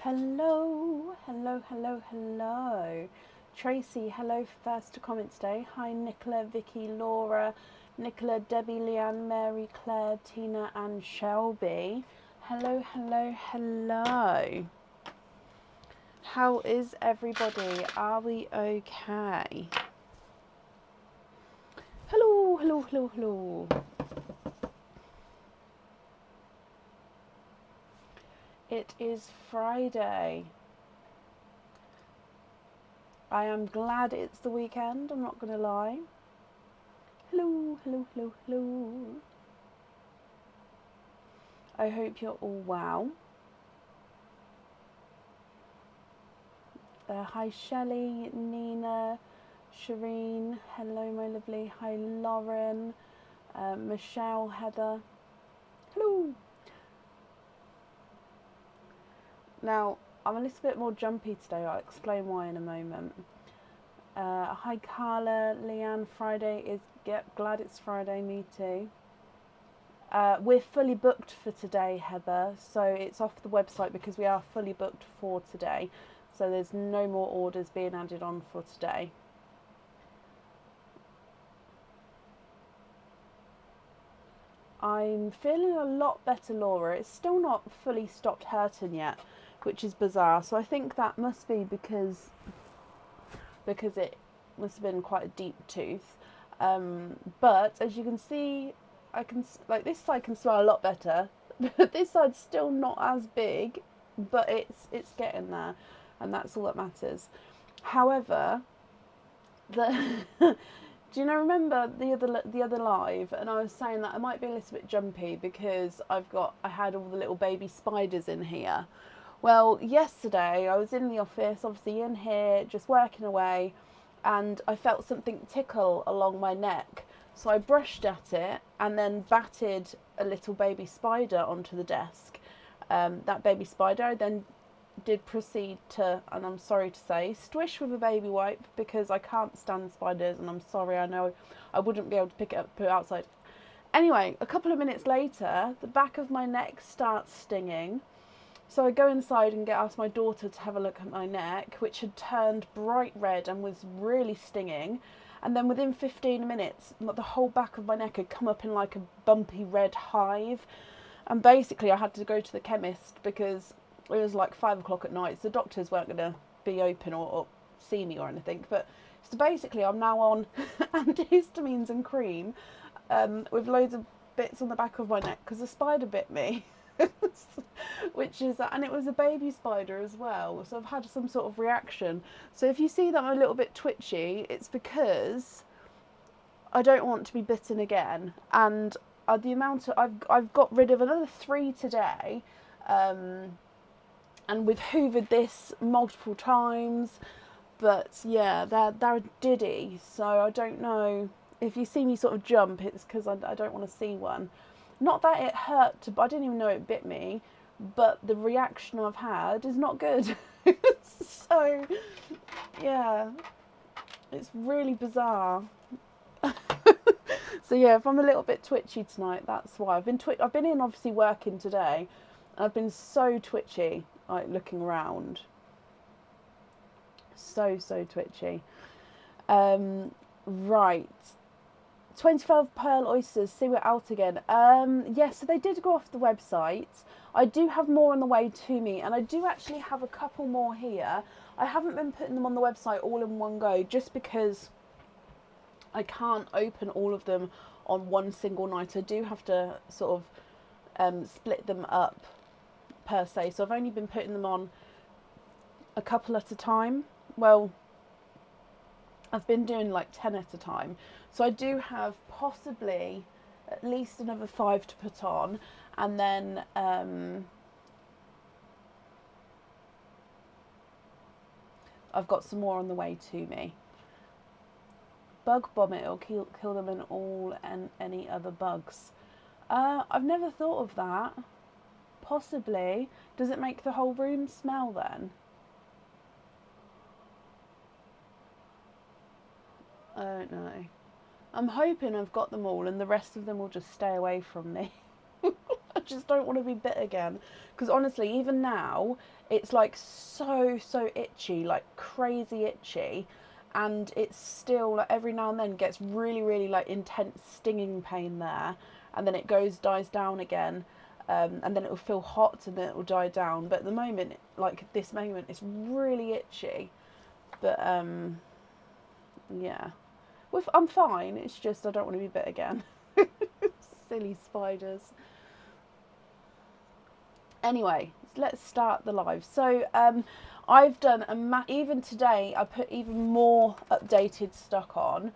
Hello, hello, hello, hello. Tracy, hello, first to comment today. Hi, Nicola, Vicky, Laura, Nicola, Debbie, Leanne, Mary, Claire, Tina, and Shelby. Hello, hello, hello. How is everybody? Are we okay? Hello, hello, hello, hello. It is Friday. I am glad it's the weekend, I'm not going to lie. Hello, hello, hello, hello. I hope you're all well. Hi Shelley, Nina, Shireen, hello my lovely. Hi Lauren, Michelle, Heather. Hello. Now, I'm a little bit more jumpy today. I'll explain why in a moment. Hi Carla, Leanne, Friday is, glad it's Friday, me too. We're fully booked for today, Heather, so it's off the website because we are fully booked for today. So there's no more orders being added on for today. I'm feeling a lot better, Laura. It's still not fully stopped hurting yet, which is bizarre. So I think that must be because it must have been quite a deep tooth. But as you can see, this side can smell a lot better, but this side's still not as big, but it's getting there, and that's all that matters. However, do you remember the other live, and I was saying that I might be a little bit jumpy because I had all the little baby spiders in here. Well, yesterday I was in the office, obviously in here, just working away, and I felt something tickle along my neck. So I brushed at it and then batted a little baby spider onto the desk. That baby spider I then did proceed to, and I'm sorry to say, swish with a baby wipe because I can't stand spiders, and I'm sorry, I know I wouldn't be able to pick it up and put it outside. Anyway, a couple of minutes later, the back of my neck starts stinging. So I go inside and ask my daughter to have a look at my neck, which had turned bright red and was really stinging. And then within 15 minutes, the whole back of my neck had come up in like a bumpy red hive. And basically I had to go to the chemist because it was like 5 o'clock at night, so the doctors weren't going to be open or see me or anything. But so basically I'm now on antihistamines and cream with loads of bits on the back of my neck because a spider bit me. Which is, and it was a baby spider as well, so I've had some sort of reaction. So if you see that I'm a little bit twitchy, it's because I don't want to be bitten again. And the amount of I've got rid of another 3 today, and we've hoovered this multiple times. But yeah, they're a diddy. So I don't know if you see me sort of jump, it's because I don't want to see one. Not that it hurt, I didn't even know it bit me, but the reaction I've had is not good. So, yeah, it's really bizarre. So yeah, if I'm a little bit twitchy tonight, that's why. I've been in obviously working today, and I've been so twitchy, like looking around. So twitchy. Right. 25 pearl oysters, see we're out again. Yeah, so they did go off the website. I do have more on the way to me, and I do actually have a couple more here. I haven't been putting them on the website all in one go, just because I can't open all of them on one single night. I do have to sort of split them up per se. So I've only been putting them on a couple at a time. Well, I've been doing like 10 at a time. So I do have possibly at least another 5 to put on. And then I've got some more on the way to me. Bug bomb it, it'll kill them and all and any other bugs. I've never thought of that. Possibly. Does it make the whole room smell then? I don't know. I'm hoping I've got them all and the rest of them will just stay away from me. just don't want to be bit again. Because honestly, even now, it's like so itchy, like crazy itchy. And it's still, like, every now and then gets really like intense stinging pain there. And then it dies down again. And then it will feel hot and then it will die down. But at the moment, like this moment, it's really itchy. But yeah, I'm fine. It's just I don't want to be bit again. Silly spiders. Anyway, let's start the live. So I've done even today I put even more updated stock on.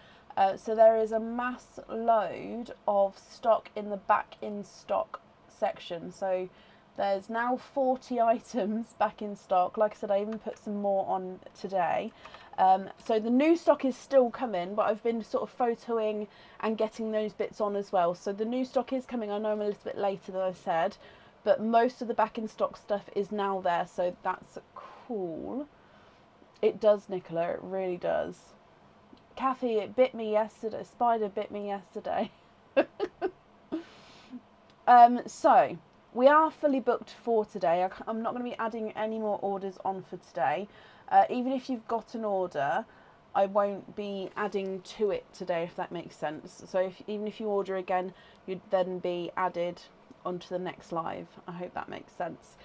So there is a mass load of stock in the back in stock section. So there's now 40 items back in stock. Like I said, I even put some more on today. So the new stock is still coming, but I've been sort of photoing and getting those bits on as well. So the new stock is coming. I know I'm a little bit later than I said, but most of the back in stock stuff is now there. So that's cool. It does, Nicola. It really does. Kathy, it bit me yesterday. Spider bit me yesterday. So we are fully booked for today. I'm not going to be adding any more orders on for today. Even if you've got an order, I won't be adding to it today, if that makes sense. So even if you order again, you'd then be added onto the next live. I hope that makes sense.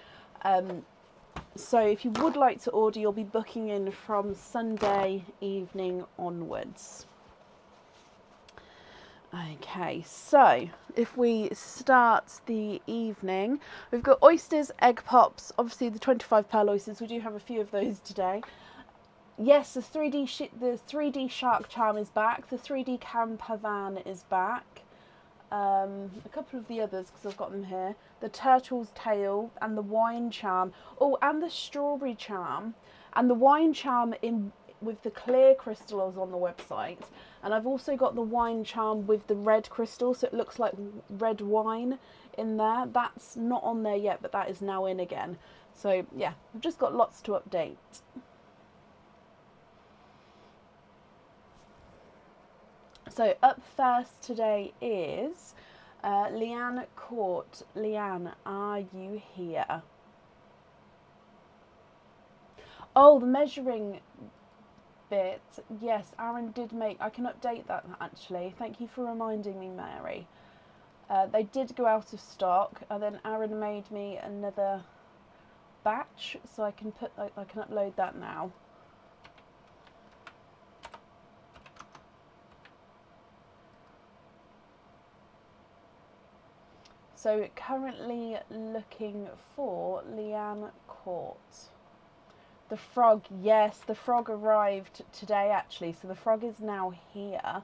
So if you would like to order, you'll be booking in from Sunday evening onwards. Okay, so if we start the evening, we've got oysters, egg pops, obviously the 25 pearl oysters. We do have a few of those today. Yes, the 3D shark charm is back. The 3D campavan is back. A couple of the others, because I've got them here. The turtle's tail and the wine charm. Oh, and the strawberry charm. And the wine charm with the clear crystals on the website. And I've also got the wine charm with the red crystal, so it looks like red wine in there. That's not on there yet, but that is now in again. So yeah, I've just got lots to update. So up first today is Leanne Court. Leanne, are you here? Oh, the measuring bit. Yes, Aaron did make. I can update that actually. Thank you for reminding me, Mary. They did go out of stock, and then Aaron made me another batch, so I can upload that now. So currently looking for Leanne Court. The frog, yes, the frog arrived today actually. So the frog is now here.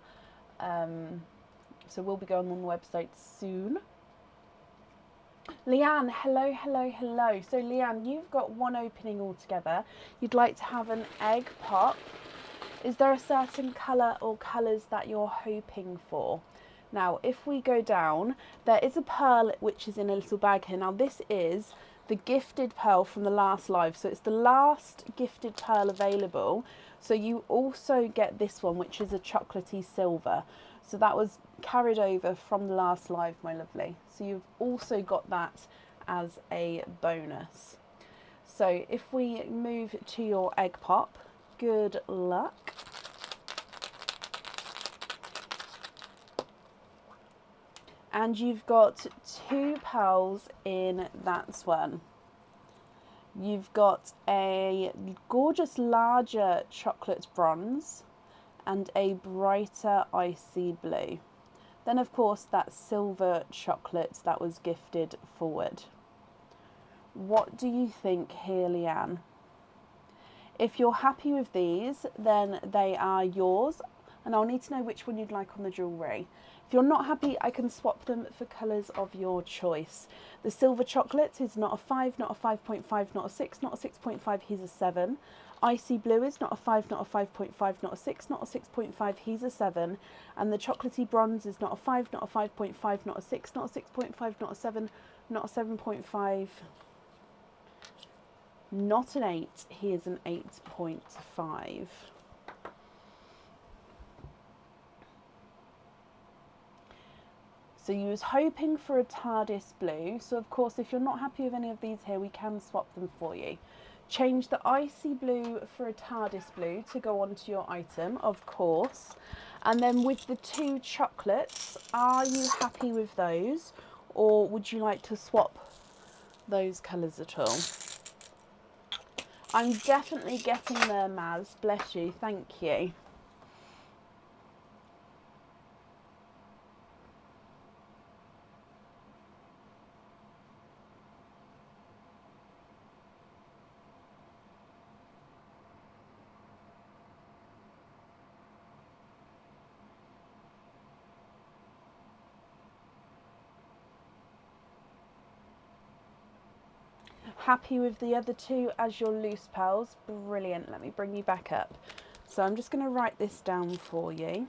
So we'll be going on the website soon. Leanne, hello. So Leanne, you've got one opening altogether. You'd like to have an egg pop. Is there a certain colour or colours that you're hoping for? Now, if we go down, there is a pearl which is in a little bag here. Now, this is the gifted pearl from the last live. So it's the last gifted pearl available. So you also get this one, which is a chocolatey silver. So that was carried over from the last live, my lovely. So you've also got that as a bonus. So if we move to your egg pop, good luck. And you've got 2 pearls in that one. You've got a gorgeous larger chocolate bronze and a brighter icy blue. Then of course that silver chocolate that was gifted forward. What do you think here, Leanne? If you're happy with these, then they are yours, and I'll need to know which one you'd like on the jewellery. If you're not happy, I can swap them for colours of your choice. The silver chocolate is not a 5, not a 5.5, not a 6, not a 6.5, he's a 7. Icy blue is not a 5, not a 5.5, not a 6, not a 6.5, he's a 7. And the chocolatey bronze is not a 5, not a 5.5, not a 6, not a 6.5, not a 7, not a 7.5, not an 8, he is an 8.5. So you was hoping for a TARDIS blue. So of course, if you're not happy with any of these here, we can swap them for you. Change the icy blue for a TARDIS blue to go onto your item, of course. And then with the 2 chocolates, are you happy with those? Or would you like to swap those colours at all? I'm definitely getting there, Maz. Bless you. Thank you. Happy with the other 2 as your loose pearls? Brilliant. Let me bring you back up. So I'm just going to write this down for you.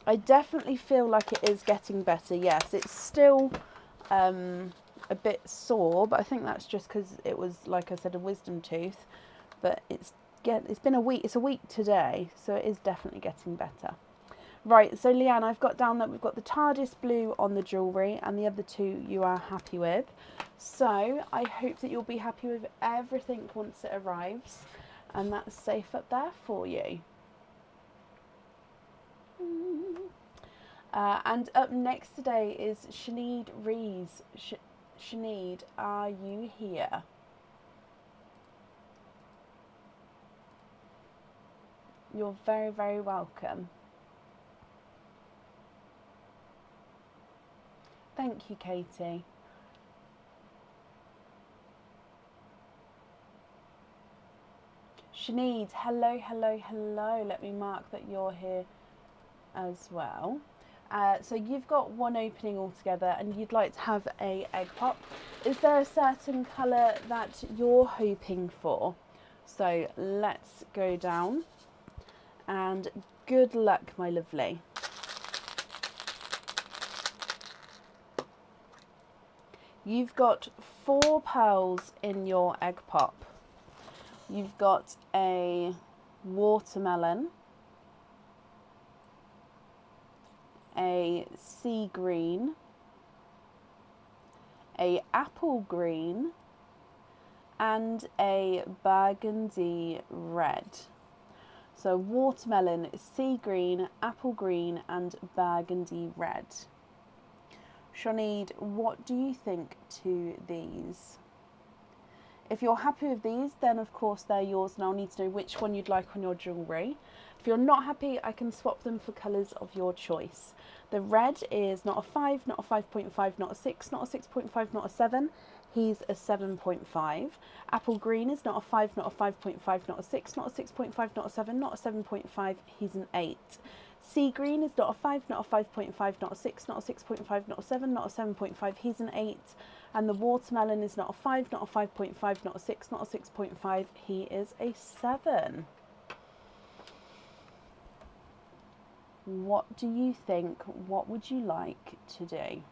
I definitely feel like it is getting better. Yes, it's still a bit sore, but I think that's just because it was, like I said, a wisdom tooth. But it's been a week. It's a week today, so it is definitely getting better. Right, so Leanne, I've got down that we've got the TARDIS blue on the jewellery, and the other 2 you are happy with. So I hope that you'll be happy with everything once it arrives, and that's safe up there for you. And up next today is Sinead Rees. Sinead, are you here? You're very, very welcome. Thank you, Katie. Sinead, hello, hello, hello. Let me mark that you're here as well. So you've got 1 opening altogether and you'd like to have a egg pop. Is there a certain colour that you're hoping for? So let's go down, and good luck, my lovely. You've got 4 pearls in your egg pop. You've got a watermelon, a sea green, a apple green, and a burgundy red. So watermelon, sea green, apple green, and burgundy red. Sinead, what do you think to these? If you're happy with these, then of course they're yours, and I'll need to know which one you'd like on your jewellery. If you're not happy, I can swap them for colours of your choice. The red is not a 5, not a 5.5, not a 6, not a 6.5, not a 7. He's a 7.5. Apple green is not a 5, not a 5.5, not a 6, not a 6.5, not a 7, not a 7.5. He's an 8. Sea green is not a 5, not a 5.5, not a 6, not a 6.5, not a 7, not a 7.5. He's an 8. And the watermelon is not a 5, not a 5.5, not a 6, not a 6.5. He is a 7. What do you think? What would you like to do?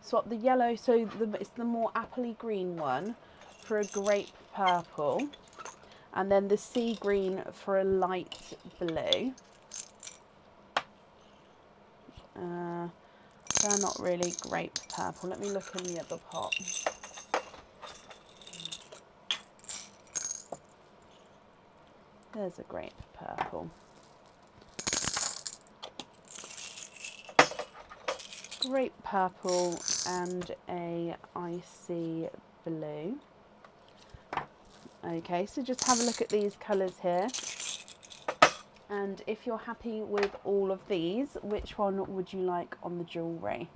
Swap the yellow, so it's the more appley green one, for a grape purple, and then the sea green for a light blue. They're not really grape purple. Let me look in the other pot. There's a grape purple. Grape purple and a icy blue. Okay, so just have a look at these colours here. And if you're happy with all of these, which one would you like on the jewellery?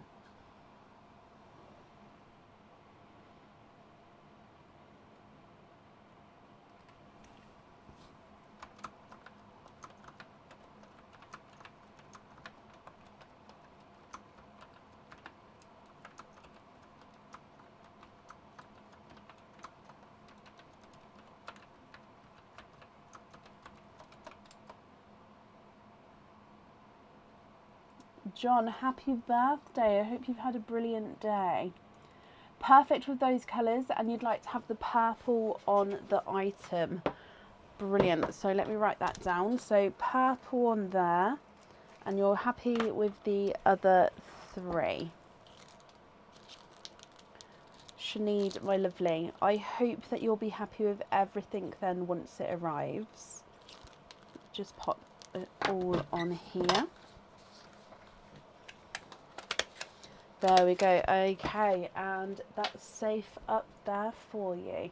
John, happy birthday. I hope you've had a brilliant day. Perfect with those colours, and you'd like to have the purple on the item. Brilliant. So let me write that down. So purple on there, and you're happy with the other 3. Sinead, my lovely, I hope that you'll be happy with everything then once it arrives. Just pop it all on here. There we go. Okay, and that's safe up there for you.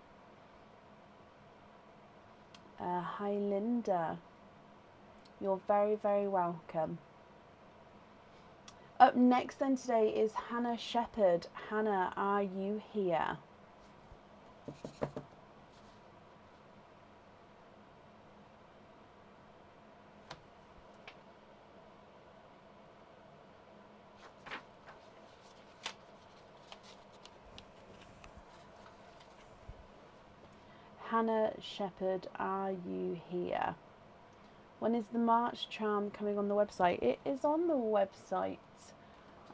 Hi Linda, you're very, very welcome. Up next then today is Hannah Shepherd. Hannah, are you here? Hannah Shepherd, are you here? When is the March charm coming on the website? It is on the website,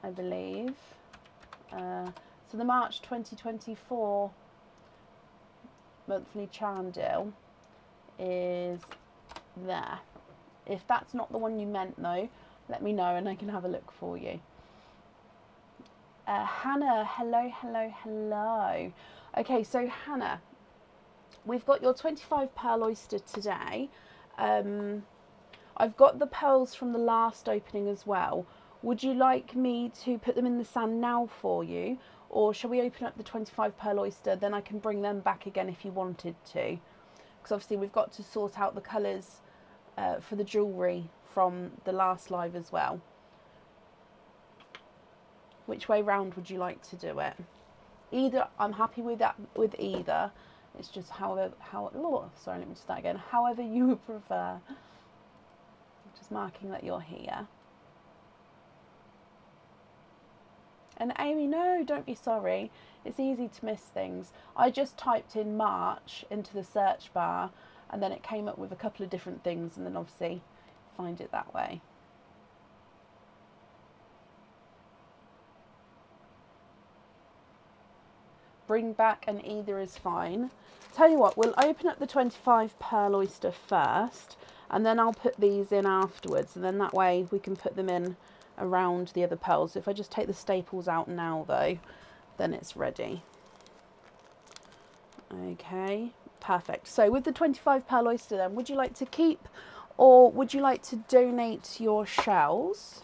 I believe. So the March 2024 monthly charm deal is there. If that's not the one you meant though, let me know and I can have a look for you. Hannah, hello, hello, hello. Okay, so Hannah, we've got your 25 pearl oyster today. I've got the pearls from the last opening as well. Would you like me to put them in the sand now for you? Or shall we open up the 25 pearl oyster, then I can bring them back again if you wanted to? Because obviously we've got to sort out the colours for the jewellery from the last live as well. Which way round would you like to do it? Either, I'm happy with that, with either. It's just however you would prefer. Just marking that you're here. And Amy, no, don't be sorry. It's easy to miss things. I just typed in March into the search bar and then it came up with a couple of different things, and then obviously find it that way. Bring back and either is fine. Tell you what, we'll open up the 25 pearl oyster first and then I'll put these in afterwards, and then that way we can put them in around the other pearls. So if I just take the staples out now though, then it's ready. Okay, perfect. So with the 25 pearl oyster then, would you like to keep or would you like to donate your shells?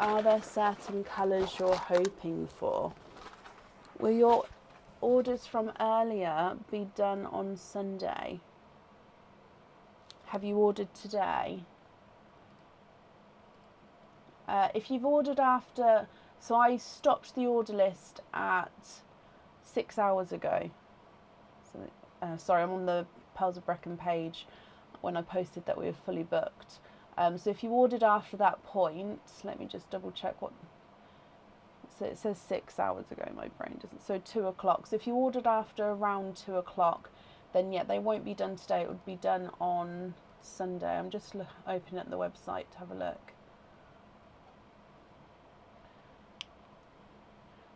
Are there certain colours you're hoping for? Will your orders from earlier be done on Sunday? Have you ordered today? If you've ordered after, so I stopped the order list at 6 hours ago. So, sorry, I'm on the Pearls of Brecon page when I posted that we were fully booked. So if you ordered after that point, let me just double check what. So it says 6 hours ago, my brain doesn't. So 2 o'clock. So if you ordered after around 2 o'clock, then yeah, they won't be done today. It would be done on Sunday. I'm just opening up the website to have a look.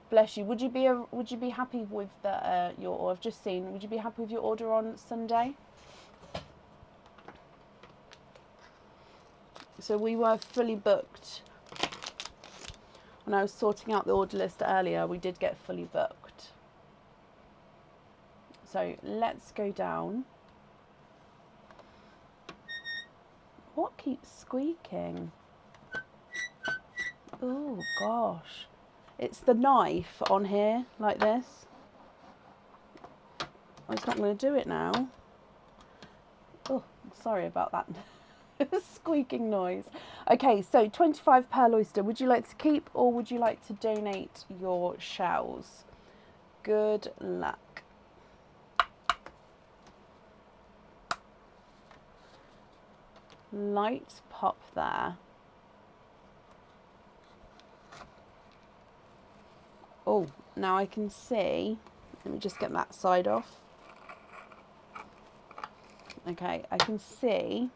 Bless you. Would you be happy with the your? I've just seen. Would you be happy with your order on Sunday? So we were fully booked. When I was sorting out the order list earlier, we did get fully booked. So let's go down. What keeps squeaking? Oh gosh. It's the knife on here, like this. Oh, it's not going to do it now. Oh, sorry about that. Squeaking noise. Okay, so 25 pearl oyster. Would you like to keep or would you like to donate your shells? Good luck. Light pop there. Oh, now I can see. Let me just get that side off. Okay, I can see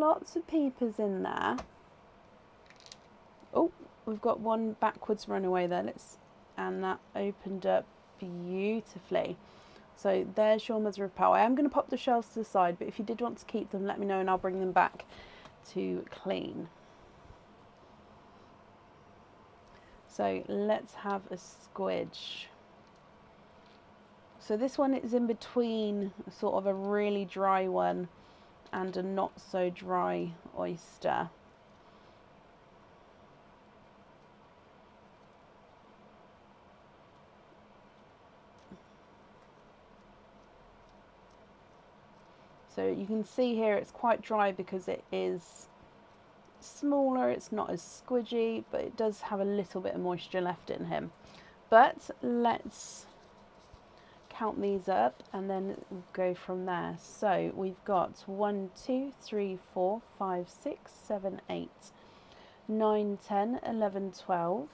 lots of peepers in there. Oh, we've got one backwards runaway there. And that opened up beautifully. So there's your mother of pearl. I am going to pop the shells to the side, but if you did want to keep them, let me know and I'll bring them back to clean. So let's have a squidge. So this one is in between sort of a really dry one and a not so dry oyster. So you can see here it's quite dry because it is smaller, it's not as squidgy, but it does have a little bit of moisture left in him. But let's count these up and then go from there. So we've got 1, 2, 3, 4, 5, 6, 7, 8, 9, 10, 11, 12,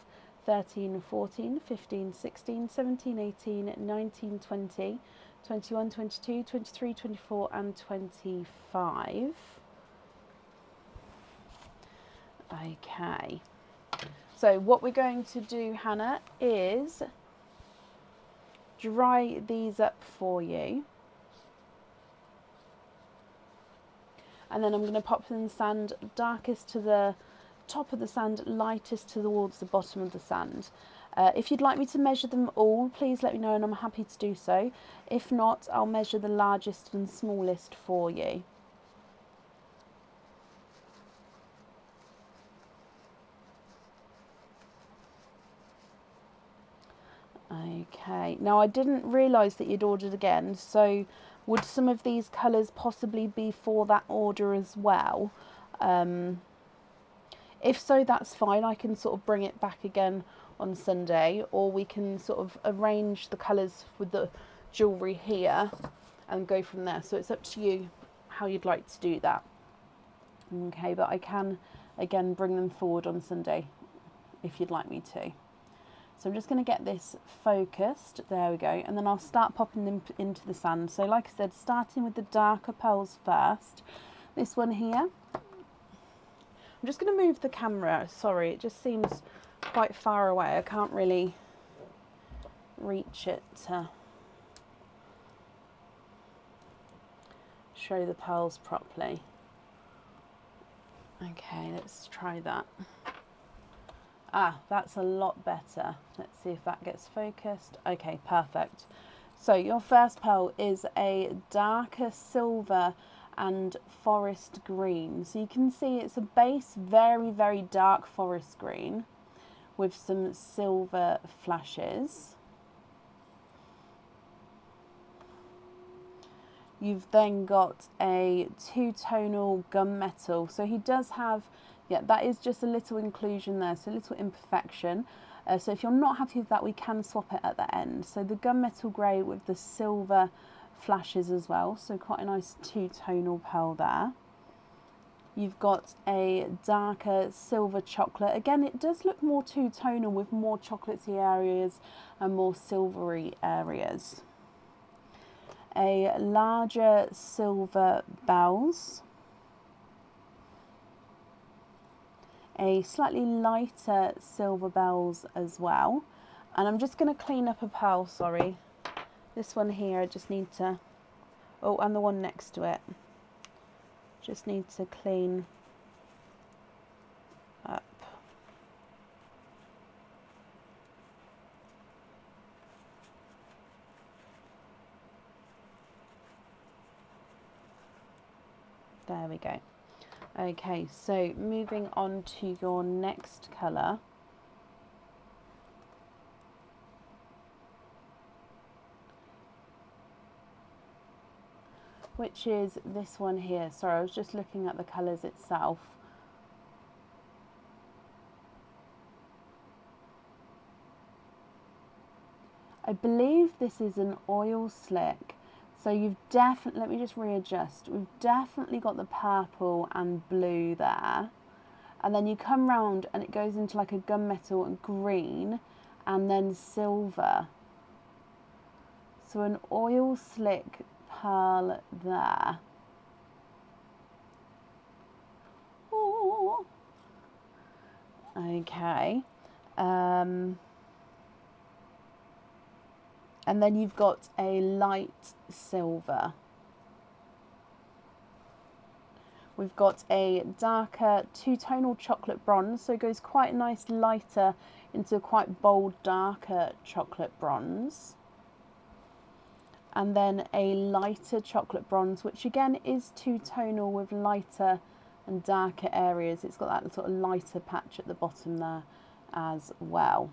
13, 14, 15, 16, 17, 18, 19, 20, 21, 22, 23, 24 and 25. Okay, so what we're going to do, Hannah, is dry these up for you. And then I'm going to pop them in the sand, darkest to the top of the sand, lightest towards the bottom of the sand. If you'd like me to measure them all, please let me know and I'm happy to do so. If not, I'll measure the largest and smallest for you. Okay, now I didn't realise that you'd ordered again, so would some of these colours possibly be for that order as well? If so, that's fine. I can sort of bring it back again on Sunday, or we can sort of arrange the colours with the jewellery here and go from there. So it's up to you how you'd like to do that. Okay, but I can again bring them forward on Sunday if you'd like me to. So I'm just going to get this focused, there we go, and then I'll start popping them into the sand. So like I said, starting with the darker pearls first, this one here. I'm just going to move the camera, sorry, it just seems quite far away. I can't really reach it to show the pearls properly. Okay, let's try that. Ah, that's a lot better. Let's see if that gets focused. Okay, perfect. So your first pearl is a darker silver and forest green. So you can see it's a base very, very dark forest green with some silver flashes. You've then got a two-tonal gunmetal. So he does have, yeah, that is just a little inclusion there, so a little imperfection. So if you're not happy with that, we can swap it at the end. So the gunmetal grey with the silver flashes as well, so quite a nice two-tonal pearl there. You've got a darker silver chocolate. Again, it does look more two-tonal with more chocolatey areas and more silvery areas. A larger silver bells. A slightly lighter silver bells as well. And I'm just going to clean up a pearl, sorry. This one here, I just need to, oh, and the one next to it. Just need to clean up. There we go. Okay, so moving on to your next colour. Which is this one here. Sorry, I was just looking at the colours itself. I believe this is an oil slick. So you've definitely, let me just readjust. We've definitely got the purple and blue there. And then you come round and it goes into like a gunmetal and green and then silver. So an oil slick pearl there. Okay. And then you've got a light silver. We've got a darker two-tonal chocolate bronze, so it goes quite nice lighter into a quite bold darker chocolate bronze. And then a lighter chocolate bronze, which again is two-tonal with lighter and darker areas. It's got that sort of lighter patch at the bottom there as well.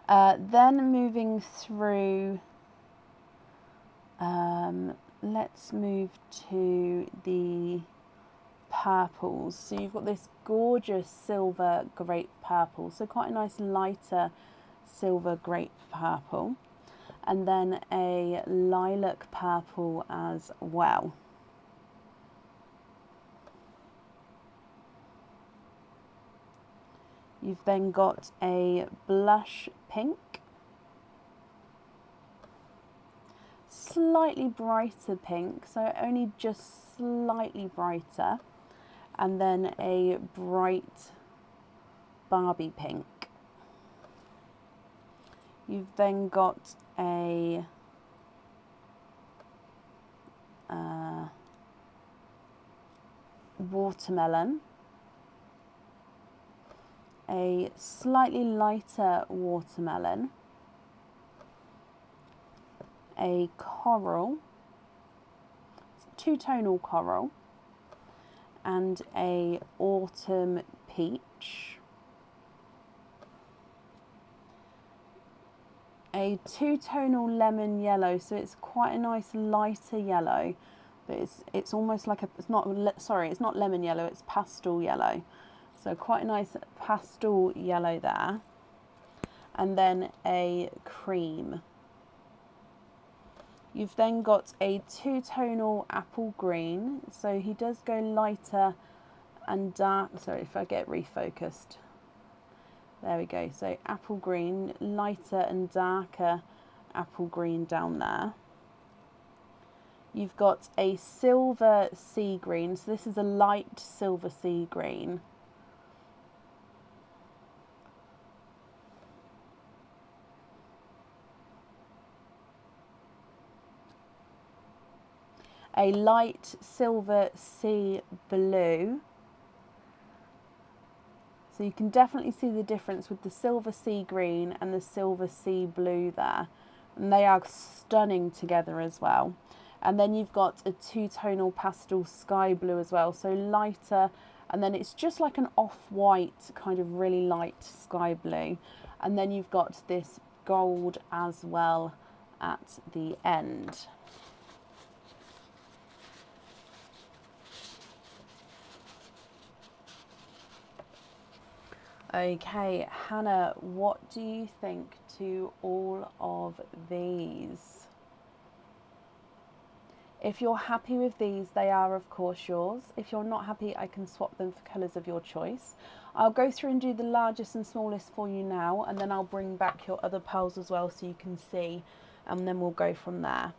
Then moving through, let's move to the purples. So you've got this gorgeous silver grape purple, so quite a nice lighter silver grape purple, and then a lilac purple as well. You've then got a blush pink, slightly brighter pink, so only just slightly brighter, and then a bright Barbie pink. You've then got a watermelon, a slightly lighter watermelon, a coral, two-tonal coral, and a autumn peach, a two-tonal lemon yellow, so it's quite a nice lighter yellow, but it's almost like it's not lemon yellow, it's pastel yellow, so quite a nice pastel yellow there, and then a cream. You've then got a two-tonal apple green, so he does go lighter and dark. Sorry if I get refocused. There we go. So apple green, lighter and darker apple green down there. You've got a silver sea green, so this is a light silver sea green. A light silver sea blue. So you can definitely see the difference with the silver sea green and the silver sea blue there. And they are stunning together as well. And then you've got a two-tonal pastel sky blue as well. So lighter, and then it's just like an off-white kind of really light sky blue. And then you've got this gold as well at the end. Okay, Hannah, what do you think to all of these? If you're happy with these, they are of course yours. If you're not happy, I can swap them for colours of your choice. I'll go through and do the largest and smallest for you now, and then I'll bring back your other pearls as well so you can see, and then we'll go from there.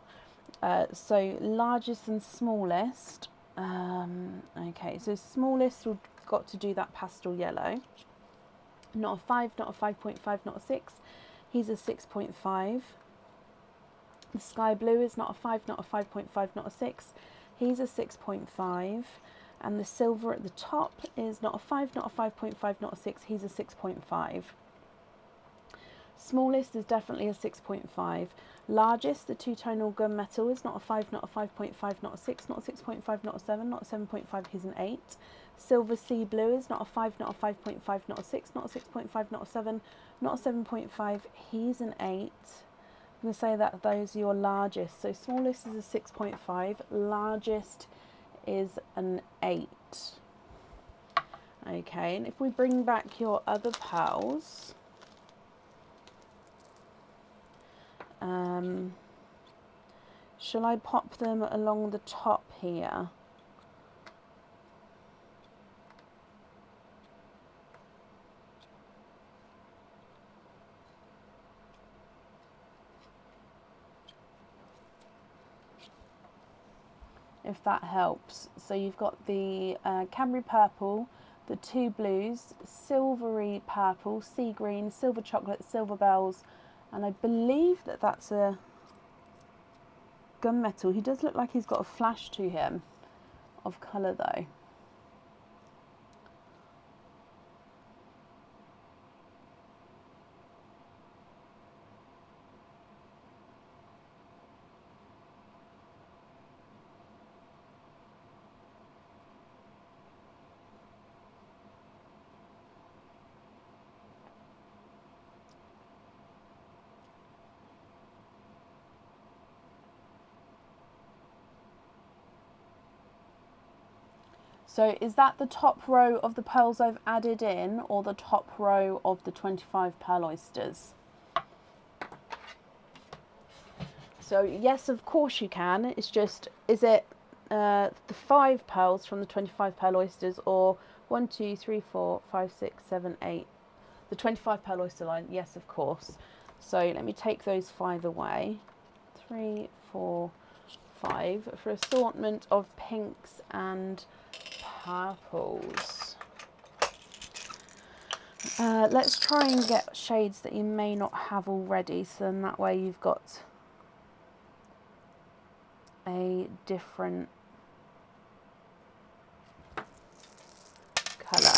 So largest and smallest. Okay, so smallest, we've got to do that pastel yellow. Not a 5, not a 5.5, not a 6. He's a 6.5. The sky blue is not a 5, not a 5.5, not a 6. He's a 6.5. And the silver at the top is not a 5, not a 5.5, not a 6. He's a 6.5. Smallest is definitely a 6.5. Largest, the two-tonal gunmetal, is not a 5, not a 5.5, not a 6, not a 6.5, not a 7, not a 7.5, he's an 8. Silver sea blue is not a 5, not a 5.5, not a 6, not a 6.5, not a 7, not a 7.5, he's an 8. I'm going to say that those are your largest. So smallest is a 6.5, largest is an 8. Okay, and if we bring back your other pearls, shall I pop them along the top here? If that helps. So you've got the Cadbury purple, the two blues, silvery purple, sea green, silver chocolate, silver bells, and I believe that that's a gunmetal. He does look like he's got a flash to him of colour though. So is that the top row of the pearls I've added in, or the top row of the 25 pearl oysters? So yes, of course you can. It's just, is it the 5 pearls from the 25 pearl oysters, or 1, 2, 3, 4, 5, 6, 7, 8? The 25 pearl oyster line, yes, of course. So let me take those 5 away. 3, 4, 5 for assortment of pinks and purples. Let's try and get shades that you may not have already, so then that way you've got a different colour.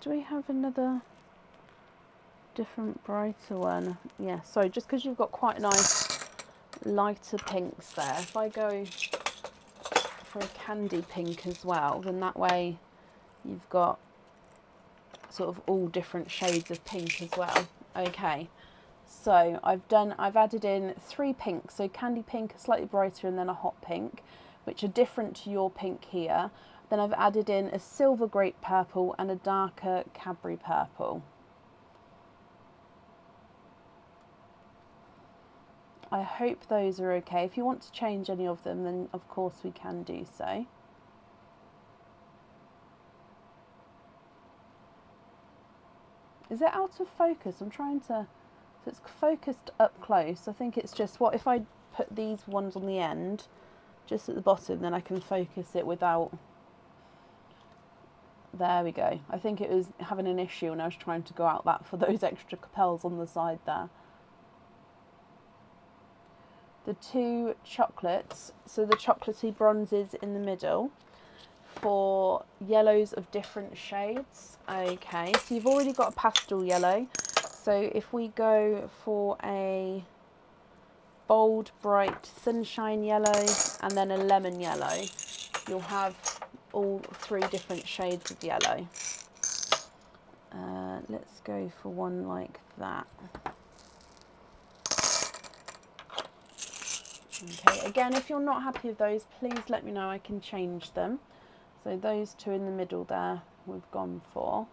Do we have another different brighter one? Yeah, so just because you've got quite nice lighter pinks there, if I go for a candy pink as well, then that way you've got sort of all different shades of pink as well. Okay, so I've added in 3 pinks, so candy pink, a slightly brighter, and then a hot pink, which are different to your pink here. Then I've added in a silver grape purple and a darker Cadbury purple. I hope those are okay. If you want to change any of them, then of course we can do so. Is it out of focus? I'm trying to, so it's focused up close. I think it's just, what if I put these ones on the end, just at the bottom, then I can focus it without. There we go. I think it was having an issue when I was trying to go out that for those extra pearls on the side there. The 2 chocolates, so the chocolatey bronzes in the middle, for yellows of different shades. Okay, so you've already got a pastel yellow. So if we go for a bold, bright sunshine yellow and then a lemon yellow, you'll have all 3 different shades of yellow. Let's go for one like that. Okay, again, if you're not happy with those, please let me know, I can change them. So those 2 in the middle there we've gone for.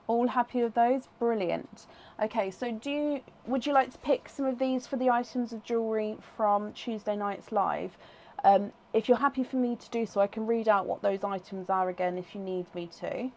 All happy with those? Brilliant. Okay, so would you like to pick some of these for the items of jewellery from Tuesday night's live? If you're happy for me to do so, I can read out what those items are again if you need me to.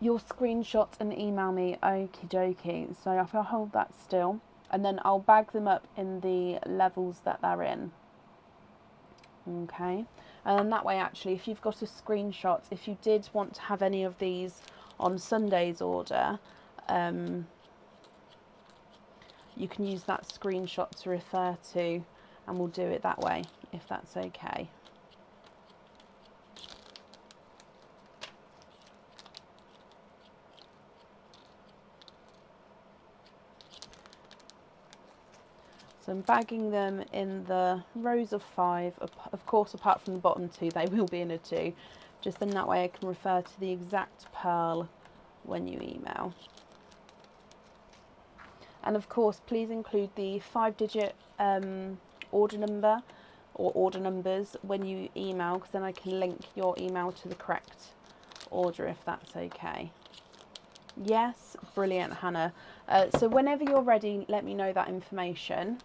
your screenshot and email me. Okie dokie. So if I hold that still, and then I'll bag them up in the levels that they're in. Okay, and then that way, actually, if you've got a screenshot, if you did want to have any of these on Sunday's order, you can use that screenshot to refer to, and we'll do it that way, if that's okay. So I'm bagging them in the rows of 5, of course, apart from the bottom 2, they will be in a 2, just then that way I can refer to the exact pearl when you email. And of course, please include the 5-digit order number or order numbers when you email, because then I can link your email to the correct order, if that's okay. Yes, brilliant, Hannah. So whenever you're ready, let me know that information.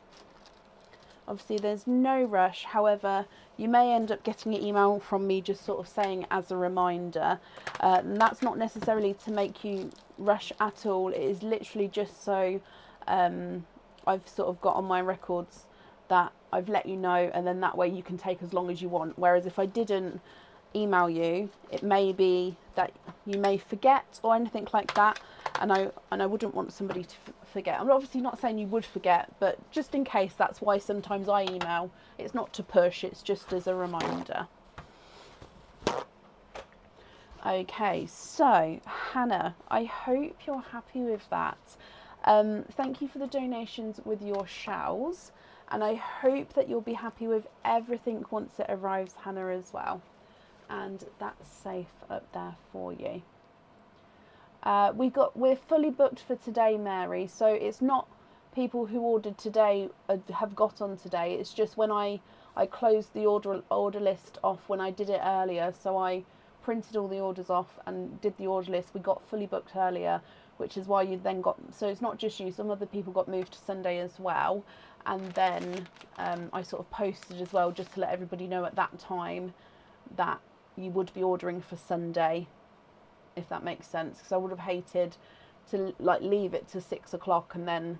Obviously, there's no rush. However, you may end up getting an email from me just sort of saying as a reminder. And that's not necessarily to make you rush at all. It is literally just so I've sort of got on my records that I've let you know, and then that way you can take as long as you want. Whereas if I didn't email you, it may be that you may forget or anything like that, and I wouldn't want somebody to forget. I'm obviously not saying you would forget, but just in case, that's why sometimes I email. It's not to push, it's just as a reminder. Okay, so Hannah, I hope you're happy with that. Thank you for the donations with your shells, and I hope that you'll be happy with everything once it arrives, Hannah, as well. And that's safe up there for you. We're fully booked for today, Mary, so it's not people who ordered today have got on today. It's just when I closed the order list off when I did it earlier, so I printed all the orders off and did the order list. We got fully booked earlier, which is why you then got, so it's not just you, some other people got moved to Sunday as well. And then I sort of posted as well, just to let everybody know at that time that you would be ordering for Sunday, if that makes sense, because I would have hated to like leave it to 6 o'clock and then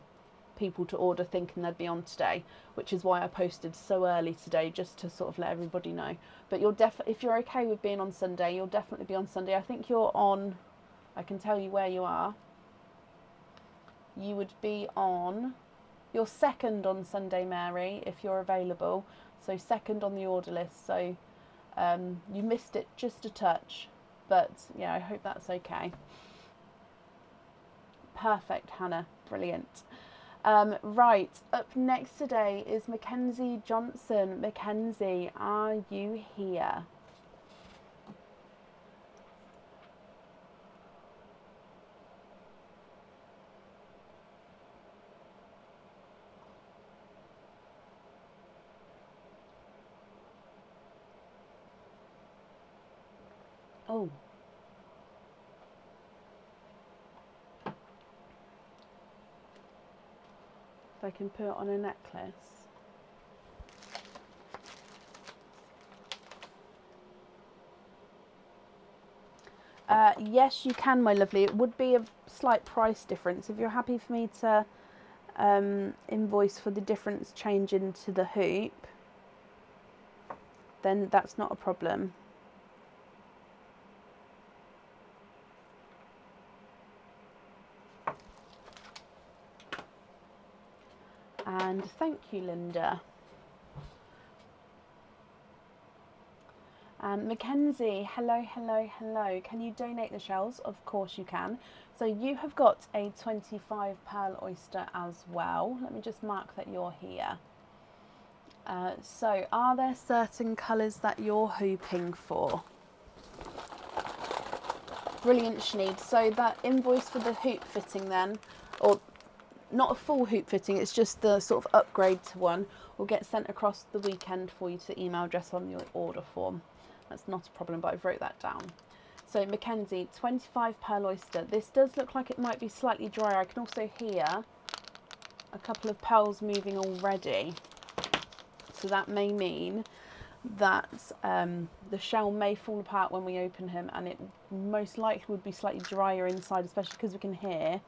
people to order thinking they'd be on today, which is why I posted so early today, just to sort of let everybody know. But you'll if you're okay with being on Sunday, you'll definitely be on Sunday. I think you're on, I can tell you where you are. You would be on, you're second on Sunday, Mary, if you're available. So second on the order list. So you missed it just a touch, but yeah, I hope that's okay. Perfect, Hannah, brilliant. Right, up next today is Mackenzie Johnson. Mackenzie, are you here? Oh. If I can put it on a necklace. Yes, you can, my lovely. It would be a slight price difference. If you're happy for me to invoice for the difference change into the hoop, then that's not a problem. And thank you, Linda. Mackenzie, hello, hello, hello. Can you donate the shells? Of course you can. So you have got a 25 pearl oyster as well. Let me just mark that you're here. So are there certain colours that you're hoping for? Brilliant, Sinead. So that invoice for the hoop fitting then, or not a full hoop fitting, it's just the sort of upgrade to one, will get sent across the weekend for you to the email address on your order form. That's not a problem, but I've wrote that down. So Mackenzie, 25 pearl oyster. This does look like it might be slightly drier. I can also hear a couple of pearls moving already. So that may mean that the shell may fall apart when we open him, and it most likely would be slightly drier inside, especially because we can hear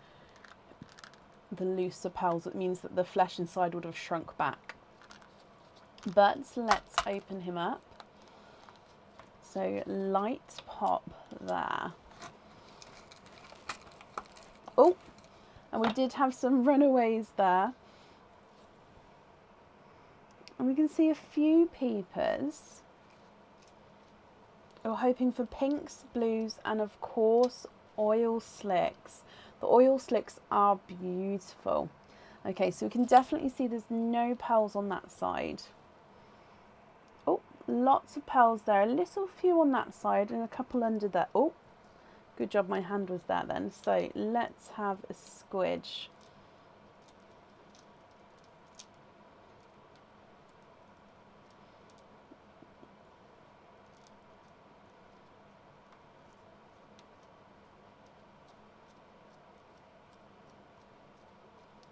the looser pearls. It means that the flesh inside would have shrunk back. But let's open him up. So light pop there. Oh, and we did have some runaways there. And we can see a few peepers. We're hoping for pinks, blues, and of course oil slicks. The oil slicks are beautiful. Okay, so we can definitely see there's no pearls on that side. Oh, lots of pearls there. A little few on that side and a couple under there. Oh, good job my hand was there then. So let's have a squidge.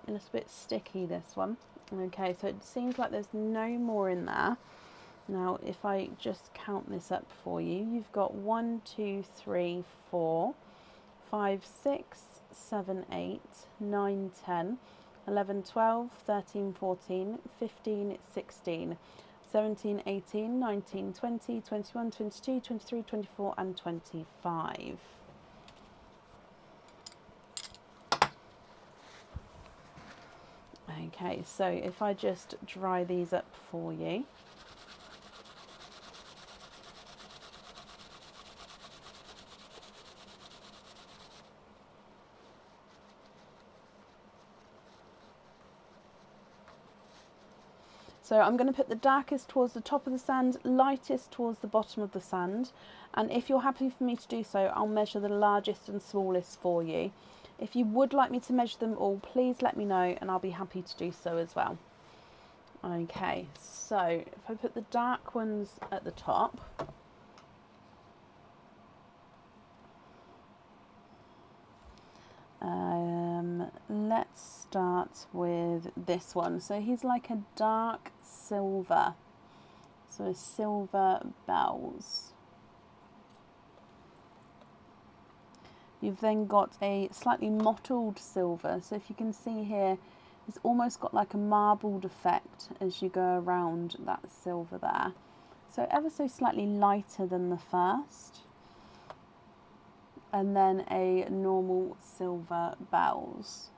A little bit sticky, this one. Okay, so it seems like there's no more in there. Now, if I just count this up for you, you've got 1, 2, 3, 4, 5, 6, 7, 8, 9, 10, 11, 12, 13, 14, 15, 16, 17, 18, 19, 20, 21, 22, 23, 24, and 25. Okay, so if I just dry these up for you. So I'm going to put the darkest towards the top of the sand, lightest towards the bottom of the sand. And if you're happy for me to do so, I'll measure the largest and smallest for you. If you would like me to measure them all, please let me know and I'll be happy to do so as well. Okay, so if I put the dark ones at the top. Let's start with this one. So he's like a dark silver. So silver bells. You've then got a slightly mottled silver. So if you can see here, it's almost got like a marbled effect as you go around that silver there. So ever so slightly lighter than the first. And then a normal silver bells.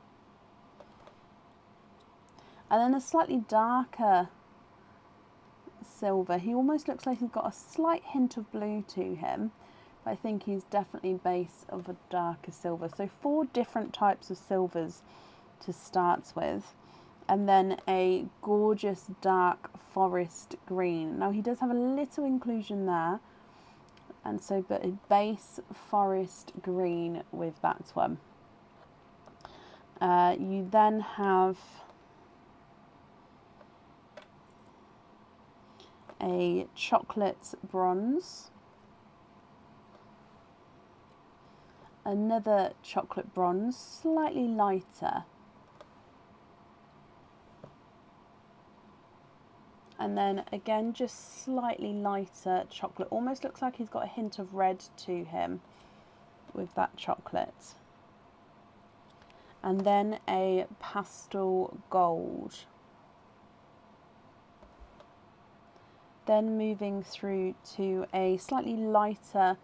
And then a slightly darker silver. He almost looks like he's got a slight hint of blue to him. But I think he's definitely base of a darker silver. So 4 different types of silvers to start with. And then a gorgeous dark forest green. Now he does have a little inclusion there. And so, but a base forest green with that one. You then have a chocolate bronze, another chocolate bronze, slightly lighter, and then again just slightly lighter chocolate. Almost looks like he's got a hint of red to him with that chocolate. And then a pastel gold. Then moving through to a slightly lighter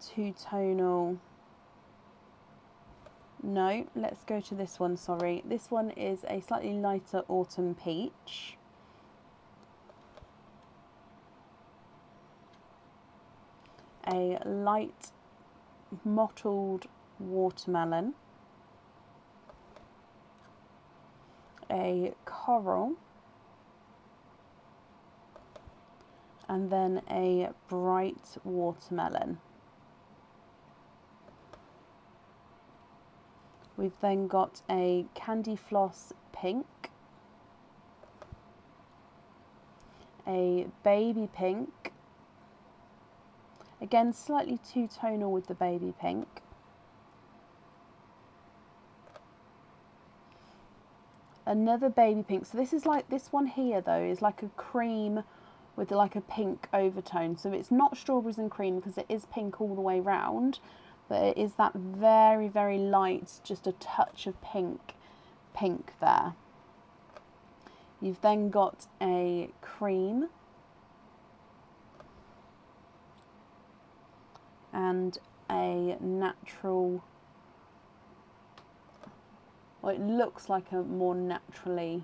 two-tonal. No, let's go to this one, sorry. This one is a slightly lighter autumn peach. A light mottled watermelon. A coral. And then a bright watermelon. We've then got a candy floss pink, a baby pink, again slightly two-tonal with the baby pink, Another baby pink. So this is like, this one here though is like a cream with like a pink overtone. So it's not strawberries and cream because it is pink all the way round, but it is that very, very light, just a touch of pink there. You've then got a cream and a natural, well, it looks like a more naturally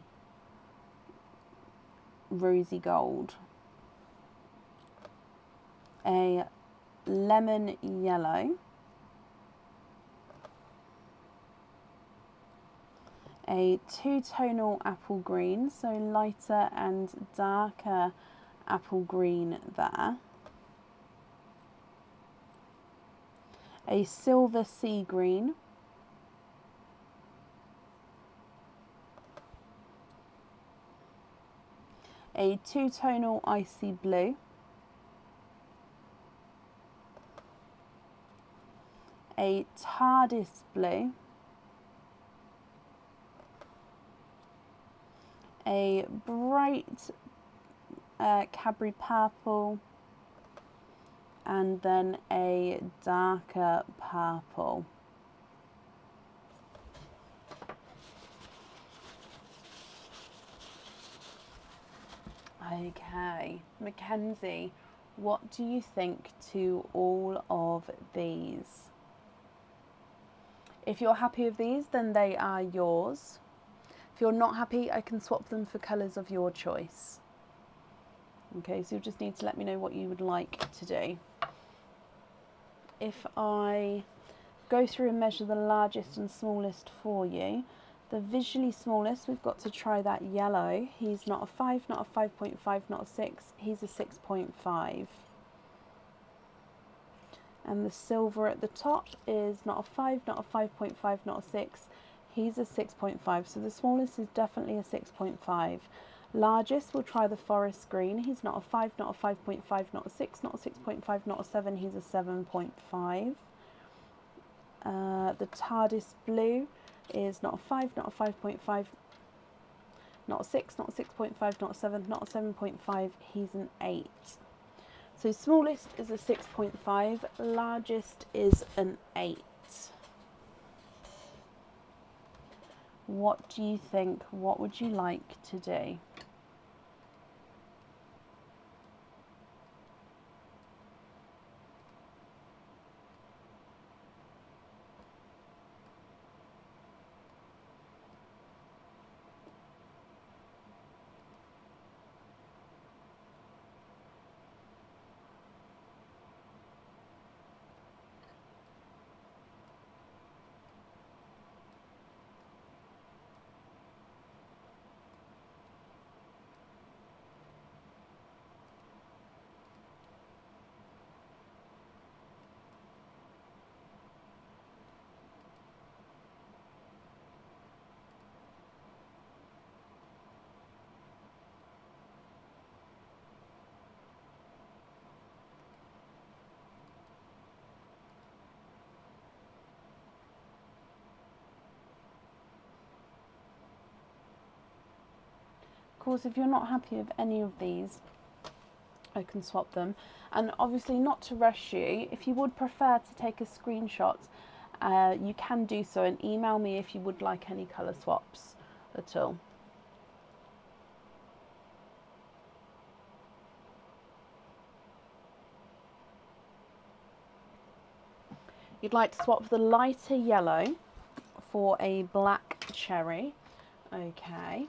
rosy gold, a lemon yellow, a two-tonal apple green, so lighter and darker apple green there, a silver sea green, a two-tonal icy blue, a TARDIS blue, a bright Cadbury purple, and then a darker purple. Okay, Mackenzie, what do you think to all of these? If you're happy with these, then they are yours. If you're not happy, I can swap them for colours of your choice. Okay, so you just need to let me know what you would like to do. If I go through and measure the largest and smallest for you, the visually smallest, we've got to try that yellow. He's not a 5, not a 5.5, not a 6, he's a 6.5. And the silver at the top is not a 5, not a 5.5, not a 6, he's a 6.5. So the smallest is definitely a 6.5. Largest, we'll try the forest green. He's not a 5, not a 5.5, not a 6, not a 6.5, not a 7, he's a 7.5. The TARDIS blue is not a 5, not a 5.5, not a 6, not a 6.5, not a 7, not a 7.5, he's an 8. So smallest is a 6.5, largest is an 8. What do you think? What would you like to do? Of course, if you're not happy with any of these, I can swap them. And obviously not to rush you, if you would prefer to take a screenshot, you can do so and email me if you would like any colour swaps at all. You'd like to swap the lighter yellow for a black cherry. Okay.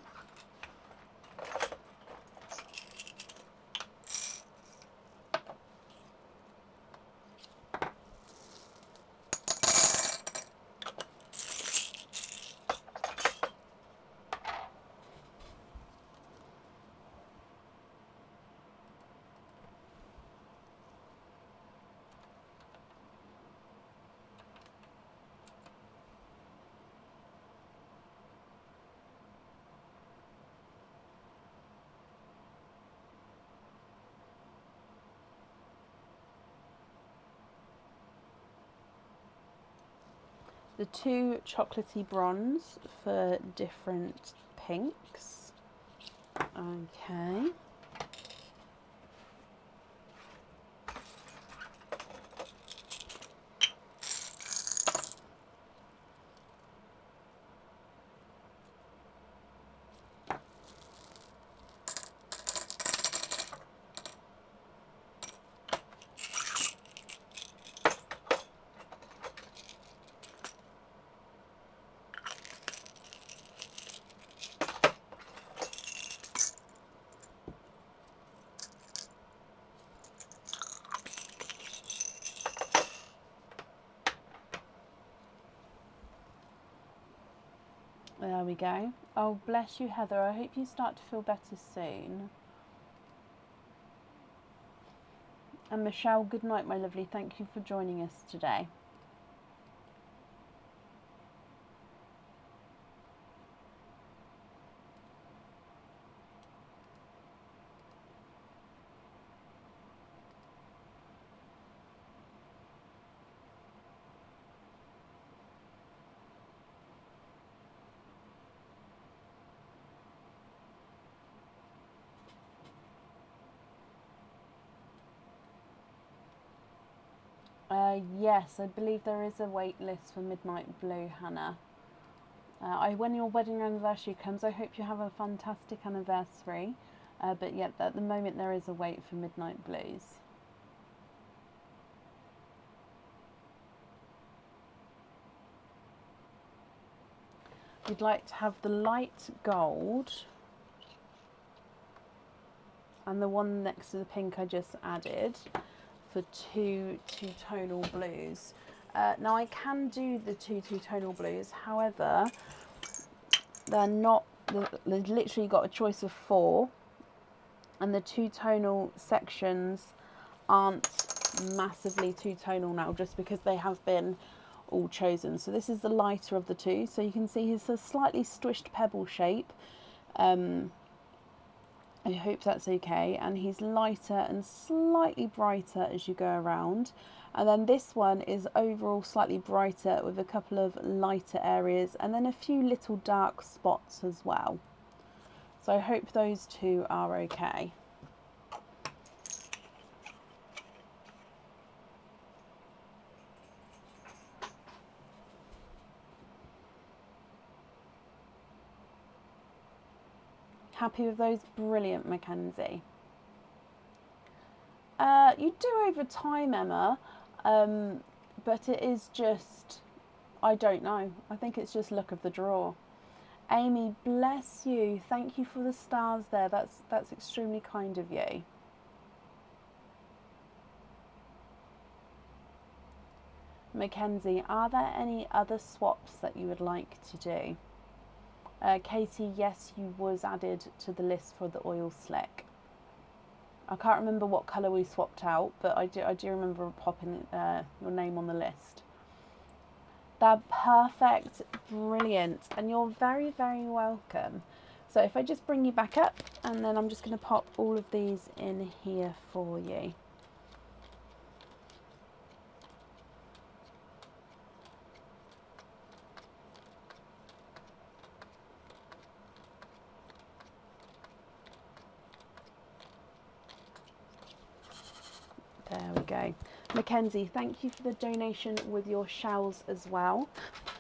The two chocolatey bronze for different pinks. Okay. There we go. Oh, bless you, Heather. I hope you start to feel better soon. And Michelle, good night, my lovely. Thank you for joining us today. Yes, I believe there is a wait list for Midnight Blue, Hannah. When your wedding anniversary comes, I hope you have a fantastic anniversary. But yeah, at the moment there is a wait for Midnight Blues. You'd like to have the light gold and the one next to the pink I just added for two two-tonal blues. Now I can do the two two-tonal blues, however, they're not, they've literally got a choice of 4, and the two-tonal sections aren't massively two-tonal now just because they have been all chosen. So this is the lighter of the two, so you can see it's a slightly squished pebble shape. I hope that's okay, and he's lighter and slightly brighter as you go around, and then this one is overall slightly brighter with a couple of lighter areas and then a few little dark spots as well. So I hope those two are okay. Happy with those? Brilliant, Mackenzie. You do over time, Emma, but it is just, I don't know. I think it's just luck of the draw. Amy, bless you. Thank you for the stars there. That's extremely kind of you. Mackenzie, are there any other swaps that you would like to do? Katie, yes, you was added to the list for the oil slick. I can't remember what colour we swapped out, but I do remember popping your name on the list. They're perfect, brilliant, and you're very, very welcome. So if I just bring you back up, and then I'm just going to pop all of these in here for you. There we go. Mackenzie, thank you for the donation with your shells as well.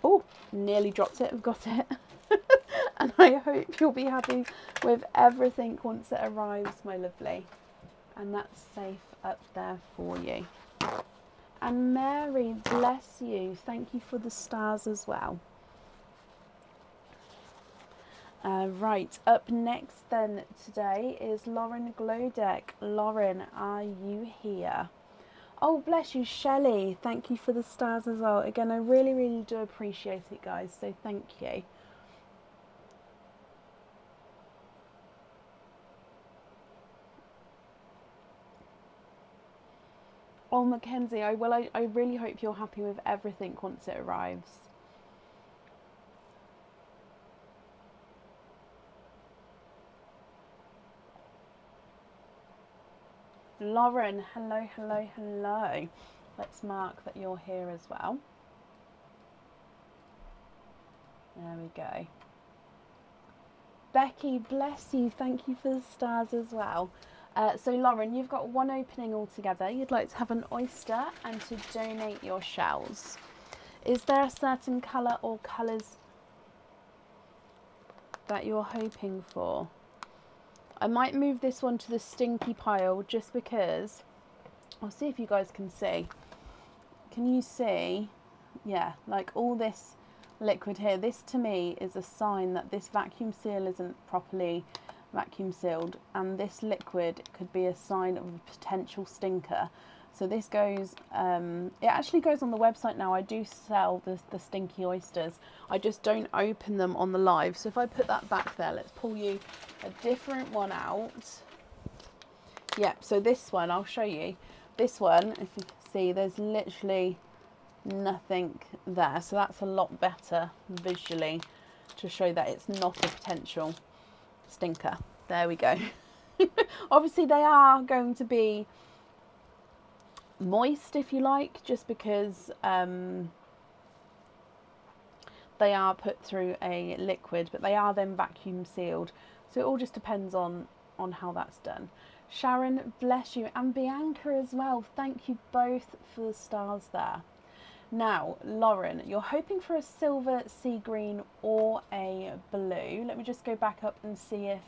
Oh, nearly dropped it. I've got it. And I hope you'll be happy with everything once it arrives, my lovely. And that's safe up there for you. And Mary, bless you. Thank you for the stars as well. Right, up next then today is Lauren Glowdeck. Lauren, are you here? Oh, bless you, Shelley. Thank you for the stars as well. Again, I really, really do appreciate it, guys, so thank you. Oh, Mackenzie, I really hope you're happy with everything once it arrives. Lauren, hello, hello, hello. Let's mark that you're here as well. There we go. Becky, bless you. Thank you for the stars as well. So Lauren, you've got one opening altogether. You'd like to have an oyster and to donate your shells. Is there a certain colour or colours that you're hoping for? I might move this one to the stinky pile just because. I'll see if you guys can see. Can you see? Yeah, like all this liquid here. This to me is a sign that this vacuum seal isn't properly vacuum sealed, and this liquid could be a sign of a potential stinker. So this goes, it actually goes on the website now. I do sell the stinky oysters. I just don't open them on the live. So if I put that back there, let's pull you a different one out. Yep, so this one, I'll show you. This one, if you can see, there's literally nothing there. So that's a lot better visually to show that it's not a potential stinker. There we go. Obviously they are going to be moist, if you like, just because they are put through a liquid, but they are then vacuum sealed. So it all just depends on how that's done. Sharon, bless you, and Bianca as well. Thank you both for the stars there. Now, Lauren, you're hoping for a silver, sea green, or a blue. Let me just go back up and see if...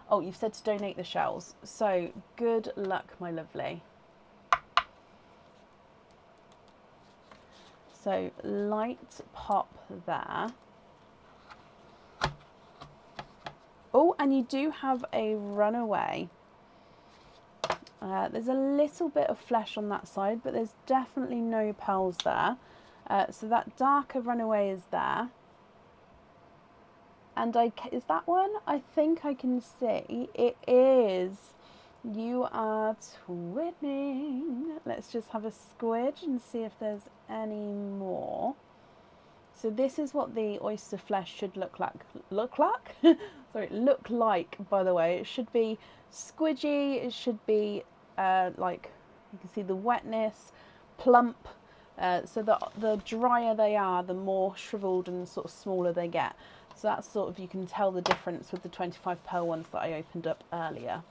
Oh, you've said to donate the shells. So, good luck, my lovely. So, light pop there. Oh, and you do have a runaway. There's a little bit of flesh on that side, but there's definitely no pearls there. So that darker runaway is there. And is that one? I think I can see. It is. You are twinning. Let's just have a squidge and see if there's any more. So this is what the oyster flesh should look like. Look like, by the way. It should be squidgy. It should be like, you can see the wetness, plump. So the drier they are, the more shriveled and sort of smaller they get. So that's sort of, you can tell the difference with the 25 pearl ones that I opened up earlier.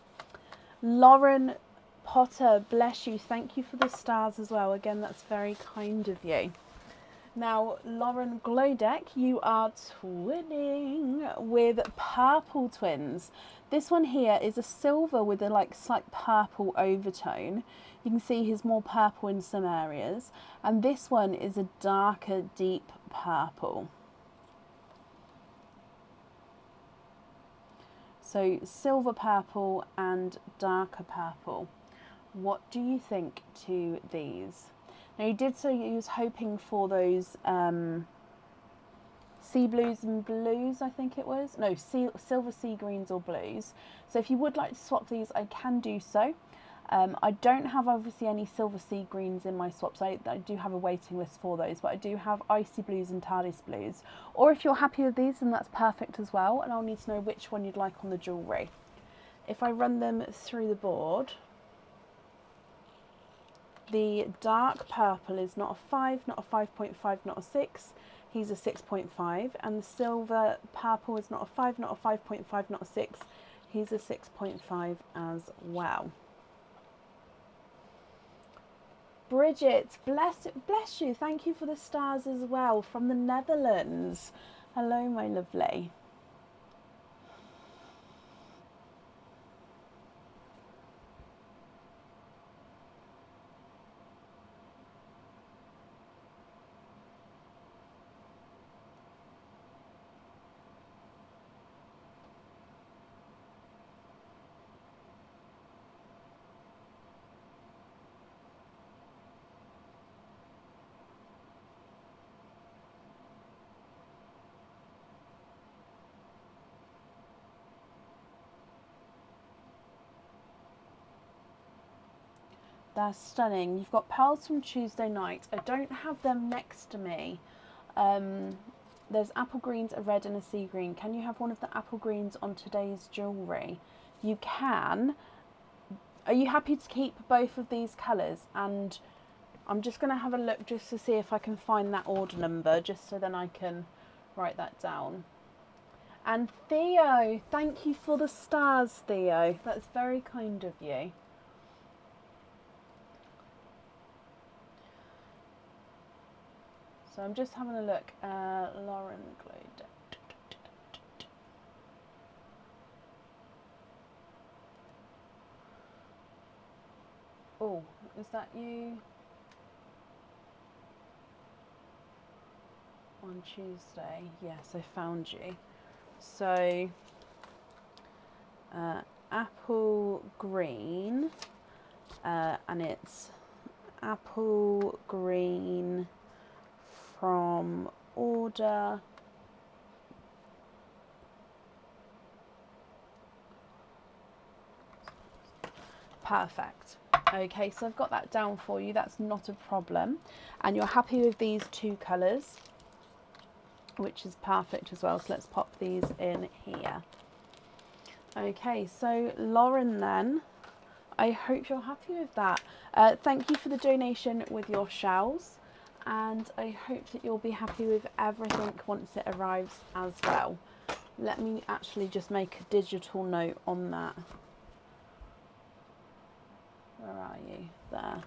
Lauren Potter, bless you. Thank you for the stars as well. Again, that's very kind of you. Now, Lauren Glowdeck, you are twinning with purple twins. This one here is a silver with a like slight purple overtone. You can see he's more purple in some areas. And this one is a darker, deep purple. So silver purple and darker purple. What do you think to these? Now, you did say you was hoping for those sea blues and blues, I think it was. No, silver sea greens or blues. So if you would like to swap these, I can do so. I don't have obviously any silver sea greens in my swaps. I do have a waiting list for those, but I do have icy blues and TARDIS blues. Or if you're happy with these, then that's perfect as well. And I'll need to know which one you'd like on the jewellery. If I run them through the board... The dark purple is not a 5, not a 5.5, not a 6. He's a 6.5. And the silver purple is not a 5, not a 5.5, not a 6. He's a 6.5 as well. Bridget, bless you. Thank you for the stars as well from the Netherlands. Hello, my lovely. They're stunning. You've got pearls from Tuesday night. I don't have them next to me. There's apple greens, a red and a sea green. Can you have one of the apple greens on today's jewellery? You can. Are you happy to keep both of these colours? And I'm just going to have a look just to see if I can find that order number, just so then I can write that down. And Theo, thank you for the stars, Theo. That's very kind of you. So I'm just having a look at Lauren Glode. Oh, is that you? On Tuesday. Yes, I found you. So, apple green, and it's apple green from order. Perfect. Okay, so I've got that down for you. That's not a problem. And you're happy with these two colours, which is perfect as well. So let's pop these in here. Okay, so Lauren then, I hope you're happy with that. Thank you for the donation with your shells, and I hope that you'll be happy with everything once it arrives as well. Let me actually just make a digital note on that. Where are you? There.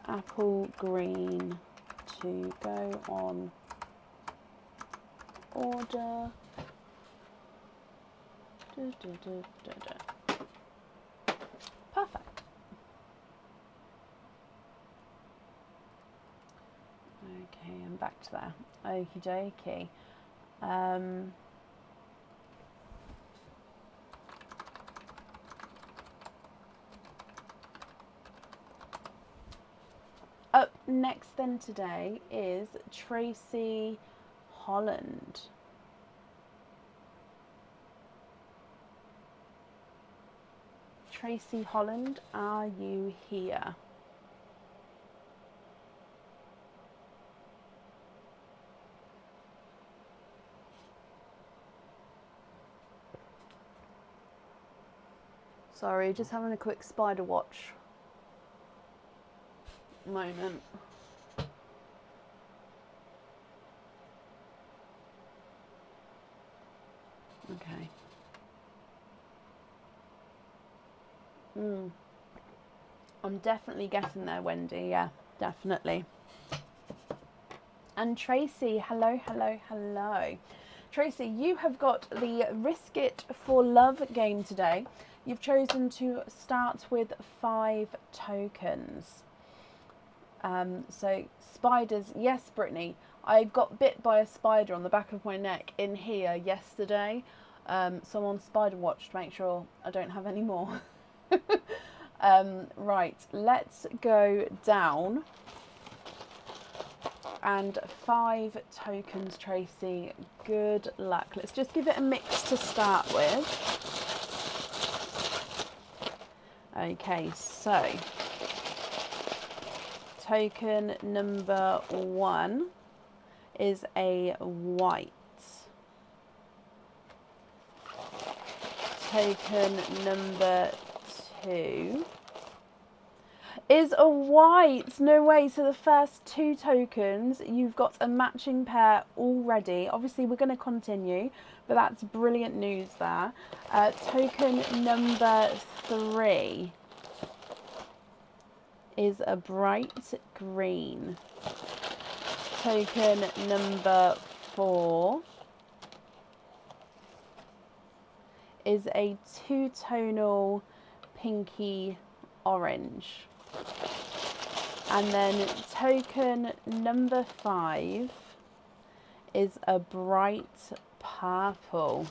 Apple green to go on order. Perfect. Okay, I'm back to there. Okie dokie. Up next then today is Tracy Holland. Tracy Holland, are you here? Sorry, just having a quick spider watch moment. Okay. I'm definitely getting there, Wendy. Yeah, definitely. And Tracy, hello, hello, hello. Tracy, you have got the Risk It for Love game today. You've chosen to start with 5 tokens. So spiders, yes, Brittany. I got bit by a spider on the back of my neck in here yesterday. So I'm on spider watch to make sure I don't have any more. Right, let's go down. And 5 tokens, Tracy. Good luck. Let's just give it a mix to start with. Okay, so token number 1 is a white. Token number 2 is a white. No way. So the first 2 tokens, you've got a matching pair already. Obviously we're going to continue, but that's brilliant news there. Token number 3 is a bright green. Token number 4 is a 2-tonal pinky orange. And then token number 5 is a bright purple.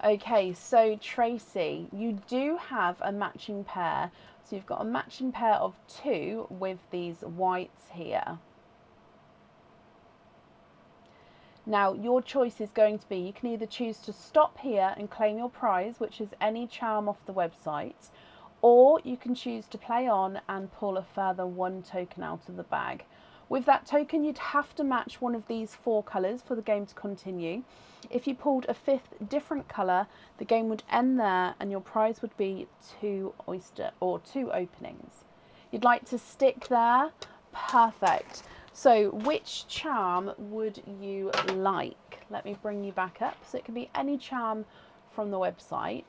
Okay, so Tracy, you do have a matching pair. So you've got a matching pair of 2 with these whites here. Now, your choice is going to be, you can either choose to stop here and claim your prize, which is any charm off the website, or you can choose to play on and pull a further 1 token out of the bag. With that token, you'd have to match one of these 4 colours for the game to continue. If you pulled a 5th different colour, the game would end there and your prize would be 2 oyster or 2 openings. You'd like to stick there, Perfect. So which charm would you like? Let me bring you back up. So it can be any charm from the website.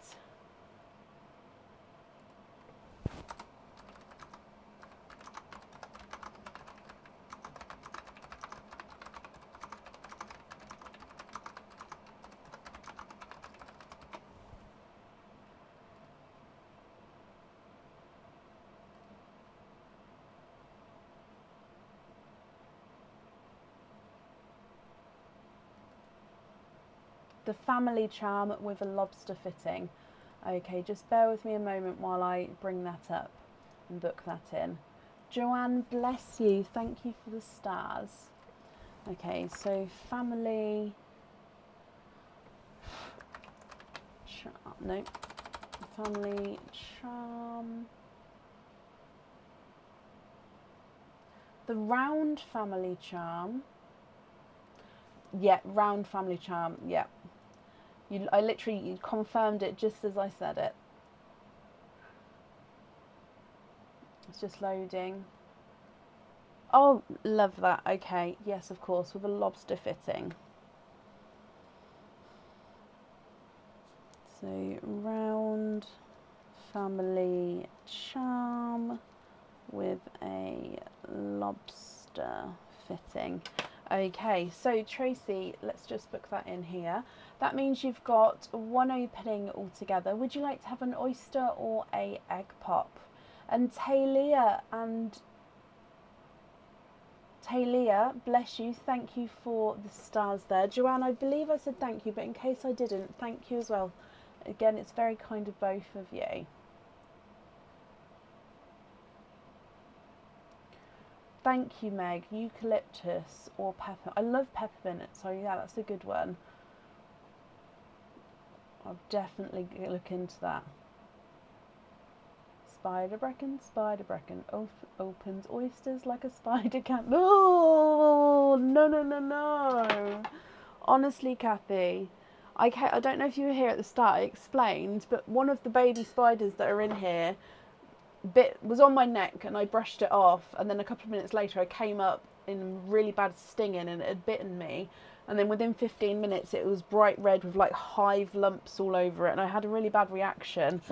The family charm with a lobster fitting. Okay, just bear with me a moment while I bring that up and book that in. Joanne, bless you. Thank you for the stars. Okay, so family charm. No, family charm. The round family charm. Yeah, round family charm. Yeah. I literally confirmed it just as I said it. It's just loading. Oh, love that. Okay, yes, of course, with a lobster fitting. So, round family charm with a lobster fitting. Okay, so Tracy, let's just book that in here. That means you've got one opening altogether. Would you like to have an oyster or a egg pop? And Talia, bless you, thank you for the stars there. Joanne, I believe I said thank you, but in case I didn't, thank you as well. Again, it's very kind of both of you. Thank you, Meg. Eucalyptus or pepper. I love peppermint, so yeah, that's a good one. I'll definitely look into that. Spider Bracken opens oysters like a spider can. Oh, no. Honestly, Kathy, I don't know if you were here at the start. I explained, but one of the baby spiders that are in here was on my neck and I brushed it off, and then a couple of minutes later I came up in really bad stinging and it had bitten me, and then within 15 minutes it was bright red with like hive lumps all over it, and I had a really bad reaction.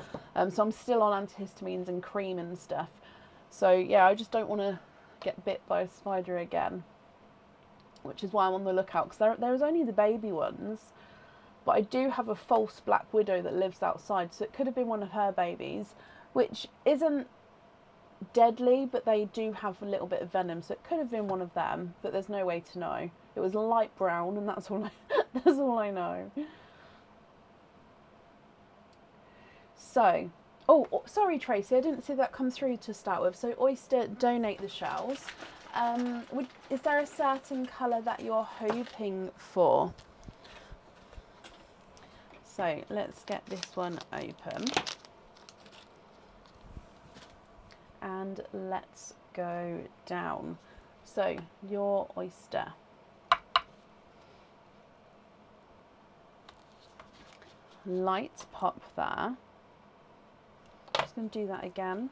So I'm still on antihistamines and cream and stuff. So yeah, I just don't want to get bit by a spider again, which is why I'm on the lookout, because there's only the baby ones, but I do have a false black widow that lives outside, so it could have been one of her babies, which isn't deadly, but they do have a little bit of venom, so it could have been one of them, but there's no way to know. It was light brown, and that's all I know. So, oh, sorry Tracy, I didn't see that come through to start with. So Oyster, donate the shells. Is there a certain colour that you're hoping for? So let's get this one open. And let's go down. So your oyster. Light pop there. Just going to do that again.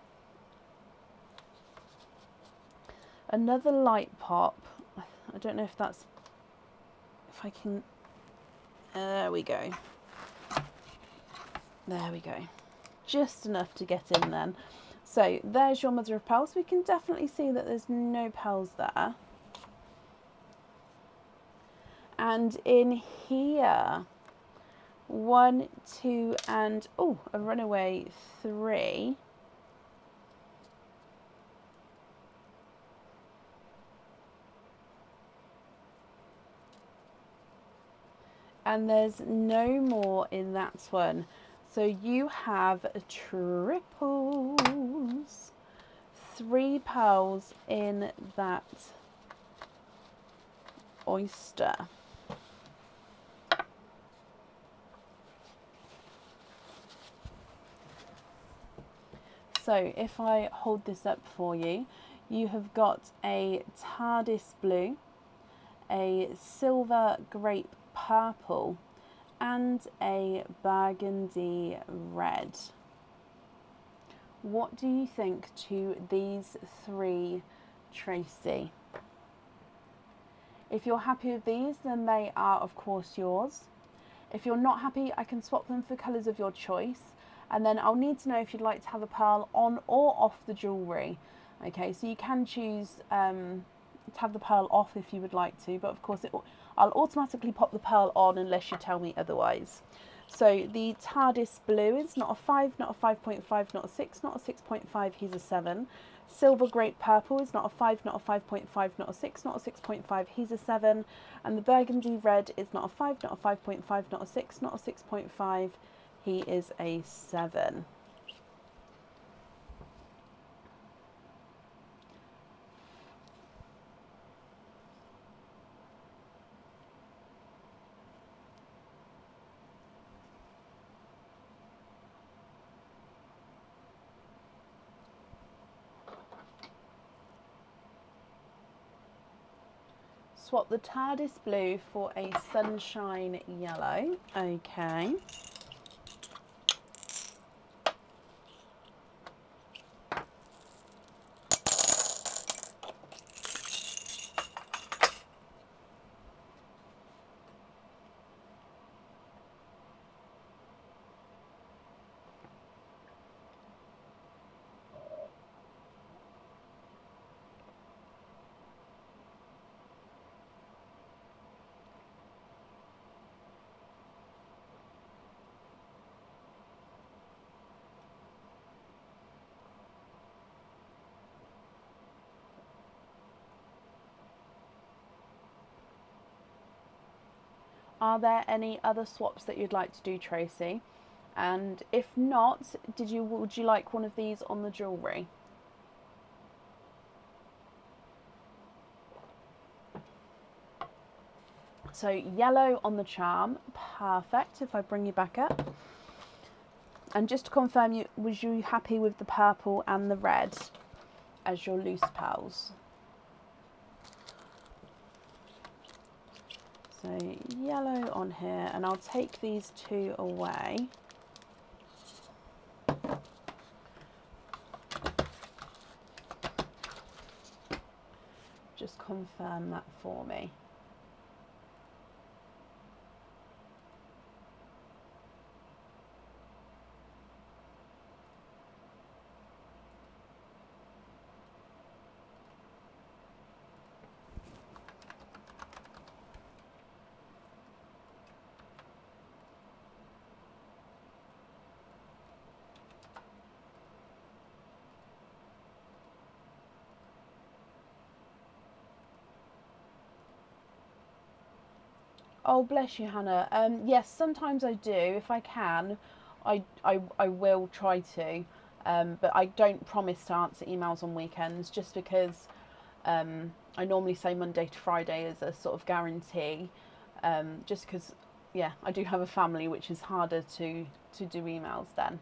Another light pop. I don't know if I can. There we go. There we go. Just enough to get in then. So there's your mother of pearls. We can definitely see that there's no pearls there. And in here, 1, 2, and a runaway 3. And there's no more in that one. So you have triples. 3 pearls in that oyster. So if I hold this up for you, you have got a TARDIS blue, a silver grape purple, and a burgundy red. What do you think to these 3 Tracy. If you're happy with these, then they are of course yours. If you're not happy, I can swap them for colours of your choice, and then I'll need to know if you'd like to have a pearl on or off the jewellery. Okay, so you can choose to have the pearl off if you would like to, but of course I'll automatically pop the pearl on unless you tell me otherwise. So the TARDIS blue is not a 5, not a 5.5, not a 6, not a 6.5, he's a 7. Silver grape purple is not a 5, not a 5.5, not a 6, not a 6.5, he's a 7. And the burgundy red is not a 5, not a 5.5, not a 6, not a 6.5, he is a 7. Swap the TARDIS blue for a sunshine yellow. Okay. Are there any other swaps that you'd like to do, Tracy? And if not, would you like one of these on the jewellery? So yellow on the charm, perfect. If I bring you back up. And just to confirm, was you happy with the purple and the red as your loose pearls? So yellow on here, and I'll take these two away. Just confirm that for me. Oh, bless you, Hannah. Yes, sometimes I do. If I can, I will try to. But I don't promise to answer emails on weekends just because I normally say Monday to Friday is a sort of guarantee. Just because, yeah, I do have a family, which is harder to do emails then.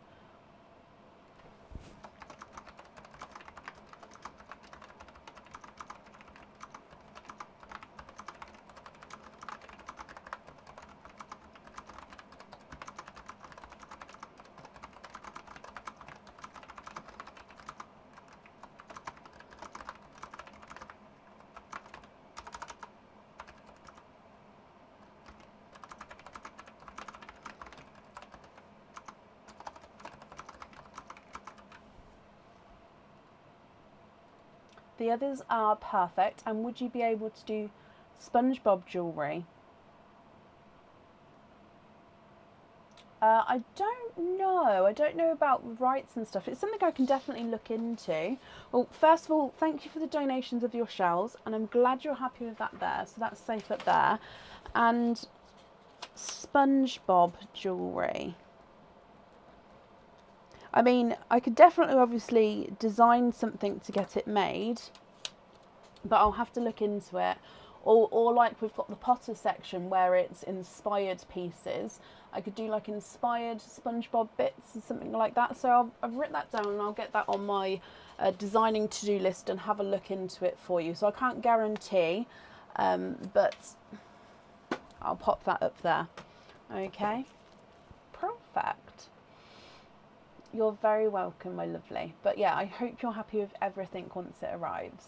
The others are perfect. And would you be able to do SpongeBob jewellery? I don't know. I don't know about rights and stuff. It's something I can definitely look into. Well, first of all, thank you for the donations of your shells, and I'm glad you're happy with that there. So that's safe up there. And SpongeBob jewellery. I mean, I could definitely obviously design something to get it made, but I'll have to look into it. Or like we've got the Potter section where it's inspired pieces. I could do like inspired SpongeBob bits and something like that. So I've written that down and I'll get that on my designing to-do list and have a look into it for you. So I can't guarantee, but I'll pop that up there. Okay, perfect. You're very welcome, my lovely. But yeah, I hope you're happy with everything once it arrives.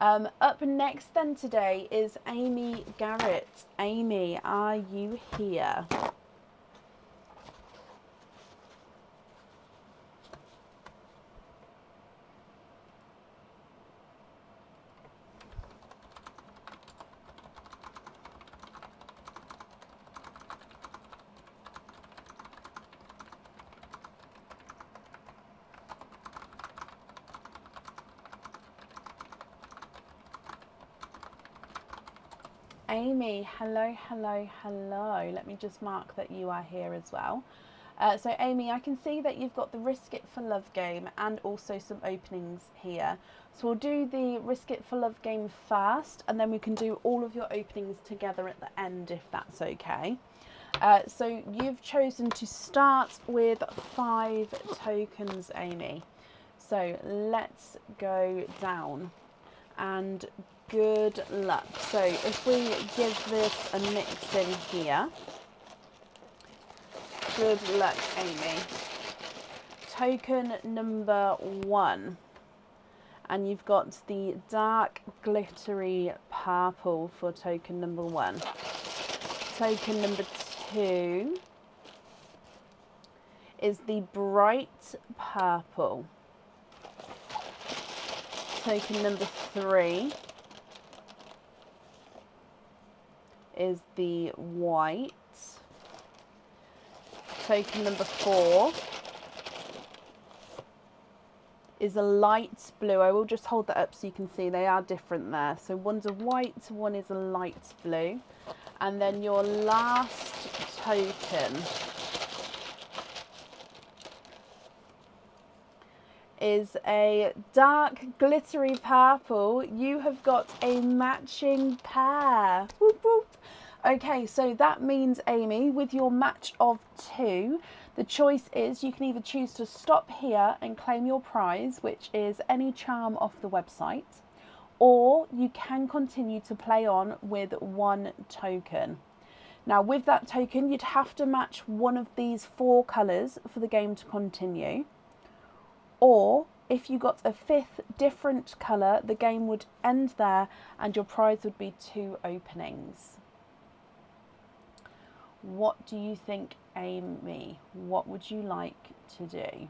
Up next then today is Amy Garrett. Amy, are you here? Amy, hello, hello, hello. Let me just mark that you are here as well. So Amy, I can see that you've got the Risk It for Love game and also some openings here. So we'll do the Risk It for Love game first, and then we can do all of your openings together at the end if that's okay. So you've chosen to start with 5 tokens, Amy. So let's go down and good luck. So if we give this a mix in here, good luck, Amy. Token number 1, and you've got the dark glittery purple for token number 1. Token number 2 is the bright purple. Token number 3 is the white. Token number 4 is a light blue. I will just hold that up so you can see they are different there. So one's a white, one is a light blue. And then your last token is a dark glittery purple. You have got a matching pair. Whoop, whoop. Okay, so that means, Amy, with your match of 2, the choice is you can either choose to stop here and claim your prize, which is any charm off the website, or you can continue to play on with 1 token. Now, with that token, you'd have to match one of these 4 colours for the game to continue. Or if you got a 5th different colour, the game would end there and your prize would be 2 openings. What do you think, Amy? What would you like to do?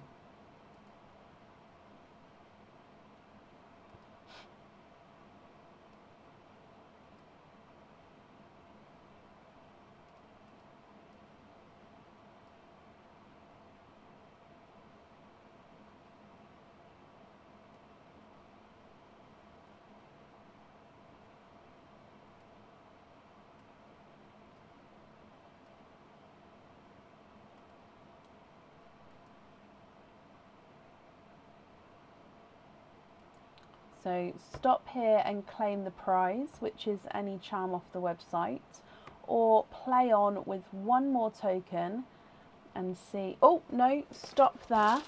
So stop here and claim the prize, which is any charm off the website, or play on with 1 more token and see. Oh no, stop there.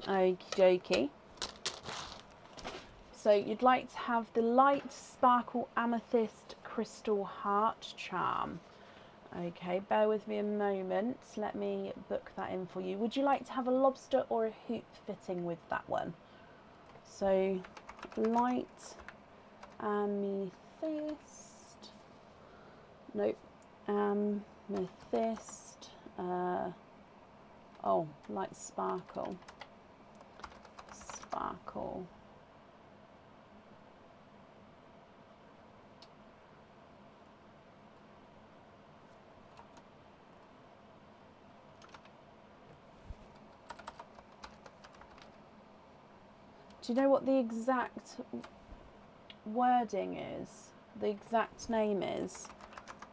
Okie dokie. So you'd like to have the light sparkle amethyst crystal heart charm. Okay, bear with me a moment. Let me book that in for you. Would you like to have a lobster or a hoop fitting with that one? So light amethyst, nope, amethyst, oh, light sparkle, do you know what the exact wording is? The exact name is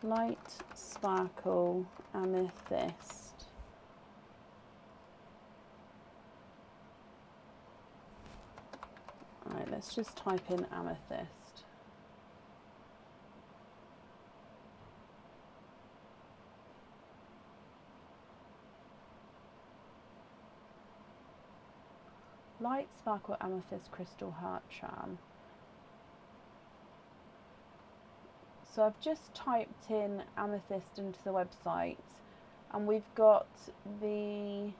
light sparkle amethyst. Alright, let's just type in amethyst. Light sparkle amethyst crystal heart charm. So I've just typed in amethyst into the website and we've got the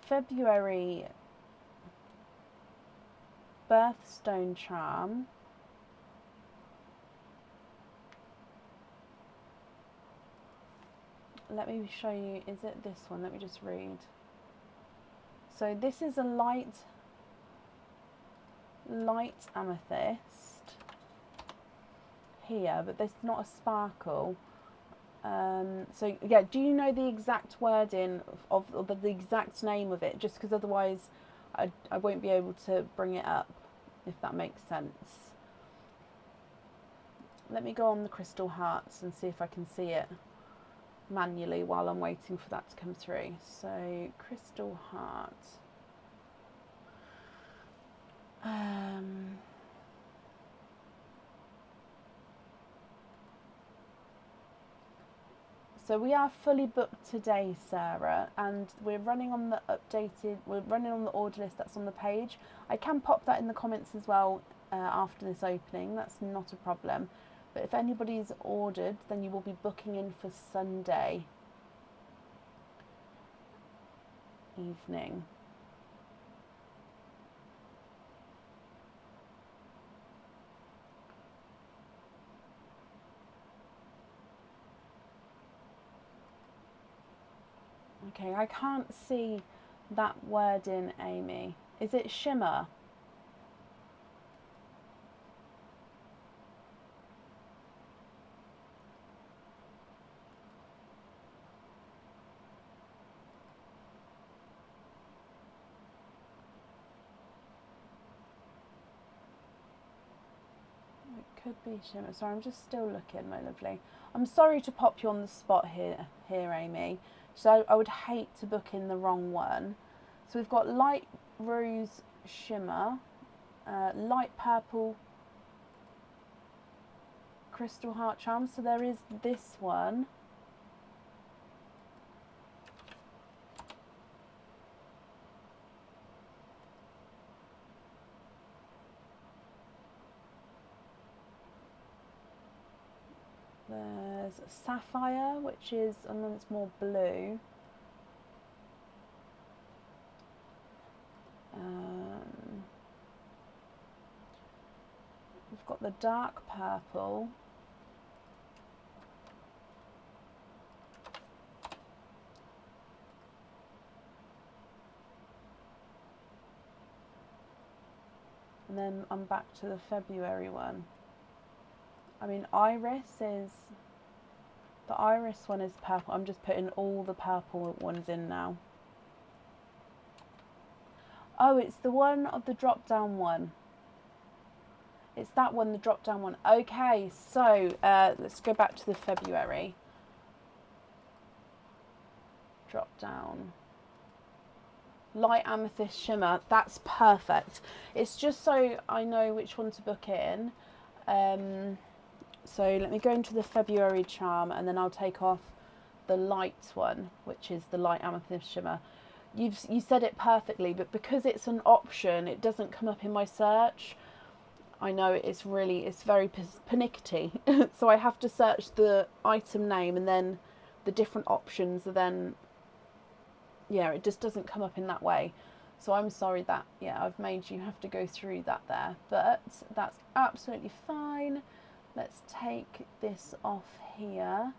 February birthstone charm. Let me show you, is it this one? Let me just read. So this is a light amethyst here, but there's not a sparkle. So yeah, do you know the exact wording of the exact name of it? Just because otherwise I won't be able to bring it up, if that makes sense. Let me go on the crystal hearts and see if I can see it manually while I'm waiting for that to come through. So crystal heart. So we are fully booked today, Sarah, and we're running on the order list that's on the page. I can pop that in the comments as well after this opening, that's not a problem. But if anybody's ordered, then you will be booking in for Sunday evening. Okay, I can't see that word in, Amy. Is it shimmer? It could be shimmer. Sorry, I'm just still looking, my lovely. I'm sorry to pop you on the spot here, Amy. So I would hate to book in the wrong one. So we've got light rose shimmer, light purple crystal heart charm. So there is this one. There's sapphire, which is, and then it's more blue. We've got the dark purple. And then I'm back to the February one. I mean, the iris one is purple. I'm just putting all the purple ones in now. Oh, it's the one of the drop down one. It's that one, the drop down one. Okay, so let's go back to the February. Drop down. Light amethyst shimmer. That's perfect. It's just so I know which one to book in. So let me go into the February charm and then I'll take off the light one, which is the light amethyst shimmer. You said it perfectly, but because it's an option, it doesn't come up in my search. I know it's very pernickety. So I have to search the item name and then the different options are then, yeah, it just doesn't come up in that way. So I'm sorry that, yeah, I've made you have to go through that there, but that's absolutely fine. Let's take this off here.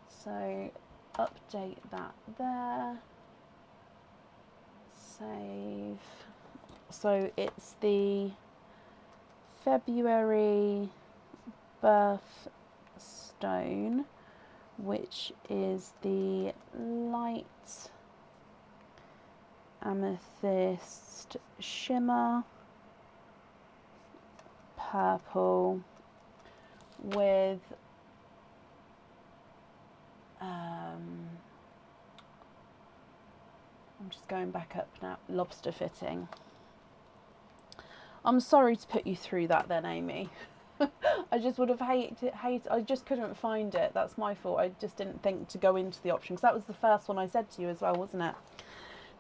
So update that there. Save. So it's the February birthstone, which is the light amethyst shimmer purple with I'm just going back up now, lobster fitting. I'm sorry to put you through that then, Amy. I just would have hated, I just couldn't find it. That's my fault. I just didn't think to go into the option because that was the first one I said to you as well, wasn't it?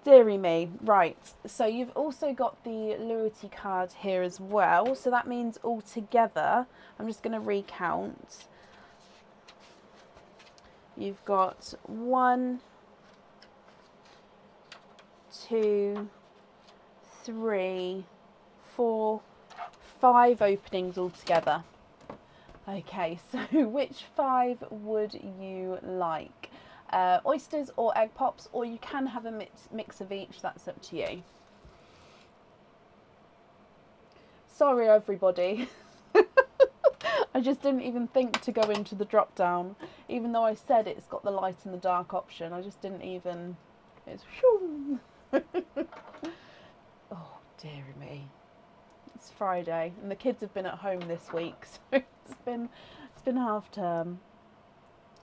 Deary me. Right, so you've also got the Luity card here as well. So that means altogether, I'm just going to recount. You've got 1, 2, 3, 4, 5 openings altogether. Okay, so which 5 would you like? Oysters or egg pops, or you can have a mix of each, that's up to you. Sorry everybody. I just didn't even think to go into the drop down, even though I said it's got the light and the dark option. I just didn't even, it's oh dearie me. It's Friday and the kids have been at home this week, so it's been half term.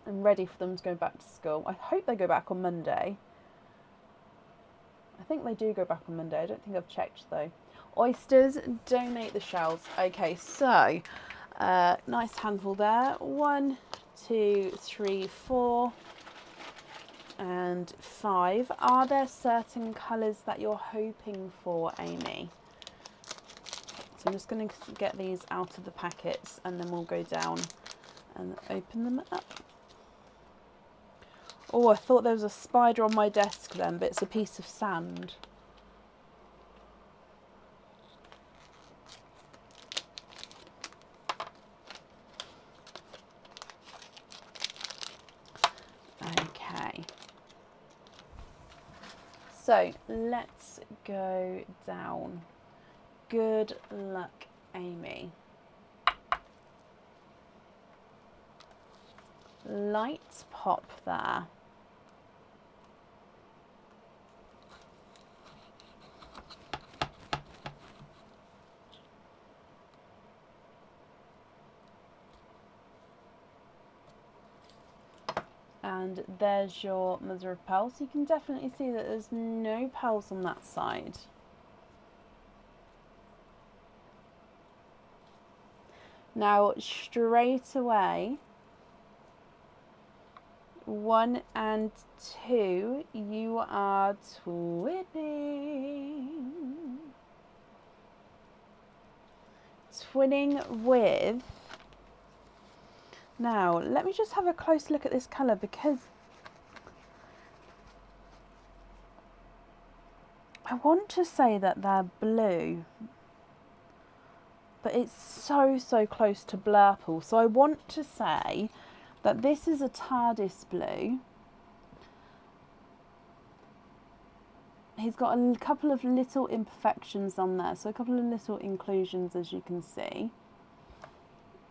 I'm ready for them to go back to school. I hope they go back on Monday. I think they do go back on Monday. I don't think I've checked though. Oysters, donate the shells. Okay, so nice handful there. 1, 2, 3, 4 and 5. Are there certain colours that you're hoping for, Amy? So I'm just going to get these out of the packets and then we'll go down and open them up. Oh, I thought there was a spider on my desk then, but it's a piece of sand. Okay. So let's go down. Good luck, Amy. Light pop there. And there's your mother of pearl. So you can definitely see that there's no pearls on that side. Now straight away, 1 and 2, you are twinning. Twinning with... Now, let me just have a close look at this colour because I want to say that they're blue, but it's so close to Blurple. So I want to say that this is a TARDIS blue. He's got a couple of little imperfections on there, so a couple of little inclusions, as you can see.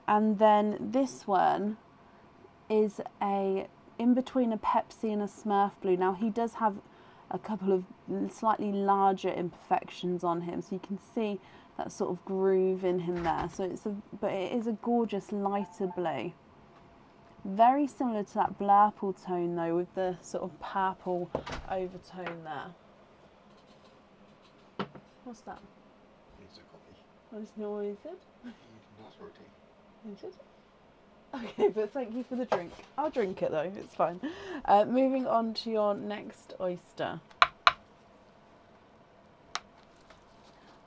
And then this one is in between a Pepsi and a Smurf blue. Now he does have a couple of slightly larger imperfections on him, so you can see that sort of groove in him there. So but it is a gorgeous lighter blue. Very similar to that Blurple tone though, with the sort of purple overtone there. What's that? It's a coffee. Oh, it's not, is it? Nice roti. Is it? Okay, but thank you for the drink. I'll drink it though, it's fine. Moving on to your next oyster.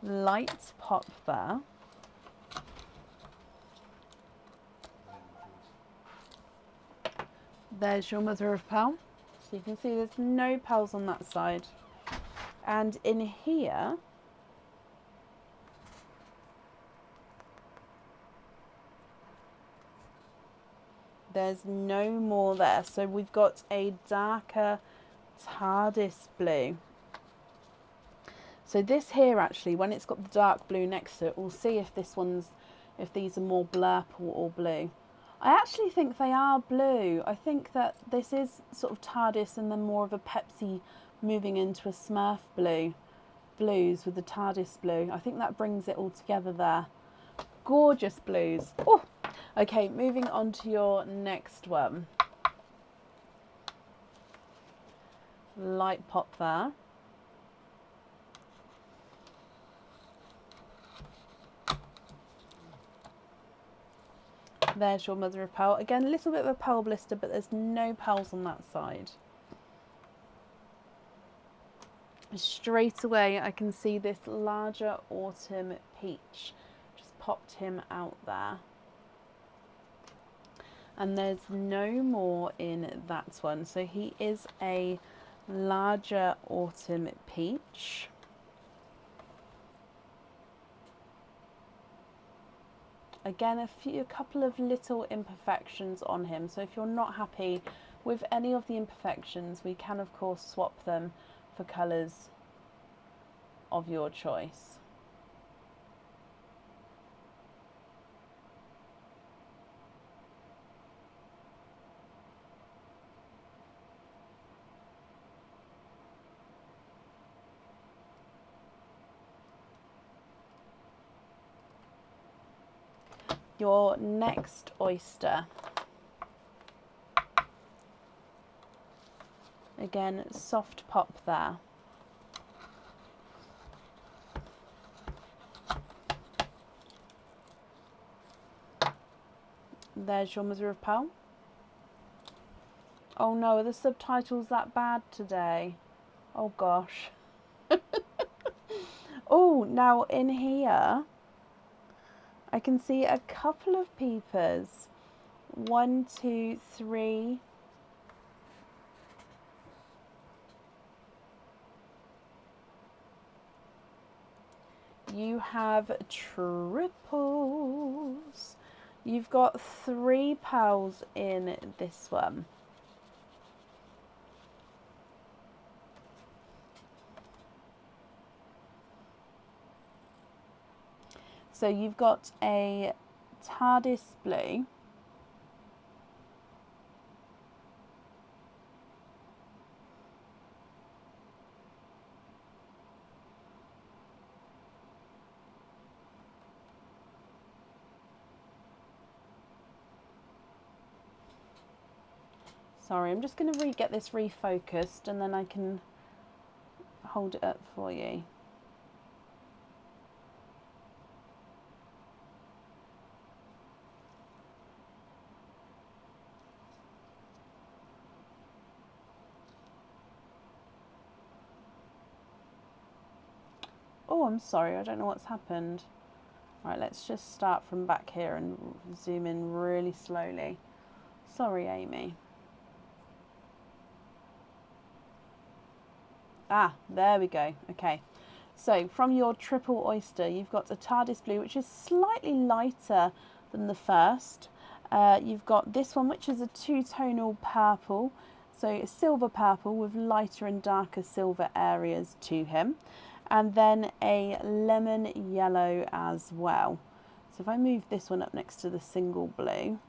Light pop there. There's your mother of pearl. So you can see there's no pearls on that side. And in here, there's no more there. So we've got a darker TARDIS blue. So this here actually, when it's got the dark blue next to it, we'll see if these are more Blurple or blue. I actually think they are blue. I think that this is sort of TARDIS and then more of a Pepsi moving into a Smurf blues with the TARDIS blue. I think that brings it all together there. Gorgeous blues. Oh, okay, moving on to your next one. Light pop there. There's your mother of pearl. Again, a little bit of a pearl blister, but there's no pearls on that side. Straight away, I can see this larger autumn peach. Just popped him out there. And there's no more in that one. So he is a larger autumn peach. Again, a couple of little imperfections on him. So if you're not happy with any of the imperfections, we can of course swap them for colours of your choice. Your next oyster. Again, soft pop there. There's your mother of pearl. Oh no, are the subtitles that bad today? Oh gosh. Oh, now in here, I can see a couple of peepers. 1, 2, 3. You have triples. You've got 3 pearls in this one. So you've got a TARDIS blue. Sorry, I'm just going to get this refocused and then I can hold it up for you. Oh, I'm sorry, I don't know what's happened. Right, let's just start from back here and zoom in really slowly. Sorry, Amy. Ah, there we go. Okay, so from your triple oyster, you've got a TARDIS blue, which is slightly lighter than the first. You've got this one, which is a two-tonal purple, so a silver purple with lighter and darker silver areas to him. And then a lemon yellow as well. So if I move this one up next to the single blue,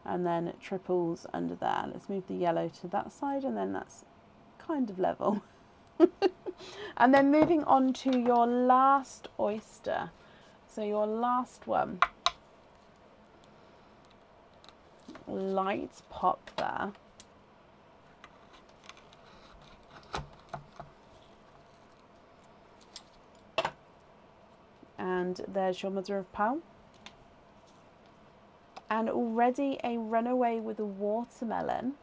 and then triples under there, let's move the yellow to that side, and then that's kind of level. And then moving on to your last oyster. So your last one, light pop there. And there's your mother of pearl. And already a runaway with a watermelon.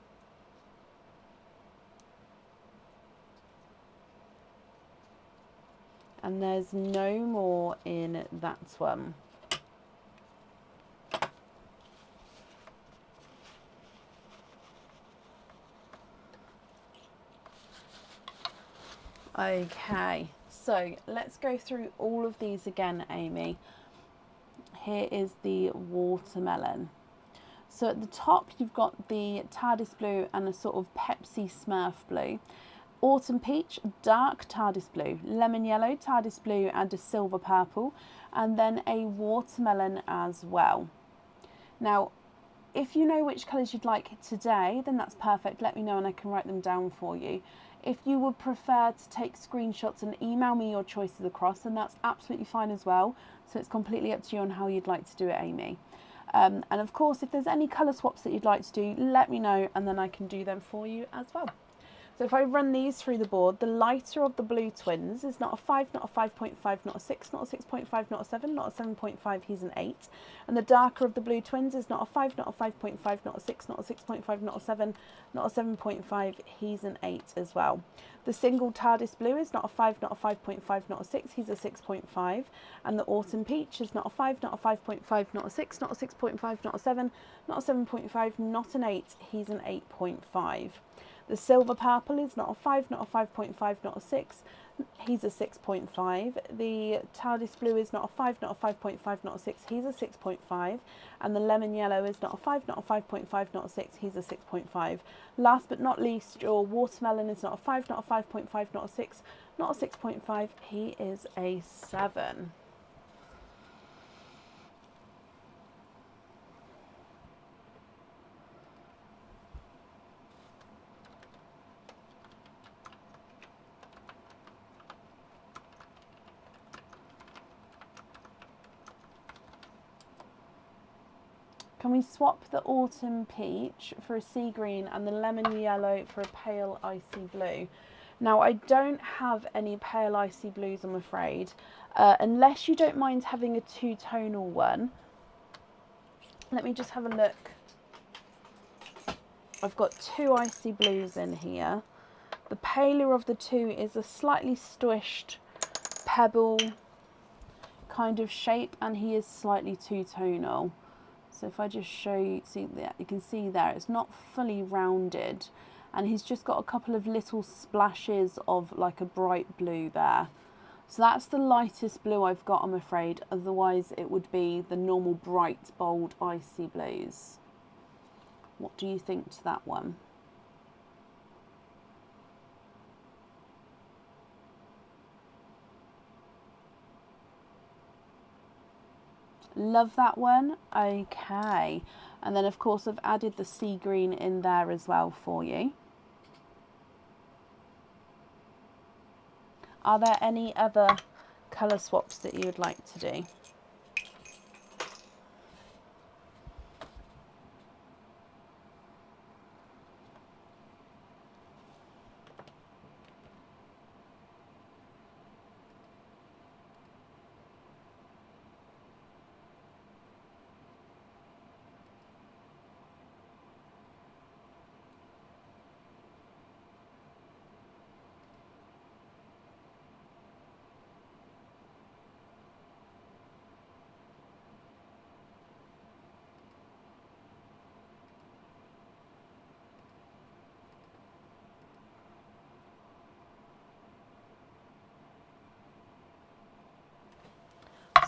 And there's no more in that one. Okay, so let's go through all of these again, Amy. Here is the watermelon. So at the top, you've got the TARDIS blue and a sort of Pepsi Smurf blue. Autumn peach, dark TARDIS blue, lemon yellow, TARDIS blue and a silver purple, and then a watermelon as well. Now, if you know which colours you'd like today, then that's perfect. Let me know and I can write them down for you. If you would prefer to take screenshots and email me your choices across, then that's absolutely fine as well. So it's completely up to you on how you'd like to do it, Amy. And of course, if there's any colour swaps that you'd like to do, let me know and then I can do them for you as well. So if I run these through the board, the lighter of the blue twins is not a 5, not a 5.5, not a 6, not a 6.5, not a 7, not a 7.5, he's an 8. And the darker of the blue twins is not a 5, not a 5.5, not a 6, not a 6.5, not a 7, not a 7.5, he's an 8 as well. The single TARDIS blue is not a 5, not a 5.5, not a 6, he's a 6.5. And the autumn peach is not a 5, not a 5.5, not a 6, not a 6.5, not a 7, not a 7.5, not an 8, he's an 8.5. The silver purple is not a 5, not a 5.5, not a 6. He's a 6.5. The TARDIS blue is not a 5, not a 5.5, not a 6. He's a 6.5. And the lemon yellow is not a 5, not a 5.5, not a 6. He's a 6.5. Last but not least, your watermelon is not a 5, not a 5.5, not a 6, not a 6.5. He is a 7. Can we swap the autumn peach for a sea green and the lemon yellow for a pale icy blue? Now, I don't have any pale icy blues, I'm afraid, unless you don't mind having a two-tonal one. Let me just have a look. I've got 2 icy blues in here. The paler of the two is a slightly squished pebble kind of shape, and he is slightly two-tonal. So if I just show you, see that you can see there, it's not fully rounded, and he's just got a couple of little splashes of like a bright blue there. So that's the lightest blue I've got, I'm afraid. Otherwise it would be the normal bright, bold, icy blues. What do you think to that one? Love that one. Okay. And then of course I've added the sea green in there as well for you. Are there any other colour swaps that you would like to do?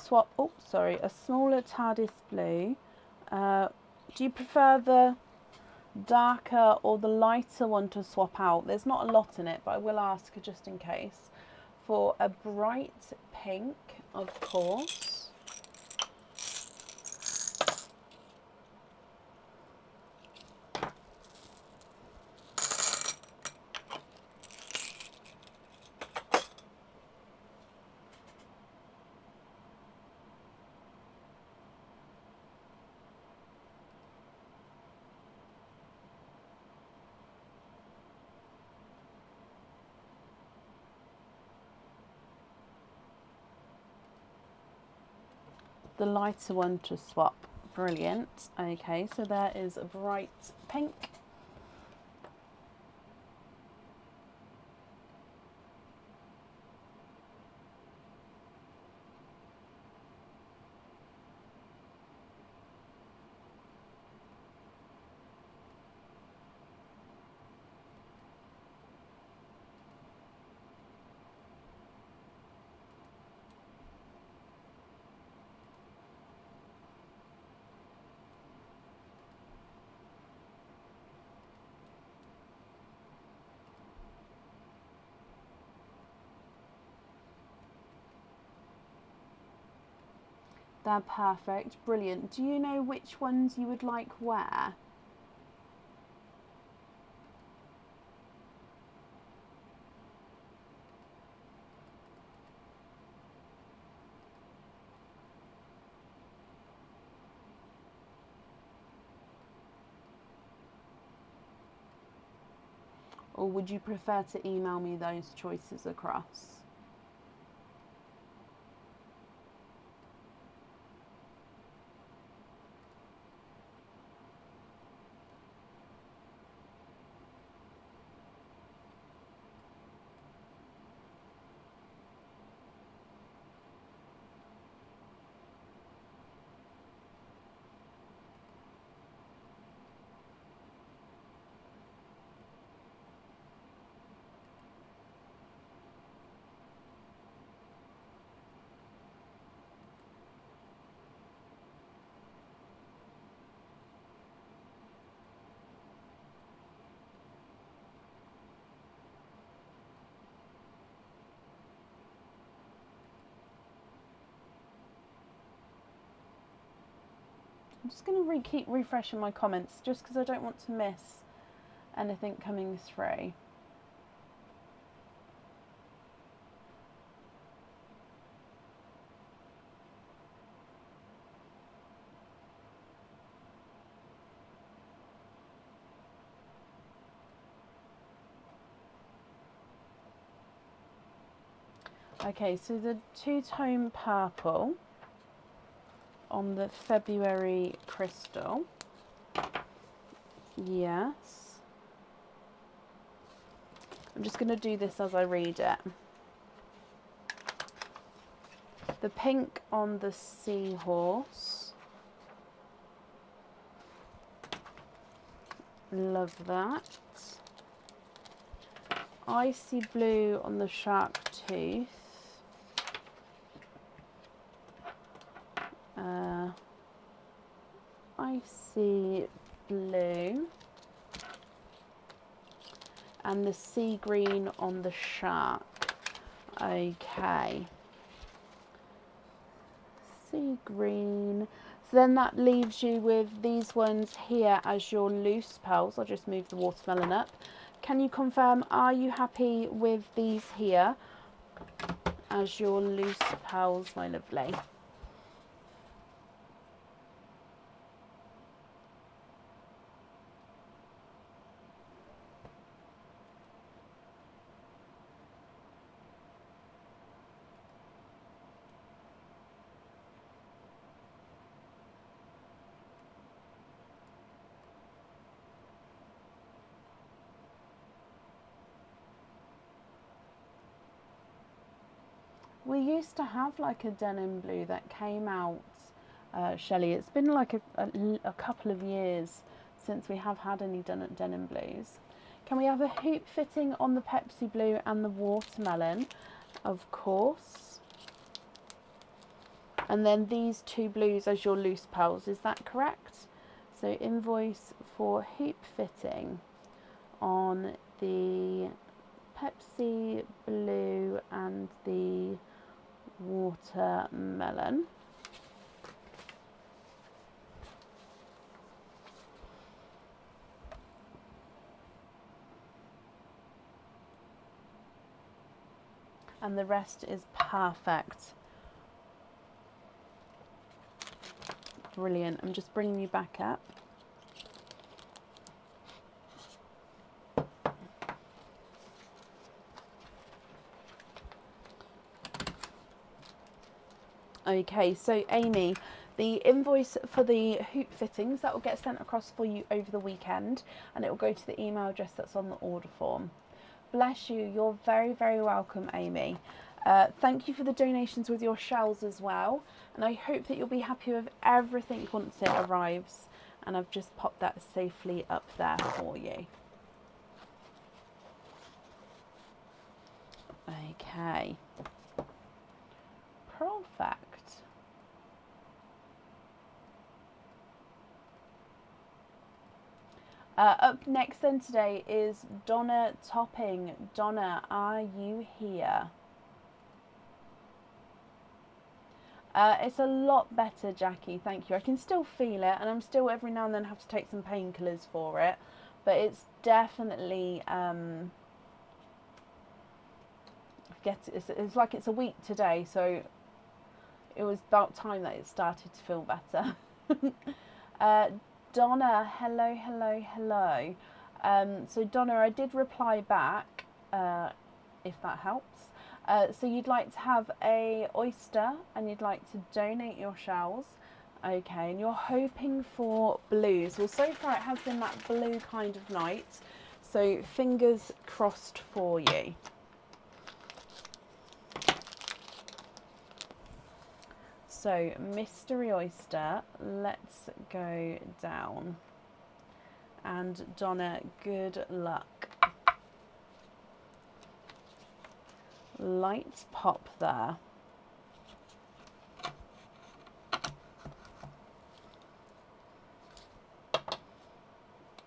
Swap, oh sorry, a smaller TARDIS blue. Do you prefer the darker or the lighter one to swap out? There's not a lot in it, but I will ask just in case. For a bright pink, of course. The lighter one to swap. Brilliant. Okay, so there is a bright pink. They're perfect. Brilliant. Do you know which ones you would like where? Or would you prefer to email me those choices across? I'm just going to keep refreshing my comments just because I don't want to miss anything coming through. Okay, so the two-tone purple on the February crystal. Yes. I'm just going to do this as I read it. The pink on the seahorse. Love that. Icy blue on the shark tooth. Icy blue. And the sea green on the shark. Okay. Sea green. So then that leaves you with these ones here as your loose pearls. I'll just move the watermelon up. Can you confirm, are you happy with these here as your loose pearls, my lovely? We used to have like a denim blue that came out, Shelley. It's been like a couple of years since we have had any denim blues. Can we have a hoop fitting on the Pepsi blue and the watermelon? Of course. And then these two blues as your loose pearls, is that correct? So invoice for hoop fitting on the Pepsi blue and the watermelon. And the rest is perfect. Brilliant. I'm just bringing you back up. Okay, so Amy, the invoice for the hoop fittings, that will get sent across for you over the weekend, and it will go to the email address that's on the order form. Bless you. You're very, very welcome, Amy. Thank you for the donations with your shells as well, and I hope that you'll be happy with everything once it arrives, and I've just popped that safely up there for you. Okay. Perfect. Up next then today is Donna Topping. Donna, are you here? It's a lot better, Jackie, thank you. I can still feel it, and I'm still every now and then have to take some painkillers for it, but it's definitely it's like it's a week today, so it was about time that it started to feel better. Donna, hello, hello, hello. So Donna, I did reply back, if that helps. So you'd like to have a oyster and you'd like to donate your shells. Okay, and you're hoping for blues. Well, so far it has been that blue kind of night. So fingers crossed for you. So Mystery Oyster, let's go down. And Donna, good luck. Light pop there.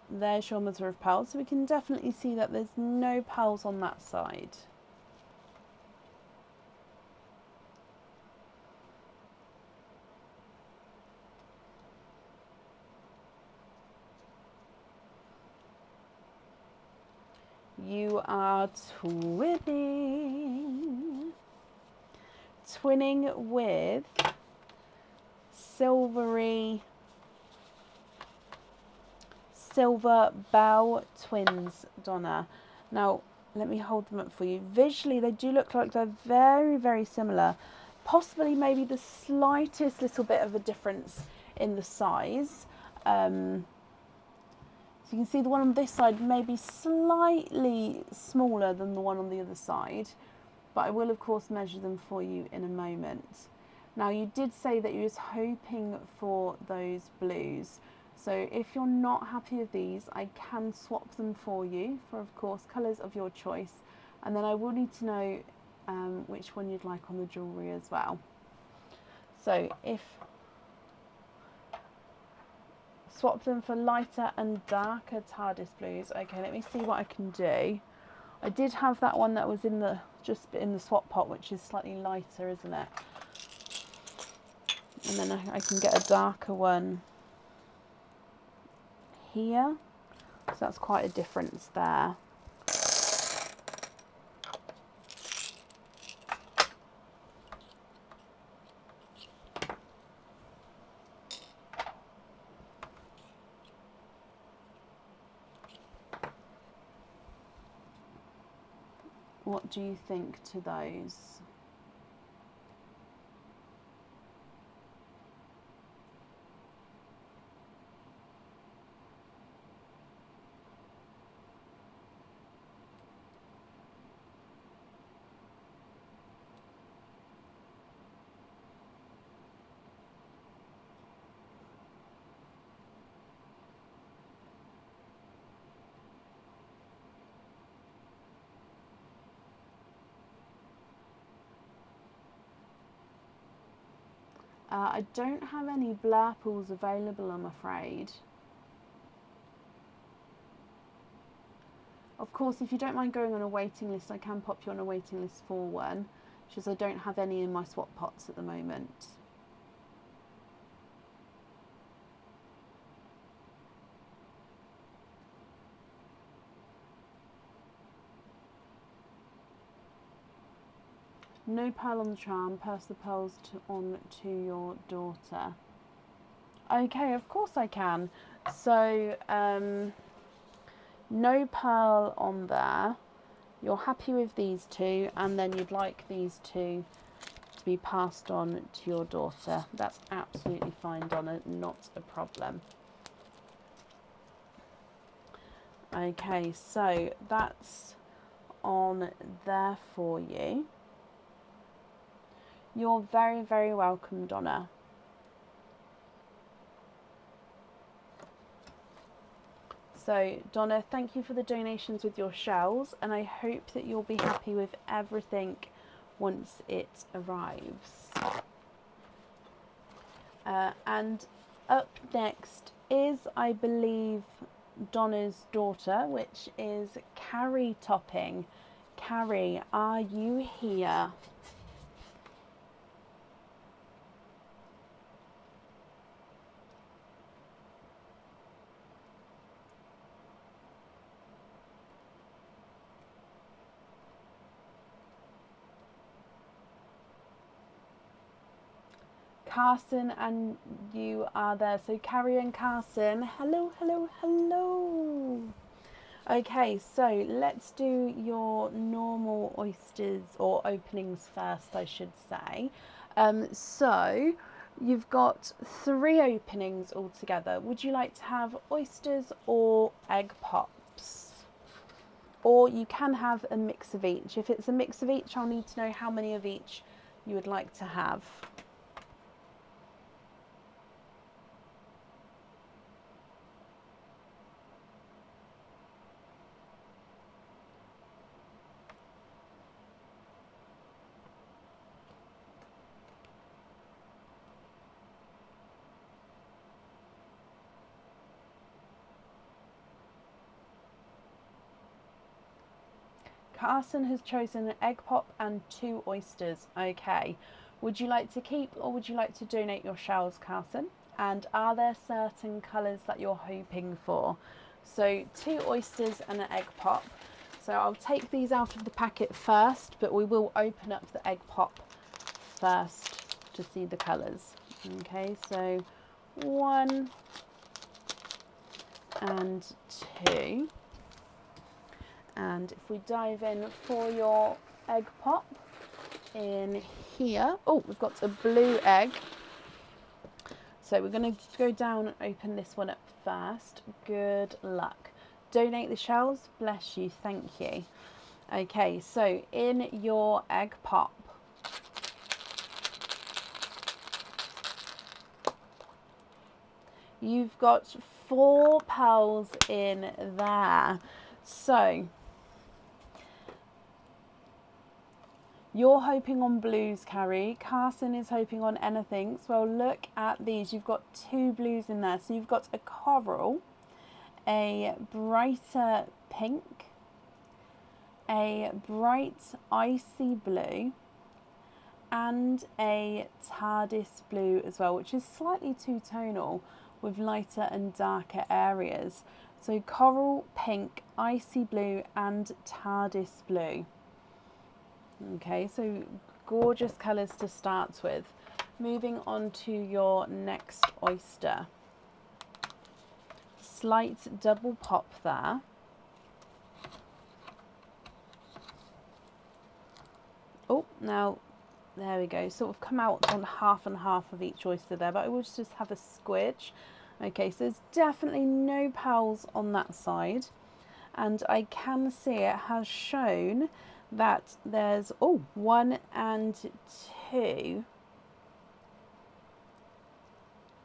There's your mother of pearls. So we can definitely see that there's no pearls on that side. You are twinning. Twinning with silver bell twins, Donna. Now, let me hold them up for you. Visually, they do look like they're very, very similar. Possibly maybe the slightest little bit of a difference in the size. So you can see the one on this side may be slightly smaller than the one on the other side. But I will, of course, measure them for you in a moment. Now, you did say that you was hoping for those blues. So if you're not happy with these, I can swap them for you for, of course, colours of your choice. And then I will need to know which one you'd like on the jewellery as well. So if swap them for lighter and darker TARDIS blues. Okay, let me see what I can do. I did have that one that was in the just in the swap pot, which is slightly lighter, isn't it? And then I can get a darker one here. So that's quite a difference there. What do you think to those? I don't have any blurples available, I'm afraid. Of course, if you don't mind going on a waiting list, I can pop you on a waiting list for one, because I don't have any in my swap pots at the moment. No pearl on the charm, pass the pearls on to your daughter. Okay, of course I can. So, no pearl on there. You're happy with these two, and then you'd like these two to be passed on to your daughter. That's absolutely fine, Donna, not a problem. Okay, so that's on there for you. You're very, very welcome, Donna. So, Donna, thank you for the donations with your shells, and I hope that you'll be happy with everything once it arrives. And up next is, I believe, Donna's daughter, which is Carrie Topping. Carrie, are you here? Carson and you are there. So Carrie and Carson, hello, hello, hello. Okay, so let's do your normal oysters, or openings first, I should say. So you've got 3 openings altogether. Would you like to have oysters or egg pops? Or you can have a mix of each. If it's a mix of each, I'll need to know how many of each you would like to have. Carson has chosen an egg pop and 2 oysters. Okay. Would you like to keep or would you like to donate your shells, Carson? And are there certain colours that you're hoping for? So 2 oysters and an egg pop. So I'll take these out of the packet first, but we will open up the egg pop first to see the colours. Okay, so 1 and 2. And if we dive in for your egg pop in here, oh, we've got a blue egg. So we're going to go down and open this one up first. Good luck. Donate the shells. Bless you. Thank you. Okay, so in your egg pop, you've got 4 pearls in there. So you're hoping on blues, Carrie. Carson is hoping on anything. So well, look at these. You've got 2 blues in there. So you've got a coral, a brighter pink, a bright icy blue, and a TARDIS blue as well, which is slightly two-tonal with lighter and darker areas. So coral, pink, icy blue, and TARDIS blue. Okay, so gorgeous colours to start with. Moving on to your next oyster. Slight double pop there. Oh, now there we go. Sort of come out on half and half of each oyster there, but I will just have a squidge. Okay, so there's definitely no pearls on that side, and I can see it has shown that there's 1 and 2.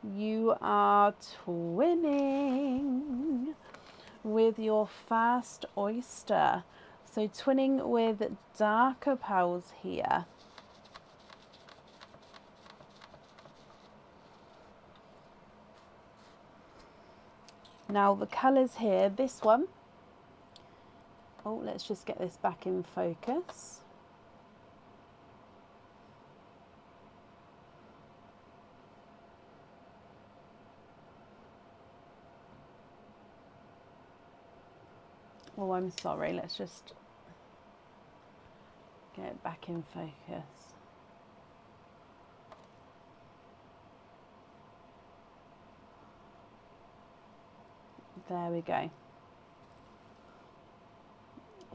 You are twinning with your first oyster. So twinning with darker pearls here. Now the colours here, this one, let's just get this back in focus. Oh, I'm sorry, let's just get it back in focus. There we go.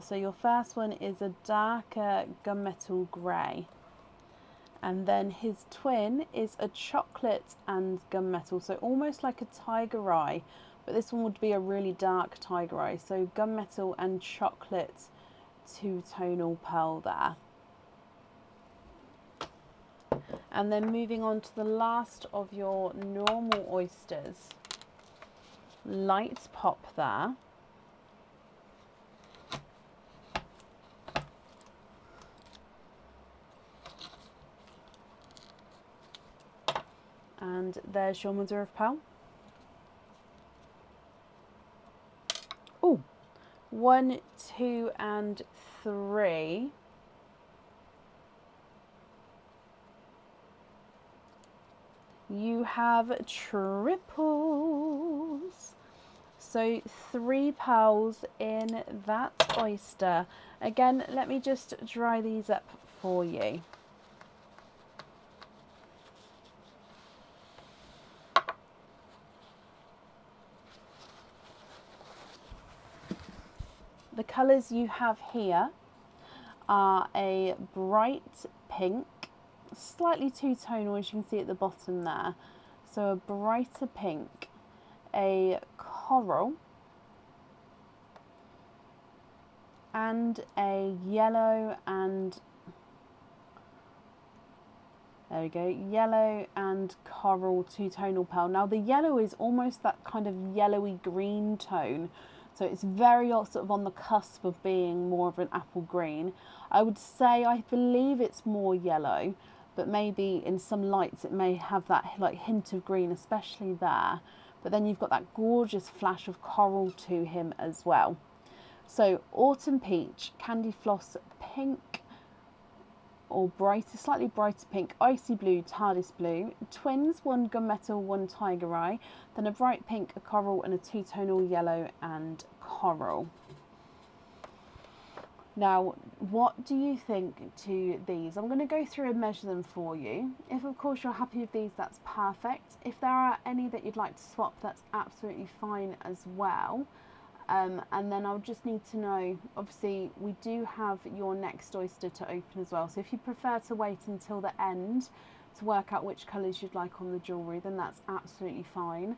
So your first one is a darker gunmetal grey, and then his twin is a chocolate and gunmetal, so almost like a tiger eye, but this one would be a really dark tiger eye. So gunmetal and chocolate two-tonal pearl there. And then moving on to the last of your normal oysters. Light pop there. And there's your mother of pearl. Oh, 1, 2, and 3. You have triples. So 3 pearls in that oyster. Again, let me just dry these up for you. The colours you have here are a bright pink, slightly two-tonal as you can see at the bottom there. So a brighter pink, a coral, and a yellow and, there we go, yellow and coral two-tonal pearl. Now the yellow is almost that kind of yellowy green tone. So it's very sort of on the cusp of being more of an apple green. I would say, I believe it's more yellow, but maybe in some lights it may have that like hint of green, especially there. But then you've got that gorgeous flash of coral to him as well. So autumn peach, candy floss pink, or brighter, slightly brighter pink, icy blue, TARDIS blue, twins, 1 gunmetal, 1 tiger eye, then a bright pink, a coral, and a two-tonal yellow and coral. Now, what do you think to these? I'm going to go through and measure them for you. If, of course, you're happy with these, that's perfect. If there are any that you'd like to swap, that's absolutely fine as well. And then I'll just need to know, obviously, we do have your next oyster to open as well. So if you prefer to wait until the end to work out which colours you'd like on the jewellery, then that's absolutely fine.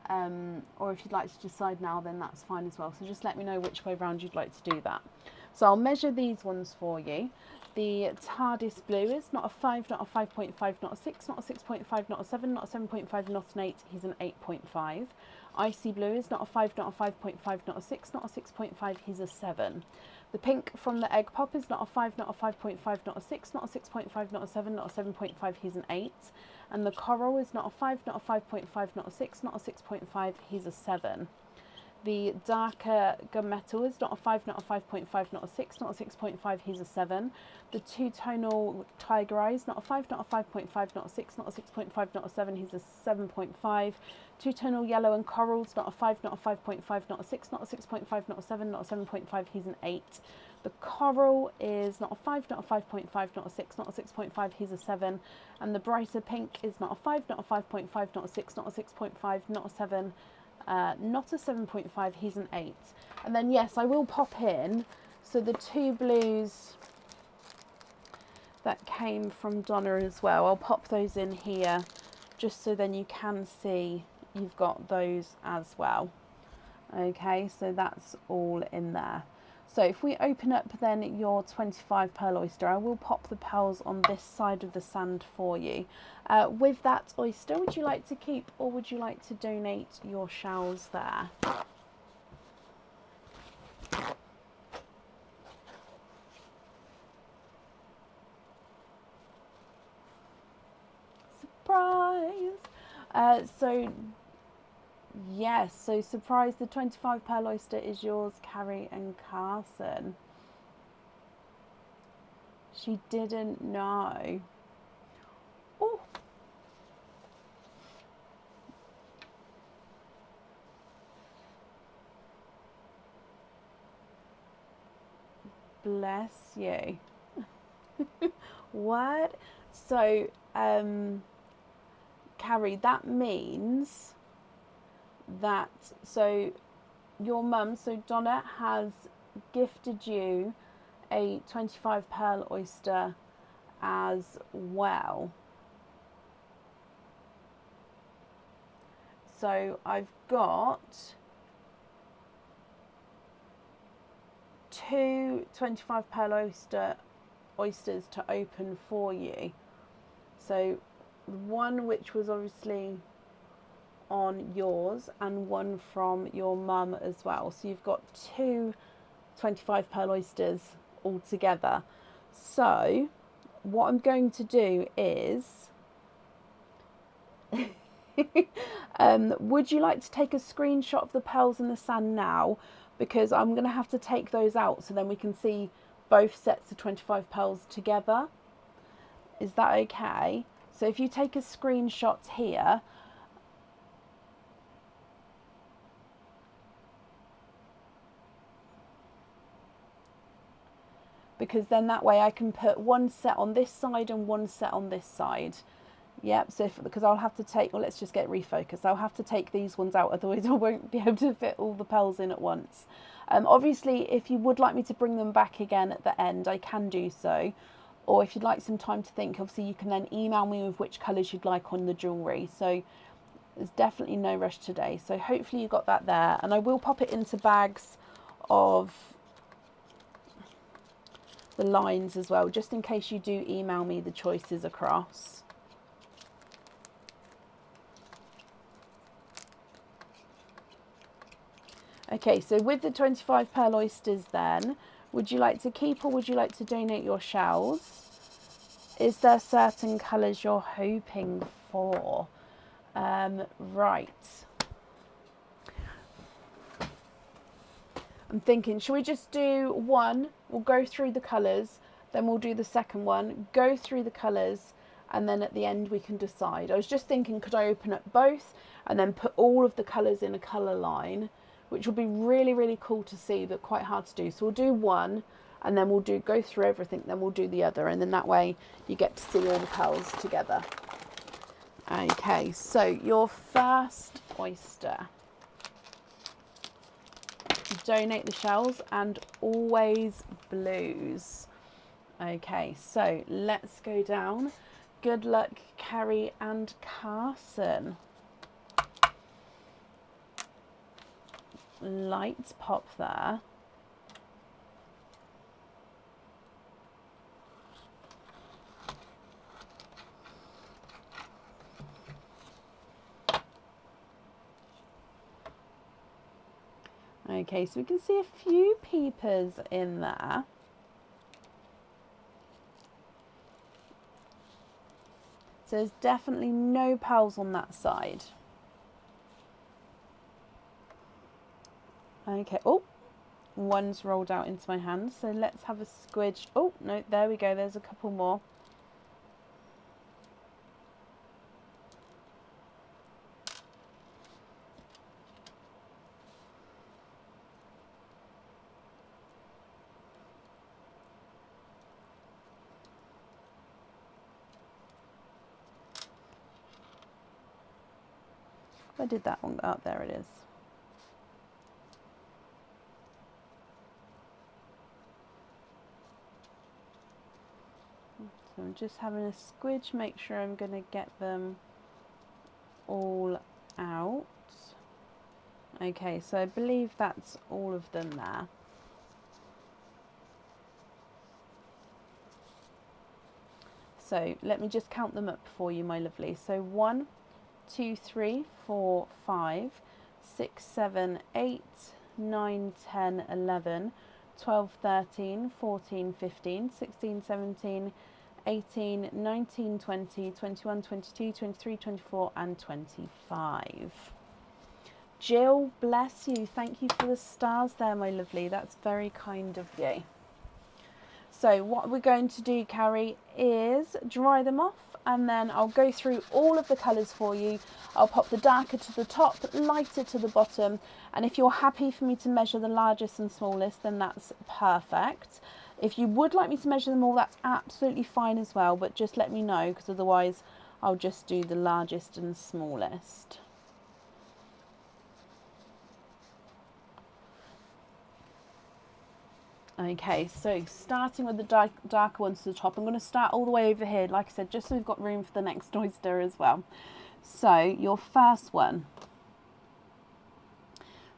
Or if you'd like to decide now, then that's fine as well. So just let me know which way round you'd like to do that. So I'll measure these ones for you. The TARDIS blue is not a 5, not a 5.5, not a 6, not a 6.5, not a 7, not a 7.5, not an 8. He's an 8.5. Icy blue is not a 5, not a 5.5, not a 6, not a 6.5. He's a 7. The pink from the egg pop is not a 5, not a 5.5, not a 6, not a 6.5, not a 7, not a 7.5. He's an 8. And the coral is not a 5, not a 5.5, not a 6, not a 6.5. He's a 7. The darker gunmetal is not a 5, not a 5.5, not a 6, not a 6.5, he's a 7. The two-tonal tiger eye is not a 5, not a 5.5, not a 6, not a 6.5, not a 7, he's a 7.5. Two-tonal yellow and corals, not a 5, not a 5.5, not a 6, not a 6.5, not a 7, not a 7.5, he's an 8. The coral is not a 5, not a 5.5, not a 6, not a 6.5, he's a 7. And the brighter pink is not a 5, not a 5.5, not a 6, not a 6.5, not a 7. Not a 7.5, he's an 8. And then yes, I will pop in, so the two blues that came from Donna as well, I'll pop those in here just so then you can see you've got those as well. Okay, so that's all in there. So if we open up then your 25 pearl oyster, I will pop the pearls on this side of the sand for you. With that oyster, would you like to keep or would you like to donate your shells there? Surprise! Yes, so surprise, the 25 pearl oyster is yours, Carrie and Carson. She didn't know. Oh. Bless you. What? So, Carrie, that means that, so your mum, so Donna has gifted you a 25 pearl oyster as well. So I've got two 25 pearl oysters to open for you. So one which was obviously on yours and one from your mum as well. So you've got two 25 pearl oysters all together. So what I'm going to do is would you like to take a screenshot of the pearls in the sand now, because I'm going to have to take those out so then we can see both sets of 25 pearls together. Is that okay? So if you take a screenshot here, because then that way I can put one set on this side and one set on this side. Yep, so because I'll have to take, well, let's just get refocused. I'll have to take these ones out, otherwise I won't be able to fit all the pearls in at once. Obviously, if you would like me to bring them back again at the end, I can do so. Or if you'd like some time to think, obviously you can then email me with which colours you'd like on the jewellery. So there's definitely no rush today. So hopefully you got that there. And I will pop it into bags of the lines as well, just in case you do email me the choices across. Okay, so with the 25 pearl oysters then, would you like to keep or would you like to donate your shells? Is there certain colours you're hoping for? Right. I'm thinking, shall we just do one? We'll go through the colours, then we'll do the second one, go through the colours, and then at the end we can decide. I was just thinking, could I open up both and then put all of the colours in a colour line, which would be really, really cool to see, but quite hard to do. So we'll do one, and then we'll go through everything, then we'll do the other, and then that way you get to see all the pearls together. Okay, so your first oyster. Donate the shells and always blues. Okay, so let's go down. Good luck, Carrie and Carson. Lights pop there. Okay, so we can see a few peepers in there. So there's definitely no pearls on that side. Okay, oh, one's rolled out into my hand. So let's have a squidge. Oh, no, there we go. There's a couple more. Where did that one go? Oh, there it is. So I'm just having a squidge, make sure I'm going to get them all out. Okay, so I believe that's all of them there. So let me just count them up for you, my lovely. So 1, 2, 3, 4, 5, 6, 7, 8, 9, 10, 11, 12, 13, 14, 15, 16, 17, 18, 19, 20, 21, 22, 23, 24 and 25. Jill, bless you. Thank you for the stars there, my lovely. That's very kind of you. So what we're going to do, Carrie, is dry them off, and then I'll go through all of the colours for you. I'll pop the darker to the top, lighter to the bottom, and if you're happy for me to measure the largest and smallest, then that's perfect. If you would like me to measure them all, that's absolutely fine as well, but just let me know, because otherwise I'll just do the largest and smallest. Okay, so starting with the darker ones to the top, I'm going to start all the way over here, like I said, just so we've got room for the next oyster as well. So your first one,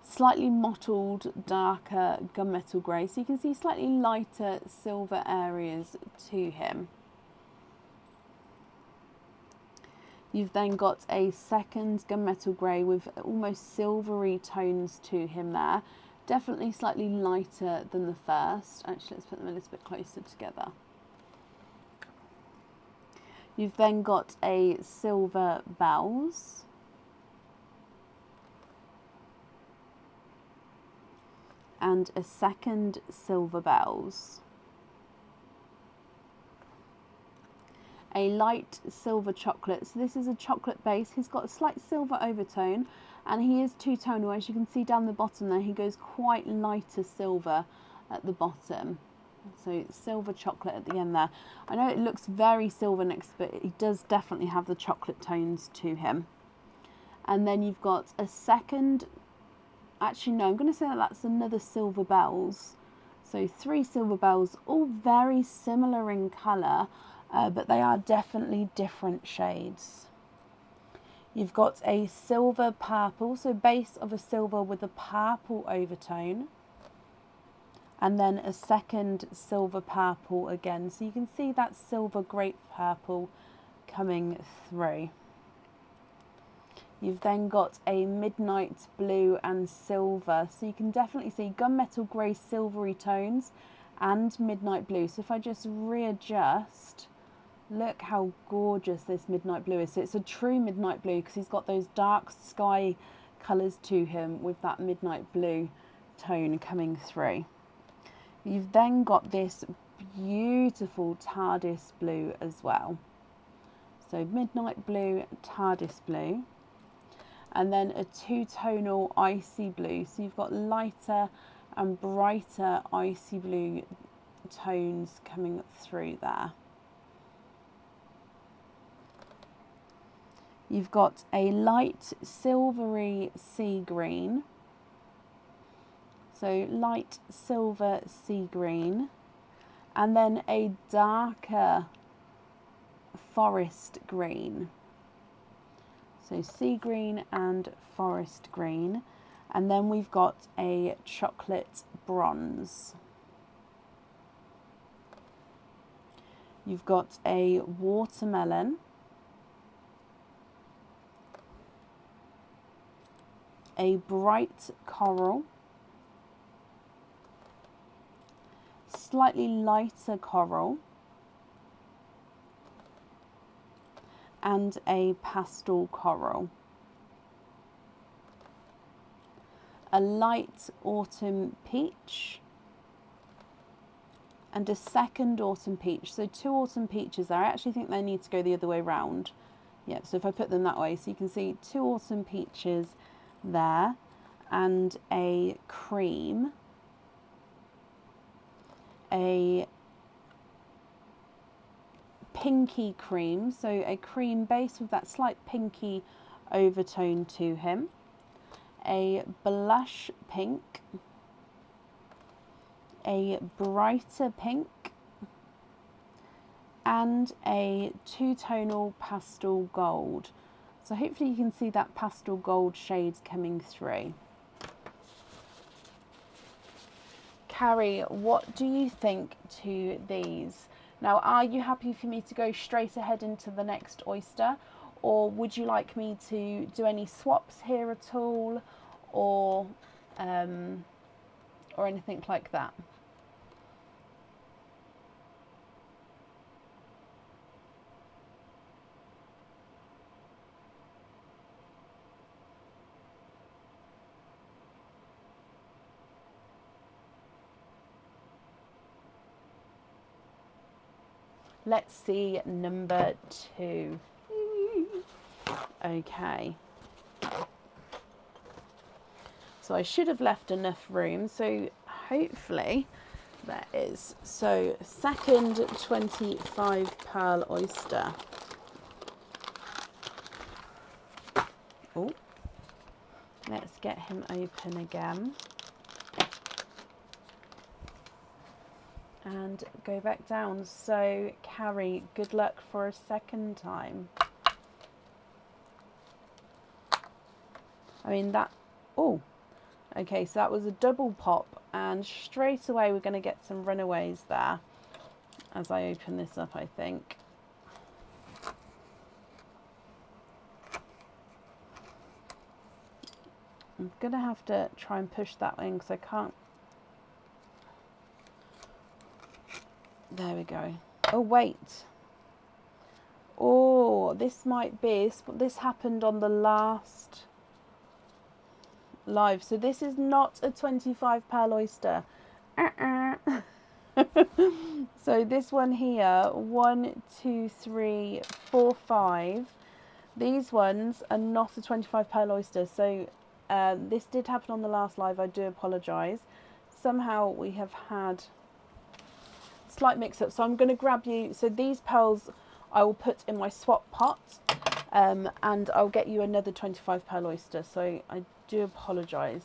slightly mottled, darker gunmetal grey, so you can see slightly lighter silver areas to him. You've then got a second gunmetal grey with almost silvery tones to him there. Definitely slightly lighter than the first. Actually, let's put them a little bit closer together. You've then got a silver bells. And a second silver bells. A light silver chocolate. So this is a chocolate base. He's got a slight silver overtone. And he is two-tonal, as you can see down the bottom there, he goes quite lighter silver at the bottom. So silver chocolate at the end there. I know it looks very silver next, but he does definitely have the chocolate tones to him. And then you've got a second, actually no, I'm going to say that that's another silver bells. So 3 silver bells, all very similar in colour, but they are definitely different shades. You've got a silver purple, so base of a silver with a purple overtone. And then a second silver purple again. So you can see that silver grape purple coming through. You've then got a midnight blue and silver. So you can definitely see gunmetal grey silvery tones and midnight blue. So if I just readjust, look how gorgeous this midnight blue is. So it's a true midnight blue because he's got those dark sky colours to him with that midnight blue tone coming through. You've then got this beautiful TARDIS blue as well. So midnight blue, TARDIS blue. And then a two-tonal icy blue. So you've got lighter and brighter icy blue tones coming through there. You've got a light silvery sea green, so light silver sea green, and then a darker forest green. So sea green and forest green, and then we've got a chocolate bronze. You've got a watermelon, a bright coral, slightly lighter coral, and a pastel coral. A light autumn peach, and a second autumn peach. So 2 autumn peaches there. I actually think they need to go the other way round. Yeah, so if I put them that way, so you can see 2 autumn peaches there, and a cream, a pinky cream, so a cream base with that slight pinky overtone to him, a blush pink, a brighter pink, and a 2-tonal pastel gold. So hopefully you can see that pastel gold shade coming through. Carrie, what do you think to these? Now, are you happy for me to go straight ahead into the next oyster, or would you like me to do any swaps here at all, or anything like that? Let's see number 2. Okay. So I should have left enough room, so hopefully there is. So second 25 pearl oyster. Oh, let's get him open again. And go back down. So Carrie, good luck for a second time. I mean that, oh, okay, so that was a double pop, and straight away we're going to get some runaways there as I open this up, I think. I'm going to have to try and push that in because I can't. There we go. Oh, wait. Oh, this might be, this happened on the last live. So this is not a 25 pearl oyster. So this one here, 1, 2, 3, 4, 5. These ones are not a 25 pearl oyster. So this did happen on the last live. I do apologise. Somehow we have had slight mix up, so I'm going to grab you. So these pearls I will put in my swap pot, and I'll get you another 25 pearl oyster. So I do apologise.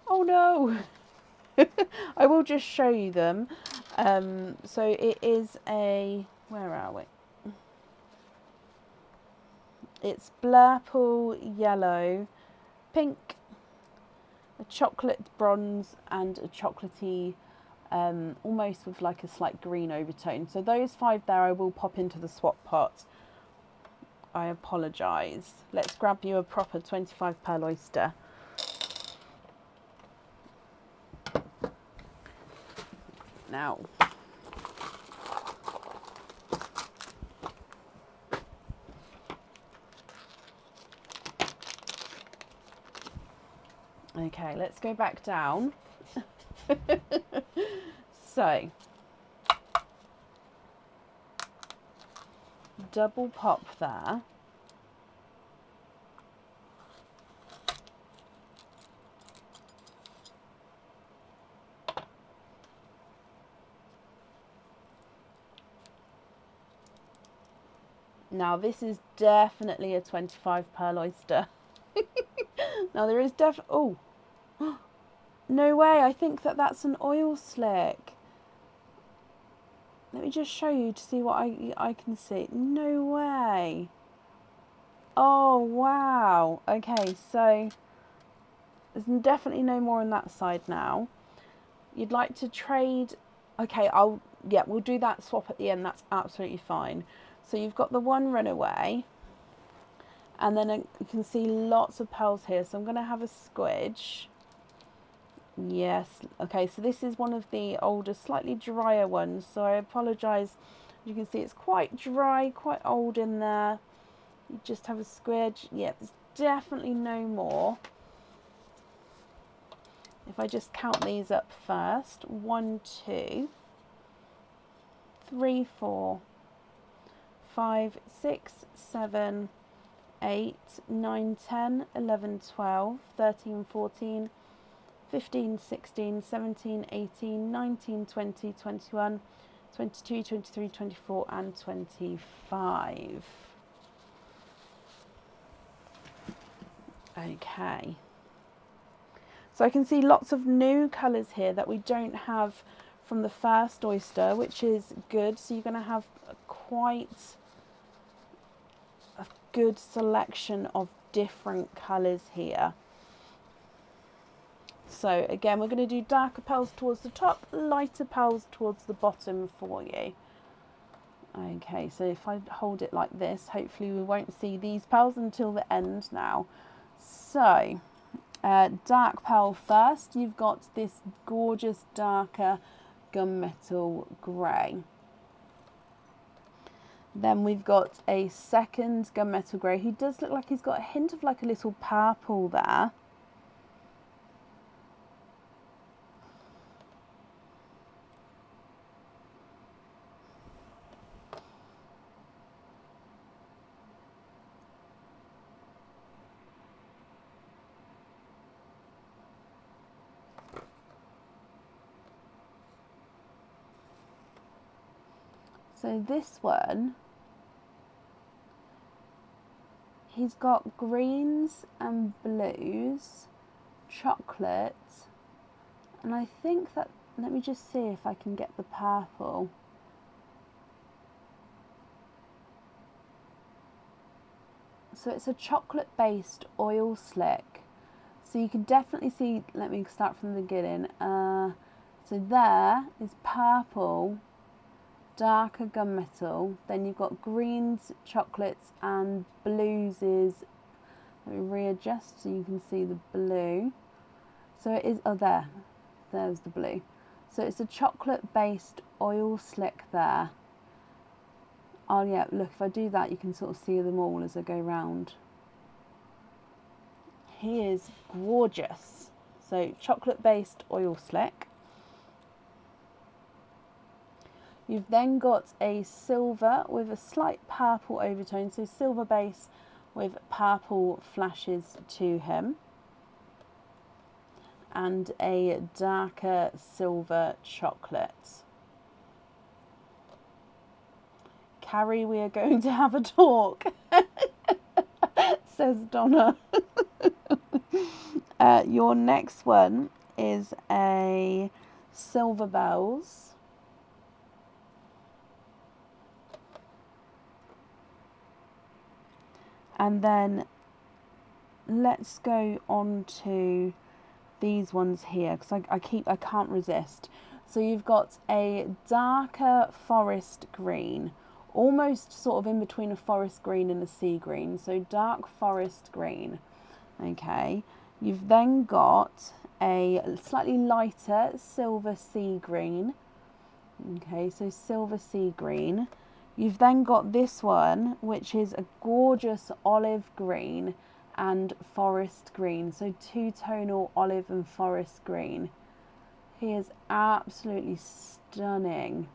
Oh no. I will just show you them. So it is a, where are we? It's blurple yellow, pink, a chocolate bronze, and a chocolatey almost with like a slight green overtone. So those 5 there I will pop into the swap pot. I apologise. Let's grab you a proper 25 pearl oyster. Now, okay, let's go back down. So, double pop there. Now this is definitely a 25 pearl oyster. Now there is oh, no way, I think that's an oil slick. Let me just show you to see what I can see. No way. Oh, wow. Okay, so there's definitely no more on that side now. You'd like to trade. Okay, we'll do that swap at the end. That's absolutely fine. So you've got the one runaway, and then you can see lots of pearls here. So I'm going to have a squidge. Yes. Okay, so this is one of the older, slightly drier ones. So I apologise. You can see it's quite dry, quite old in there. You just have a squidge. Yeah, there's definitely no more. If I just count these up first. 1, 2, 3, 4, 5, 6, 7, 8, 9, 10, 11, 12, 13, 14, 15, 16, 17, 18, 19, 20, 21, 22, 23, 24 and 25. Okay. So I can see lots of new colours here that we don't have from the first oyster, which is good. So you're going to have quite a good selection of different colours here. So again, we're going to do darker pearls towards the top, lighter pearls towards the bottom for you. Okay, so if I hold it like this, hopefully we won't see these pearls until the end now. So, dark pearl first, you've got this gorgeous darker gunmetal grey. Then we've got a second gunmetal grey. He does look like he's got a hint of like a little purple there. So this one, he's got greens and blues, chocolate, and I think that, let me just see if I can get the purple. So it's a chocolate based oil slick. So you can definitely see, let me start from the beginning. So there is purple, darker gunmetal, then you've got greens, chocolates and blues is, let me readjust so you can see the blue. So it is, oh there's the blue. So it's a chocolate based oil slick there. Oh yeah, look, if I do that you can sort of see them all as I go round. He is gorgeous. So chocolate based oil slick. You've then got a silver with a slight purple overtone, so silver base with purple flashes to him. And a darker silver chocolate. Carrie, we are going to have a talk, says Donna. Your next one is a silver bells. And then let's go on to these ones here because I can't resist. So you've got a darker forest green, almost sort of in between a forest green and a sea green. So dark forest green. Okay. You've then got a slightly lighter silver sea green. Okay, so silver sea green. You've then got this one, which is a gorgeous olive green and forest green. So two-tonal olive and forest green. He is absolutely stunning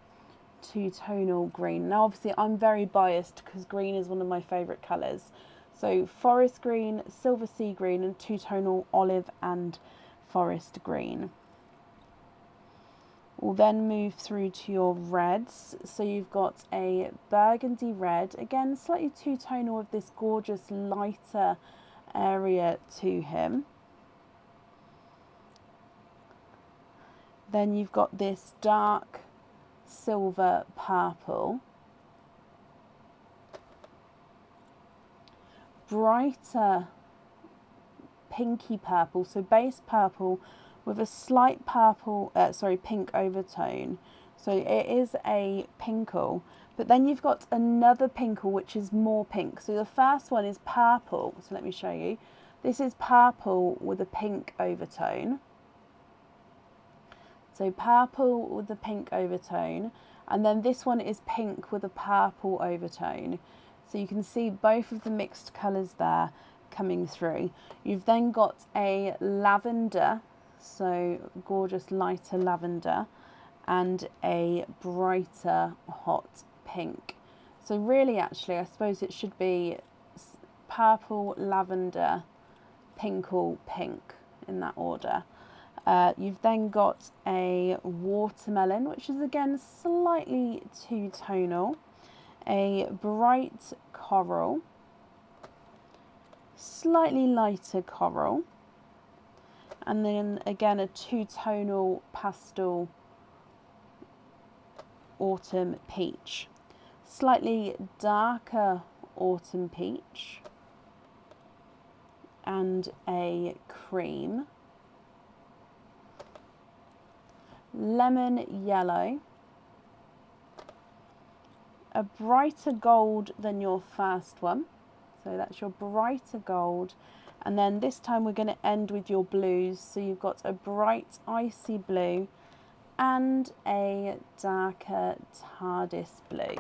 two-tonal green. Now, obviously, I'm very biased because green is one of my favourite colours. So forest green, silver sea green, and two-tonal olive and forest green. We'll then move through to your reds. So you've got a burgundy red, again slightly two-tonal with this gorgeous lighter area to him. Then you've got this dark silver purple, brighter pinky purple, so base purple with a slight pink overtone. So it is a pinkle, but then you've got another pinkle which is more pink. So the first one is purple, so let me show you. This is purple with a pink overtone. So purple with a pink overtone, and then this one is pink with a purple overtone. So you can see both of the mixed colours there coming through. You've then got a lavender, so gorgeous lighter lavender, and a brighter hot pink. So really actually I suppose it should be purple, lavender, pinkle, pink in that order. You've then got a watermelon, which is again slightly two-tonal, a bright coral, slightly lighter coral, and then again a two-tonal pastel autumn peach, slightly darker autumn peach, and a cream, lemon yellow, a brighter gold than your first one, so that's your brighter gold, and then this time we're going to end with your blues, so you've got a bright icy blue and a darker TARDIS blue.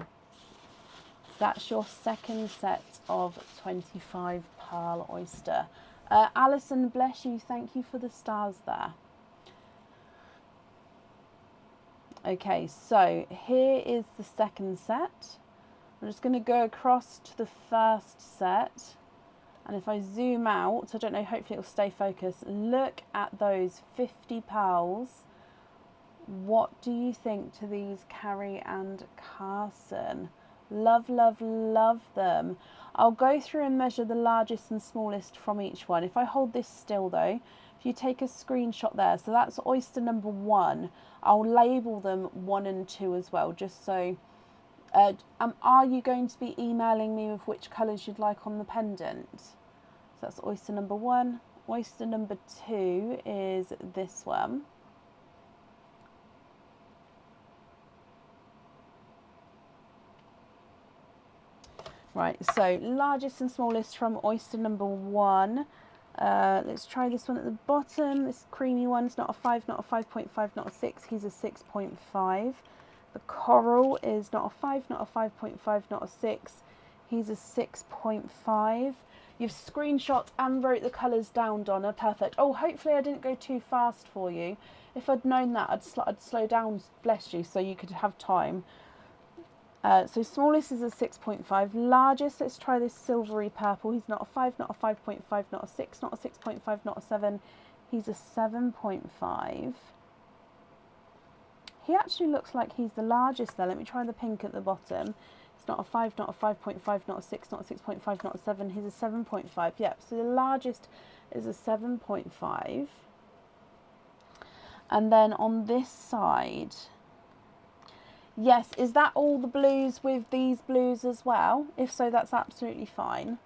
That's your second set of 25 pearl oyster. Alison, bless you, thank you for the stars there. Okay, so here is the second set. I'm just going to go across to the first set, and if I zoom out, I don't know, hopefully it'll stay focused. Look at those 50 pearls. What do you think to these, Carrie and Carson? Love, love, love them. I'll go through and measure the largest and smallest from each one. If I hold this still though, if you take a screenshot there, so that's oyster number 1. I'll label them 1 and 2 as well, just so. Are you going to be emailing me with which colours you'd like on the pendant? So that's oyster number 1. Oyster number 2 is this one. Right, so largest and smallest from oyster number 1. Let's try this one at the bottom. This creamy one's not a 5, not a 5.5, not a 6. He's a 6.5. The coral is not a 5, not a 5.5, not a 6. He's a 6.5. You've screenshot and wrote the colours down, Donna. Perfect. Oh, hopefully I didn't go too fast for you. If I'd known that, I'd slow down, bless you, so you could have time. So smallest is a 6.5. Largest, let's try this silvery purple. He's not a 5, not a 5.5, not a 6, not a 6.5, not a 7. He's a 7.5. He actually looks like he's the largest there. Let me try the pink at the bottom. It's not a 5, not a 5.5, not a 6, not a 6.5, not a 7. He's a 7.5. Yep, so the largest is a 7.5. And then on this side, yes, is that all the blues with these blues as well? If so, that's absolutely fine.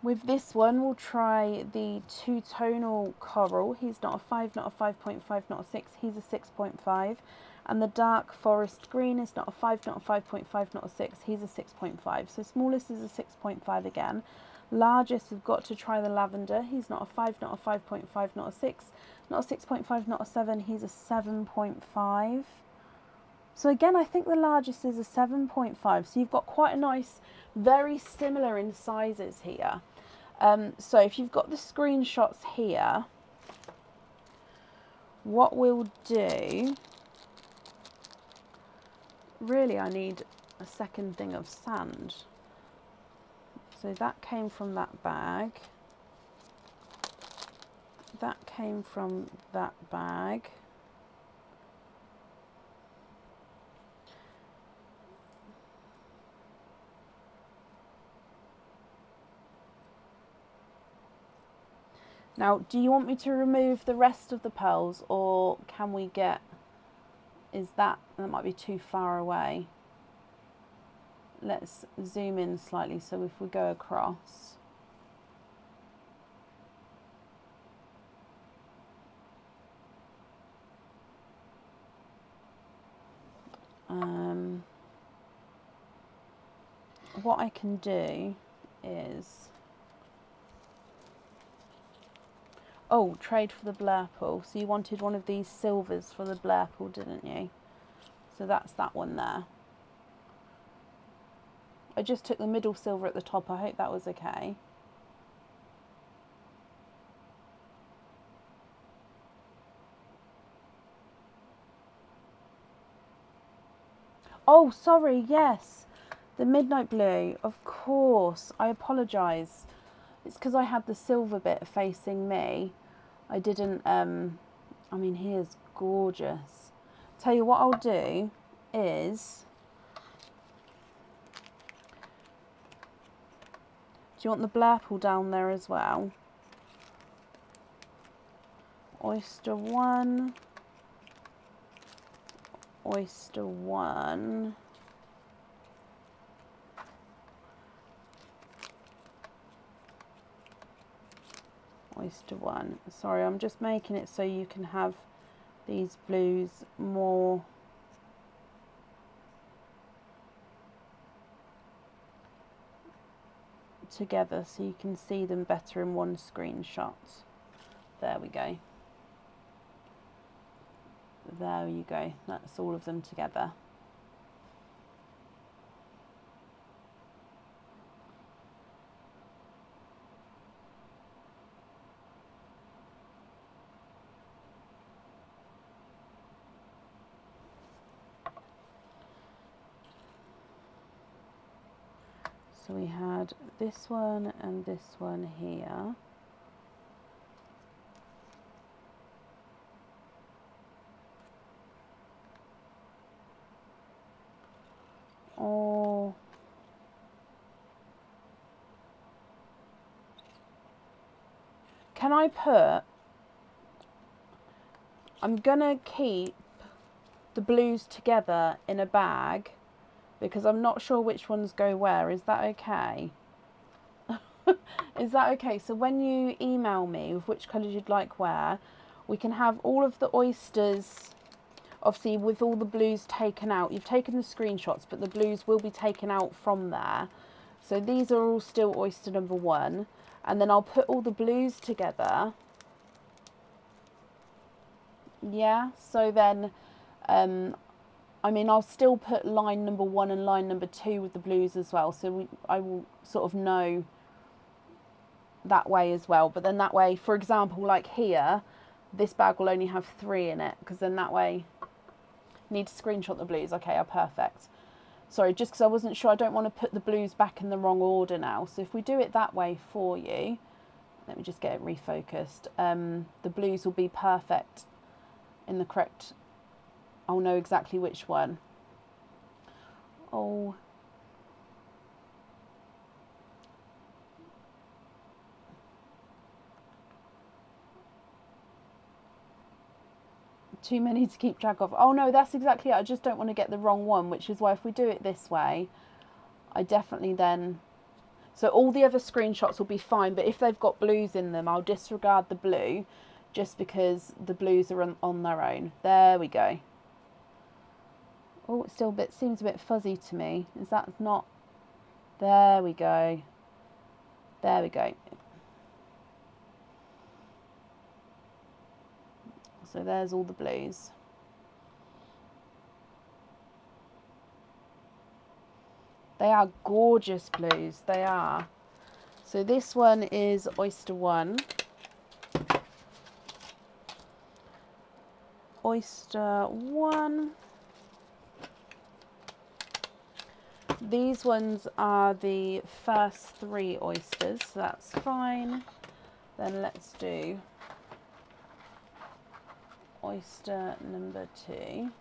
With this one, we'll try the two-tonal coral. He's not a 5, not a 5.5, not a 6. He's a 6.5. And the dark forest green is not a 5, not a 5.5, not a 6. He's a 6.5. So smallest is a 6.5 again. Largest, we've got to try the lavender. He's not a 5, not a 5.5, not a 6. Not a 6.5, not a 7. He's a 7.5. So again, I think the largest is a 7.5. So you've got quite a nice, very similar in sizes here. So if you've got the screenshots here, what we'll do, really I need a second thing of sand. So that came from that bag. that came from that bag. Now, do you want me to remove the rest of the pearls, or can we get, that might be too far away. Let's zoom in slightly, so if we go across. What I can do is, oh, trade for the blurple. So you wanted one of these silvers for the blurple, didn't you? So that's that one there. I just took the middle silver at the top. I hope that was okay. Oh, sorry, yes. The midnight blue, of course. I apologise. It's because I had the silver bit facing me. I didn't, I mean, he is gorgeous. Tell you what I'll do is, do you want the blurple down there as well? Oyster 1. Oyster 1. Oyster 1. Sorry, I'm just making it so you can have these blues more together so you can see them better in one screenshot. There we go. There you go. That's all of them together. So we had this one and this one here. Oh, can I put, I'm gonna keep the blues together in a bag because I'm not sure which ones go where. Is that okay? Is that okay? So when you email me with which colours you'd like where, we can have all of the oysters, obviously with all the blues taken out. You've taken the screenshots, but the blues will be taken out from there. So these are all still oyster number 1. And then I'll put all the blues together. Yeah, so then, I mean, I'll still put line number 1 and line number 2 with the blues as well. So I will sort of know that way as well. But then that way, for example, like here, this bag will only have 3 in it, because then that way, need to screenshot the blues. Okay, perfect. Sorry, just because I wasn't sure, I don't want to put the blues back in the wrong order now. So if we do it that way for you, let me just get it refocused. The blues will be perfect in the correct, I'll know exactly which one. Oh. Too many to keep track of. Oh no, that's exactly it. I just don't want to get the wrong one, which is why if we do it this way, I definitely then, so all the other screenshots will be fine, but if they've got blues in them, I'll disregard the blue just because the blues are on their own. There we go. Oh, it still seems a bit fuzzy to me. Is that not? There we go. There we go. So there's all the blues. They are gorgeous blues, they are. So this one is Oyster 1. Oyster 1. These ones are the first 3 oysters, so that's fine. Then let's do oyster number 2.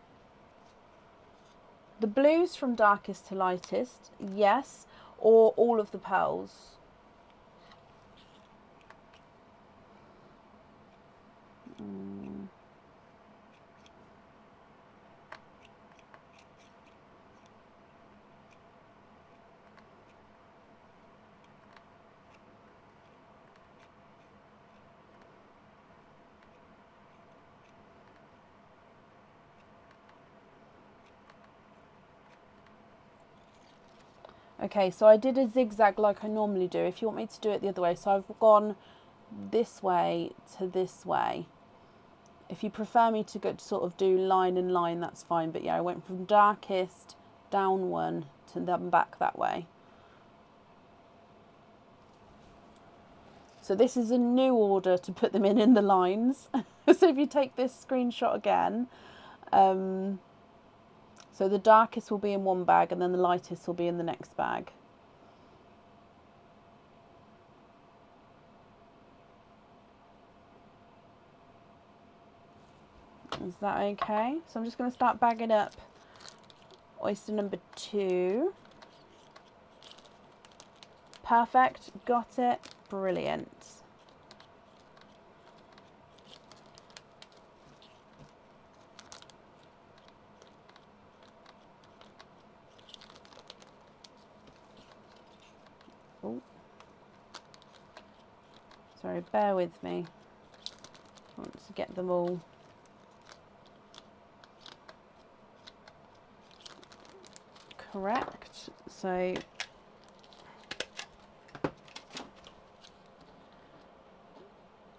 The blues from darkest to lightest, yes, or all of the pearls. Okay, so I did a zigzag like I normally do. If you want me to do it the other way, so I've gone this way to this way. If you prefer me to go sort of do line and line, that's fine. But yeah, I went from darkest down one to then back that way. So this is a new order to put them in the lines. So if you take this screenshot again, so the darkest will be in one bag and then the lightest will be in the next bag. Is that okay? So I'm just going to start bagging up oyster number 2. Perfect, got it, brilliant. Oh. Sorry, bear with me. I want to get them all. Correct. So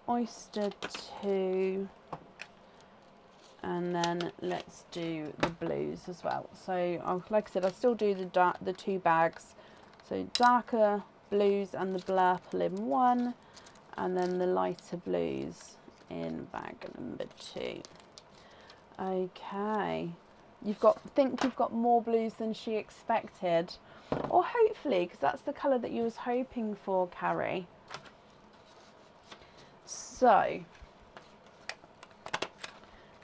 oyster 2, and then let's do the blues as well. So like I said, I'll still do the 2 bags. So darker blues and the purple in one, and then the lighter blues in bag number 2. Okay. Think you've got more blues than she expected, or hopefully, because that's the colour that you was hoping for, Carrie. So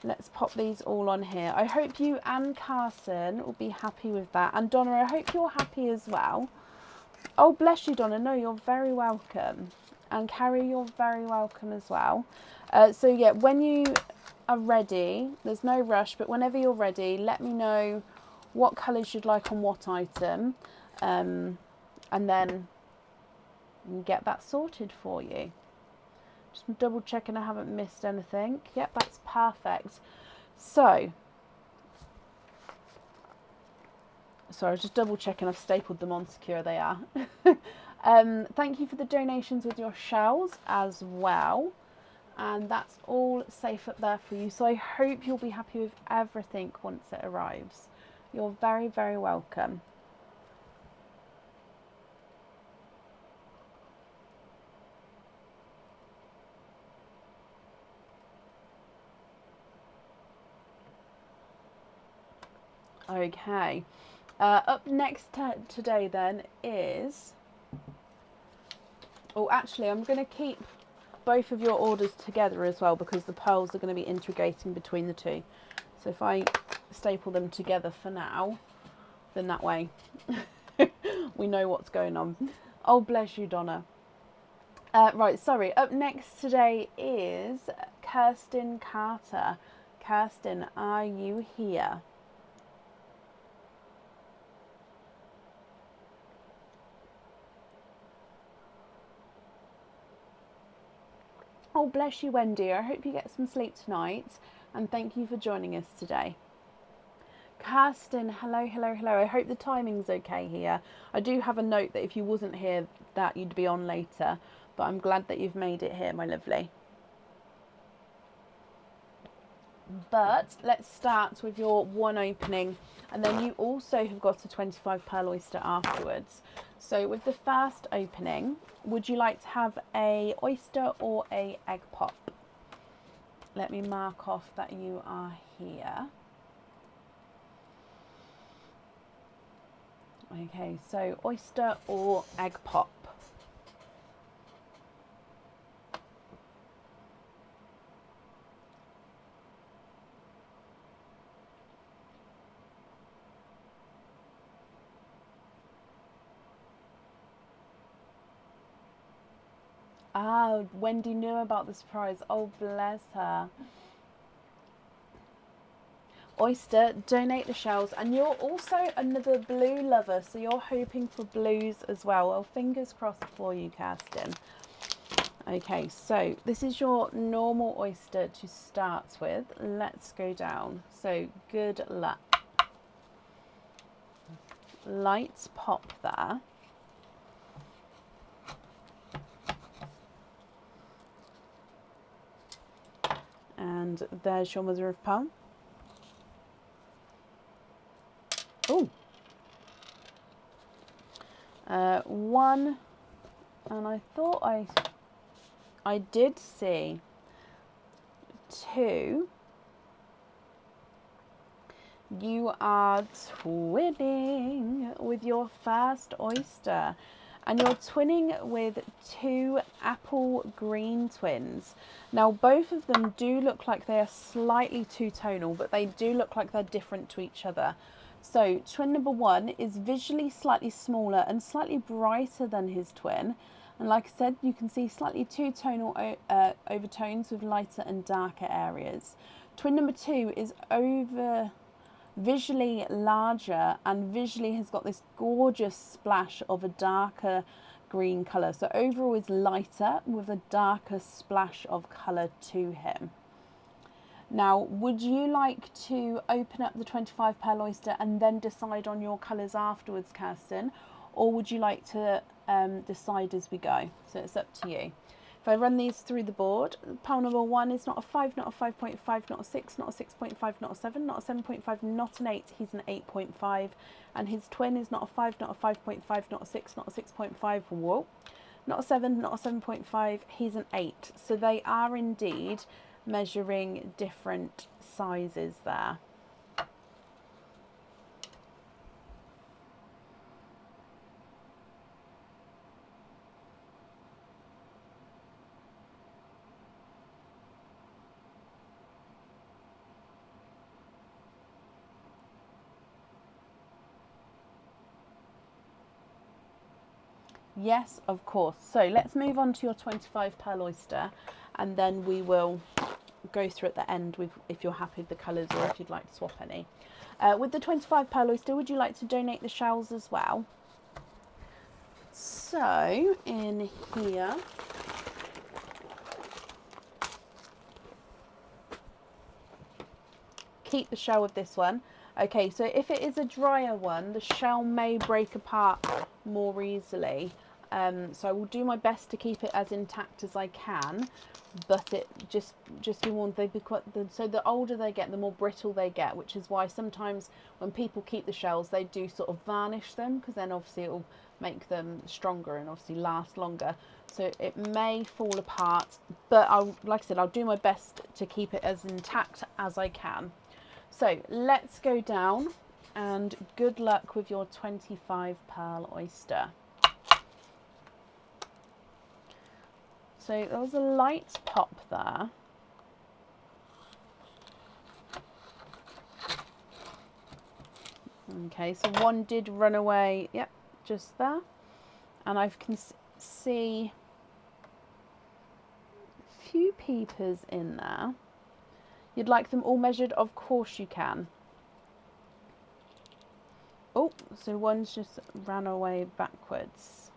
let's pop these all on here. I hope you and Carson will be happy with that, and Donna, I hope you're happy as well. Oh, bless you, Donna. No, you're very welcome, and Carrie, you're very welcome as well. So yeah, when you are ready, there's no rush, but whenever you're ready, let me know what colours you'd like on what item, and then we can get that sorted for you. Just double checking I haven't missed anything. Yep, that's perfect. So sorry, I was just double checking I've stapled them on secure. They are. Thank you for the donations with your shells as well. And that's all safe up there for you. So I hope you'll be happy with everything once it arrives. You're very, very welcome. Okay. Up next today then is... Oh, actually, I'm going to keep both of your orders together as well, because the pearls are going to be integrating between the 2. So if I staple them together for now, then that way we know what's going on. Oh, bless you, Donna. Right, sorry. Up next today is Kirsten Carter. Kirsten, are you here? Oh, bless you, Wendy. I hope you get some sleep tonight, and thank you for joining us today. Kirsten, hello, hello, hello. I hope the timing's okay here. I do have a note that if you wasn't here, that you'd be on later, but I'm glad that you've made it here, my lovely. But let's start with your one opening, and then you also have got a 25 pearl oyster afterwards. So with the first opening, would you like to have a oyster or a egg pop? Let me mark off that you are here. Okay, so oyster or egg pop? Ah, Wendy knew about the surprise. Oh, bless her. Oyster, donate the shells. And you're also another blue lover, so you're hoping for blues as well. Well, fingers crossed for you, Kirsten. Okay, so this is your normal oyster to start with. Let's go down. So good luck. Lights pop there. And there's your mother of pearl. Oh. One, and I thought I did see two. You are twinning with your first oyster, and you're twinning with two apple green twins. Now both of them do look like they are slightly two-tonal, but they do look like they're different to each other. So twin number one is visually slightly smaller and slightly brighter than his twin. And like I said, you can see slightly two-tonal overtones with lighter and darker areas. Twin number two is visually larger and visually has got this gorgeous splash of a darker green colour. So overall is lighter with a darker splash of colour to him. Now, would you like to open up the 25 pearl oyster and then decide on your colours afterwards, Kirsten? Or would you like to decide as we go? So it's up to you. If I run these through the board, pearl number one is not a 5, not a 5.5, not a 6, not a 6.5, not a 7, not a 7.5, not an 8, he's an 8.5. And his twin is not a 5, not a 5.5, not a 6, not a 6.5, whoa. Not a 7, not a 7.5, he's an 8. So they are indeed measuring different sizes there. Yes, of course. So let's move on to your 25 pearl oyster, and then we will go through at the end with if you're happy with the colours or if you'd like to swap any. With the 25 pearl oyster, would you like to donate the shells as well? So in here, keep the shell with this one. Okay, so if it is a drier one, the shell may break apart more easily. So I will do my best to keep it as intact as I can, but it just be warned, so the older they get, the more brittle they get, which is why sometimes when people keep the shells, they do sort of varnish them, because then obviously it will make them stronger and obviously last longer. So it may fall apart, but like I said, I'll do my best to keep it as intact as I can. So let's go down, and good luck with your 25 pearl oyster. So there was a light pop there. Okay, so one did run away, yep, just there. And I can see a few peepers in there. You'd like them all measured? Of course you can. Oh, so one's just ran away backwards.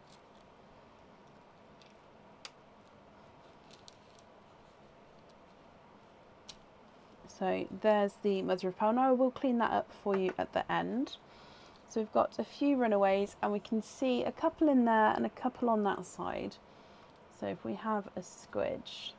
So there's the mother of pearl. Now I will clean that up for you at the end. So we've got a few runaways, and we can see a couple in there and a couple on that side. So if we have a squidge.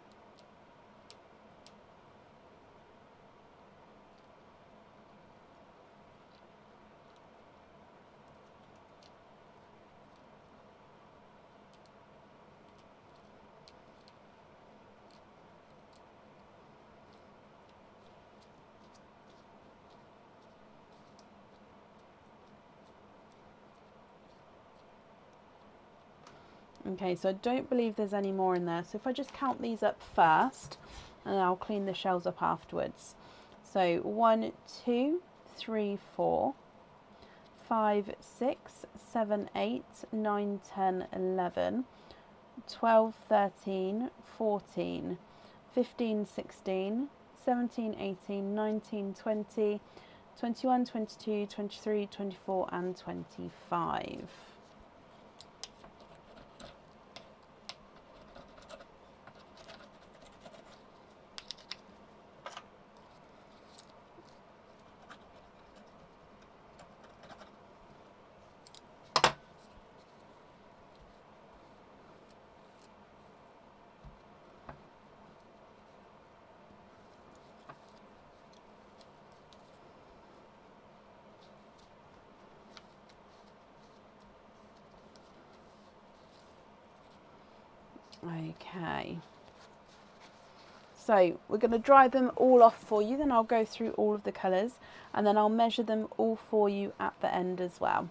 Okay, so I don't believe there's any more in there. So if I just count these up first, and I'll clean the shells up afterwards. So 1, 2, 3, 4, 5, 6, 7, 8, 9, 10, 11, 12, 13, 14, 15, 16, 17, 18, 19, 20, 21, 22, 23, 24 and 25. Okay, so we're going to dry them all off for you, then I'll go through all of the colours and then I'll measure them all for you at the end as well.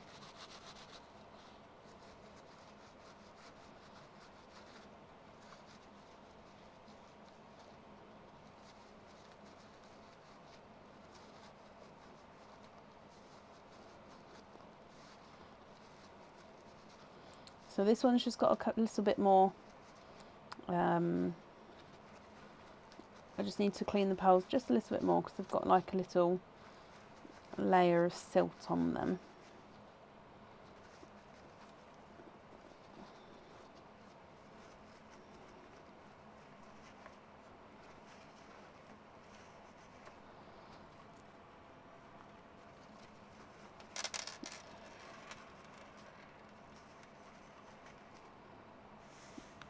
So this one's just got a little bit more, I just need to clean the pearls just a little bit more because they've got like a little layer of silt on them.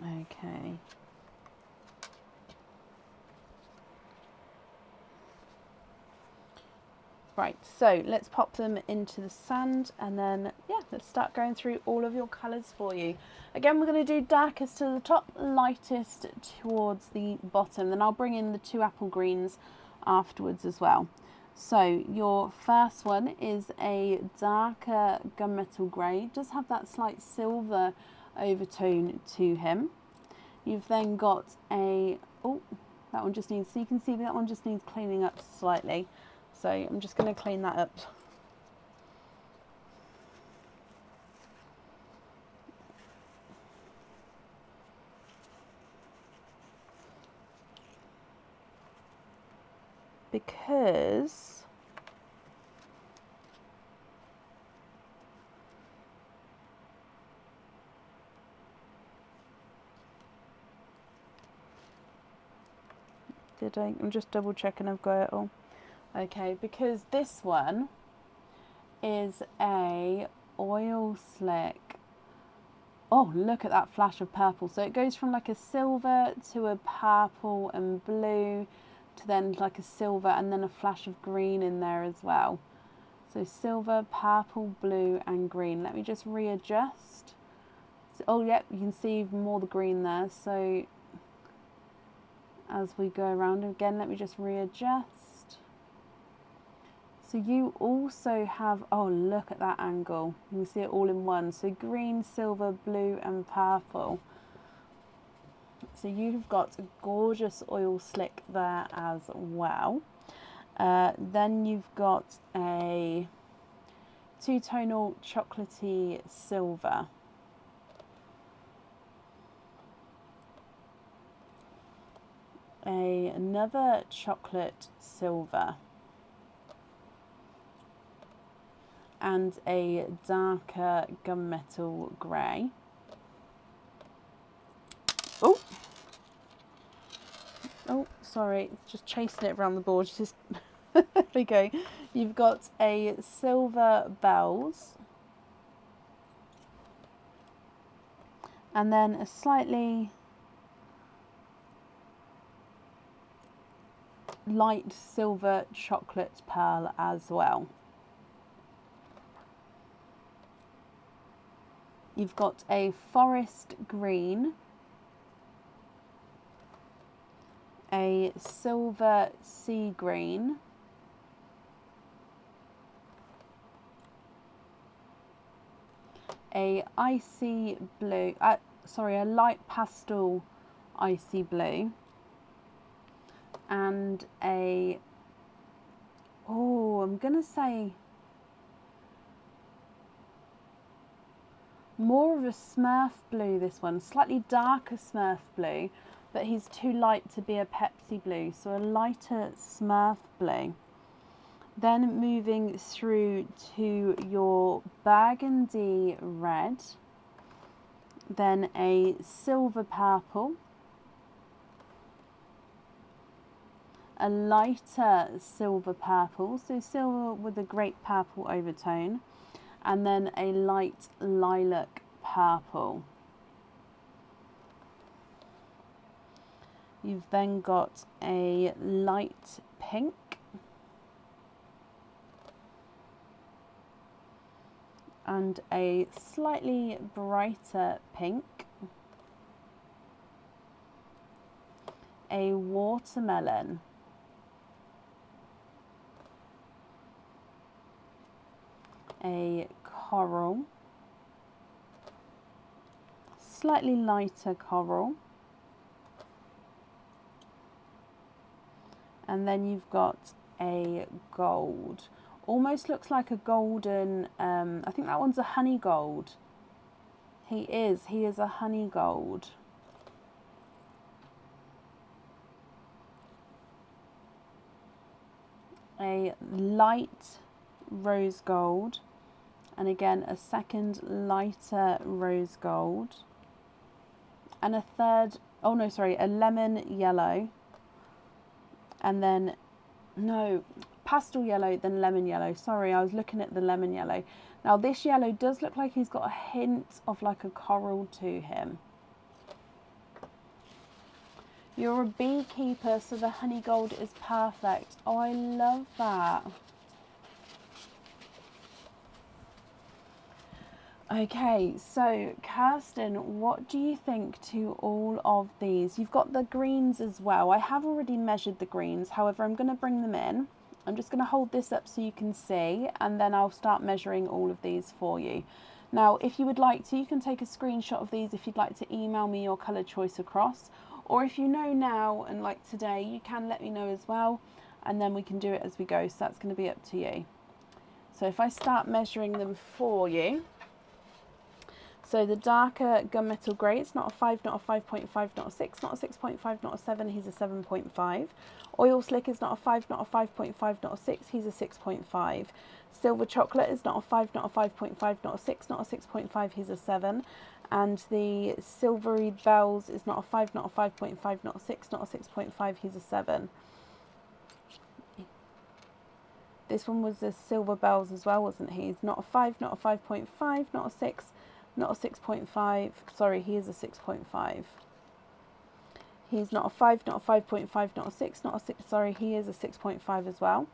Okay. Right, so let's pop them into the sand and then, yeah, let's start going through all of your colours for you. Again, we're going to do darkest to the top, lightest towards the bottom. Then I'll bring in the 2 apple greens afterwards as well. So your first one is a darker gunmetal grey. It does have that slight silver overtone to him. You've then got a, oh, that one just needs, so you can see that one just needs cleaning up slightly. So I'm just going to clean that up. Because I'm just double checking I've got it all. Okay, because this one is a oil slick. Oh, look at that flash of purple. So it goes from like a silver to a purple and blue to then like a silver and then a flash of green in there as well. So silver, purple, blue and green. Let me just readjust. So, oh, yep, you can see even more the green there. So as we go around again, let me just readjust. So you also have, oh, look at that angle. You can see it all in one. So green, silver, blue and purple. So you've got a gorgeous oil slick there as well. Then you've got a 2-tonal chocolatey silver. Another chocolate silver. And a darker gunmetal grey. Oh, oh, sorry, just chasing it around the board. Just there we go. You've got a silver bells, and then a slightly light silver chocolate pearl as well. You've got a forest green, a silver sea green, a icy blue, a light pastel icy blue, and a, oh, I'm gonna say, More of a Smurf blue, this one. Slightly darker Smurf blue, but he's too light to be a Pepsi blue. So a lighter Smurf blue. Then moving through to your burgundy red. Then a silver purple. A lighter silver purple, so silver with a great purple overtone, and then a light lilac purple. You've then got a light pink, and a slightly brighter pink, a watermelon, a coral, slightly lighter coral, and then you've got a gold. Almost looks like a golden, I think that one's a honey gold. He is a honey gold. A light rose gold, and again a second lighter rose gold, and a third, oh no, sorry, a lemon yellow, and then, no, pastel yellow, then lemon yellow. Sorry, I was looking at the lemon yellow. Now this yellow does look like he's got a hint of like a coral to him. You're a beekeeper, so the honey gold is perfect. Oh, I love that. Okay, so Kirsten, what do you think to all of these? You've got the greens as well. I have already measured the greens, however, I'm going to bring them in. I'm just going to hold this up so you can see, and then I'll start measuring all of these for you. Now, if you would like to, you can take a screenshot of these if you'd like to email me your colour choice across. Or if you know now and like today, you can let me know as well, and then we can do it as we go. So that's going to be up to you. So if I start measuring them for you. So the darker gunmetal grey, it's not a 5, not a 5.5, not a 6, not a 6.5, not a 7, he's a 7.5. Oil slick is not a 5, not a 5.5, not a 6, he's a 6.5. Silver chocolate is not a 5, not a 5.5, not a 6, not a 6.5, he's a 7. And the silvery bells is not a 5, not a 5.5, not a 6, not a 6.5, he's a 7. This one was the silver bells as well, wasn't he? He's not a 5, not a 5.5, not a 6, not a 6.5, sorry, he is a 6.5. He's not a 5, not a 5.5, not a 6, not a 6, sorry, he is a 6.5 as well.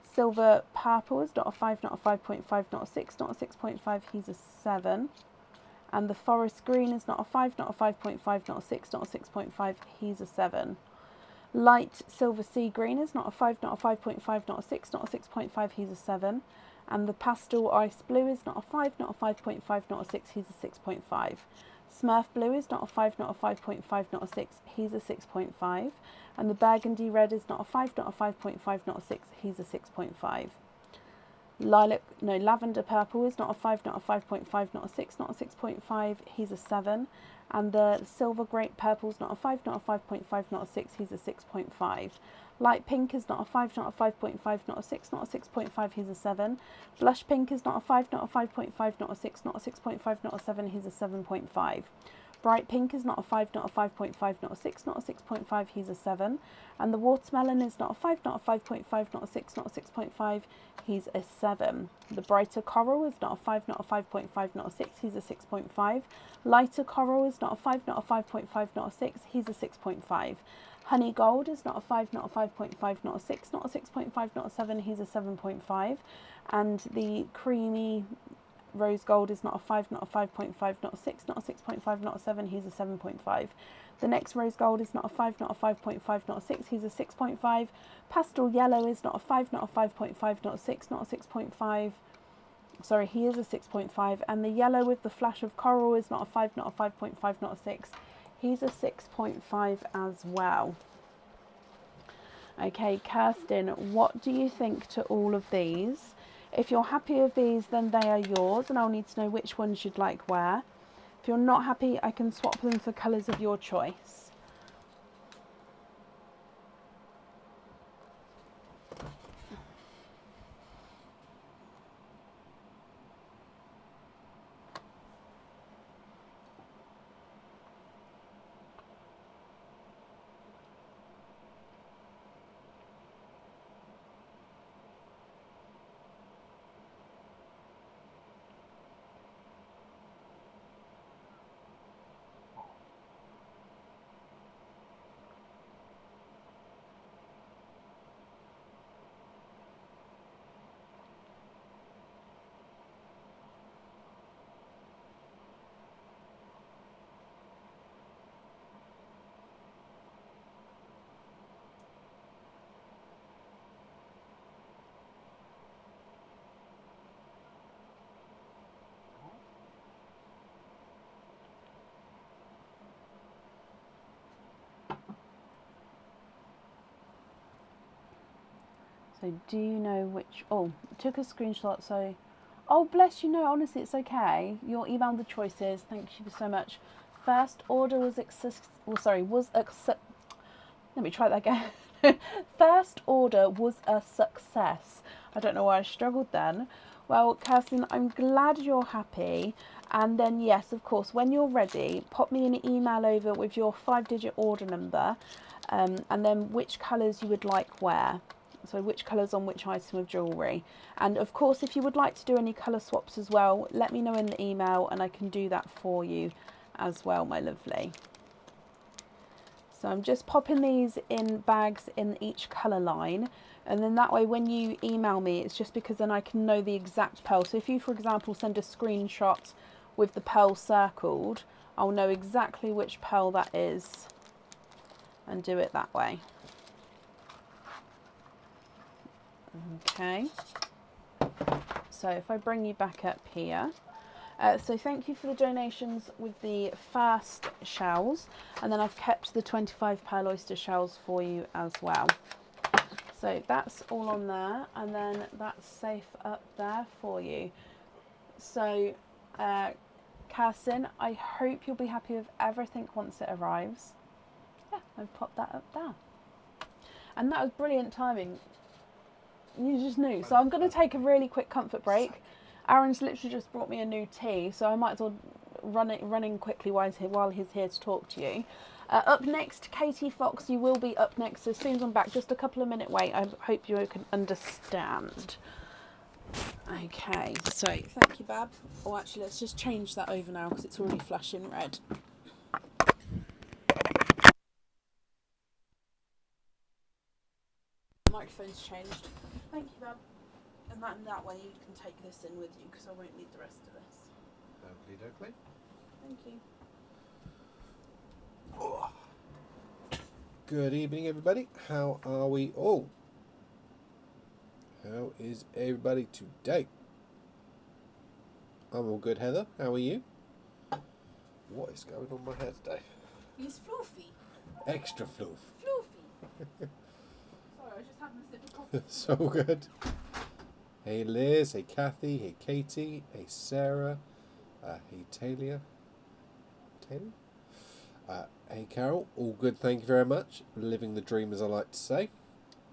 Silver purple is not a 5, not a 5.5, not a 6, not a 6.5, he's a 7. And the forest green is not a 5, not a 5.5, not a 6, not a 6.5, he's a 7. Light silver sea green is not a 5, not a 5.5, not a 6, not a 6.5, he's a 7. And the pastel ice blue is not a 5, not a 5.5, not a 6, he's a 6.5. Smurf blue is not a 5, not a 5.5, not a 6, he's a 6.5. And the burgundy red is not a 5, not a 5.5, not a 6, he's a 6.5. Lavender purple is not a 5, not a 5.5, not a 6, not a 6.5, he's a 7. And the silver grape purple is not a 5, not a 5.5, not a 6, he's a 6.5. Light pink is not a 5, not a 5.5, not a 6, not a 6.5, he's a 7. Blush pink is not a 5, not a 5.5, not a 6, not a 6.5, not a 7, he's a 7.5. Bright pink is not a 5, not a 5.5, not a 6, not a 6.5, he's a 7. And the watermelon is not a 5, not a 5.5, not a 6, not a 6.5, he's a 7. The brighter coral is not a 5, not a 5.5, not a 6, he's a 6.5. Lighter coral is not a 5, not a 5.5, not a 6, he's a 6.5. Honey gold is not a 5, not a 5.5, not a 6, not a 6.5, not a 7, he's a 7.5. And the creamy rose gold is not a 5, not a 5.5, not a 6, not a 6.5, not a 7, he's a 7.5. The next rose gold is not a 5, not a 5.5, not a 6, he's a 6.5. Pastel yellow is not a 5, not a 5.5, not a 6, not a 6.5. Sorry, he is a 6.5. And the yellow with the flash of coral is not a 5, not a 5.5, not a 6. He's a 6.5 as well. Okay, Kirsten, what do you think to all of these? If you're happy with these, then they are yours, and I'll need to know which ones you'd like where. If you're not happy, I can swap them for colours of your choice. So do you know which... Oh, took a screenshot, so... Oh, bless you. No, honestly, it's okay. You'll email the choices. Thank you so much. First order was Let me try that again. First order was a success. I don't know why I struggled then. Well, Kirsten, I'm glad you're happy. And then, yes, of course, when you're ready, pop me an email over with your 5-digit order number, and then which colours you would like where. So which colours on which item of jewellery. And of course, if you would like to do any colour swaps as well, let me know in the email and I can do that for you as well, my lovely. So I'm just popping these in bags in each colour line, and then that way when you email me, it's just because then I can know the exact pearl. So if you, for example, send a screenshot with the pearl circled, I'll know exactly which pearl that is and do it that way. Okay, so if I bring you back up here, so thank you for the donations with the first shells, and then I've kept the 25 pearl oyster shells for you as well. So that's all on there, and then that's safe up there for you. So Kirsten, I hope you'll be happy with everything once it arrives. Yeah, I've popped that up there. And that was brilliant timing. You just knew. So I'm going to take a really quick comfort break. Aaron's literally just brought me a new tea, so I might as well running quickly while he's here to talk to you. Up next, Katie Fox, you will be up next. So as soon as I'm back, just a couple of minute wait. I hope you can understand. Okay, so thank you, Bab. Oh, actually, let's just change that over now because it's already flashing red. The microphone's changed. Thank you, Bab. And that way you can take this in with you because I won't need the rest of this. Oakley dokley. Thank you. Oh. Good evening, everybody. How are we all? How is everybody today? I'm all good, Heather. How are you? What is going on my hair today? It's fluffy. Extra fluff. Fluffy. Sorry, I was just having a sip of coffee. So good. Hey Liz, hey Kathy, hey Katie, hey Sarah, hey Talia. Hey Carol, all good, thank you very much. Living the dream, as I like to say.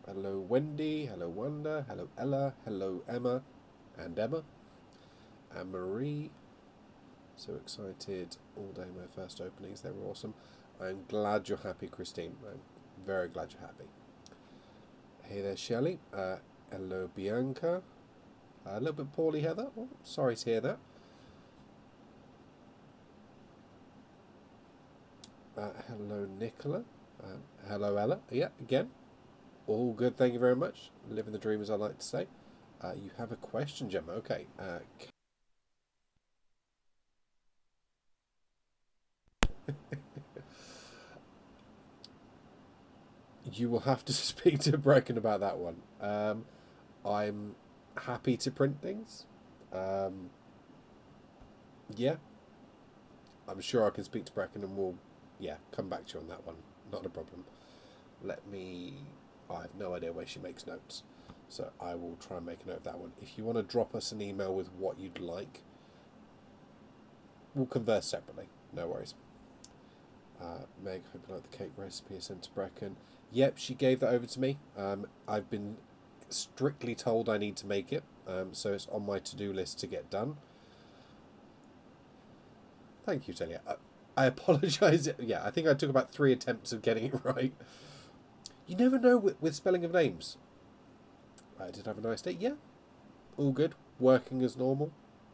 Hello Wendy, hello Wanda, hello Ella, hello Emma, and Marie. So excited all day, my first openings, they were awesome. I'm glad you're happy, Christine. I'm very glad you're happy. Hey there, Shelley. Hello Bianca. A little bit poorly, Heather. Oh, sorry to hear that. Hello, Nicola. Hello, Ella. Yeah, again. All good, thank you very much. Living the dream, as I like to say. You have a question, Gemma. Okay. You will have to speak to Brecken about that one. I'm happy to print things. Yeah. I'm sure I can speak to Brecken and we'll, come back to you on that one. Not a problem. I have no idea where she makes notes. So I will try and make a note of that one. If you want to drop us an email with what you'd like, we'll converse separately. No worries. Meg, hope you like the cake recipe I sent to Brecken. Yep, she gave that over to me. I've been strictly told I need to make it, so it's on my to-do list to get done. Thank you, Celia. I apologise. Yeah, I think I took about 3 attempts of getting it right. You never know with spelling of names. I did have a nice day. Yeah, all good. Working as normal.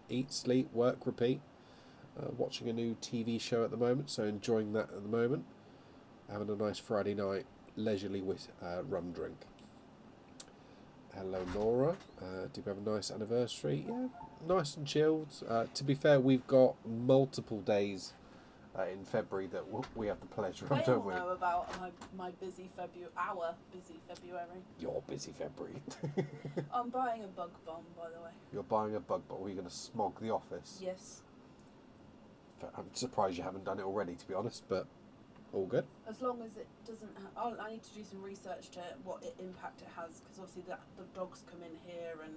Eat, sleep, work, repeat. Watching a new TV show at the moment, so enjoying that at the moment. Having a nice Friday night, leisurely with rum drink. Hello, Nora. Did we have a nice anniversary? Yeah, nice and chilled. To be fair, we've got multiple days in February that we have the pleasure of, don't we? I all know about my busy February. Our busy February. Your busy February. I'm buying a bug bomb, by the way. You're buying a bug bomb. Are you going to smog the office? Yes. I'm surprised you haven't done it already, to be honest, but all good. As long as it doesn't I need to do some research to what impact it has, because obviously the dogs come in here and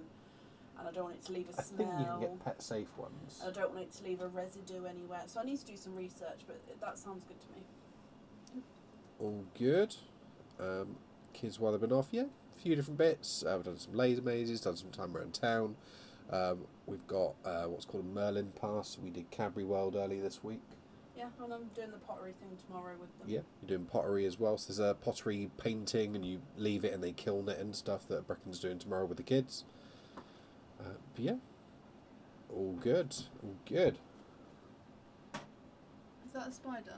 I don't want it to leave a smell. I think you can get pet safe ones. I don't want it to leave a residue anywhere. So I need to do some research, but that sounds good to me. All good. Kids while they've been off, yeah. A few different bits. We've done some laser mazes, done some time around town. We've got what's called a Merlin Pass. We did Cadbury World early this week. Yeah, and I'm doing the pottery thing tomorrow with them. Yeah, you're doing pottery as well. So there's a pottery painting, and you leave it and they kiln it and stuff that Brecken's doing tomorrow with the kids. But yeah, all good, all good. Is that a spider?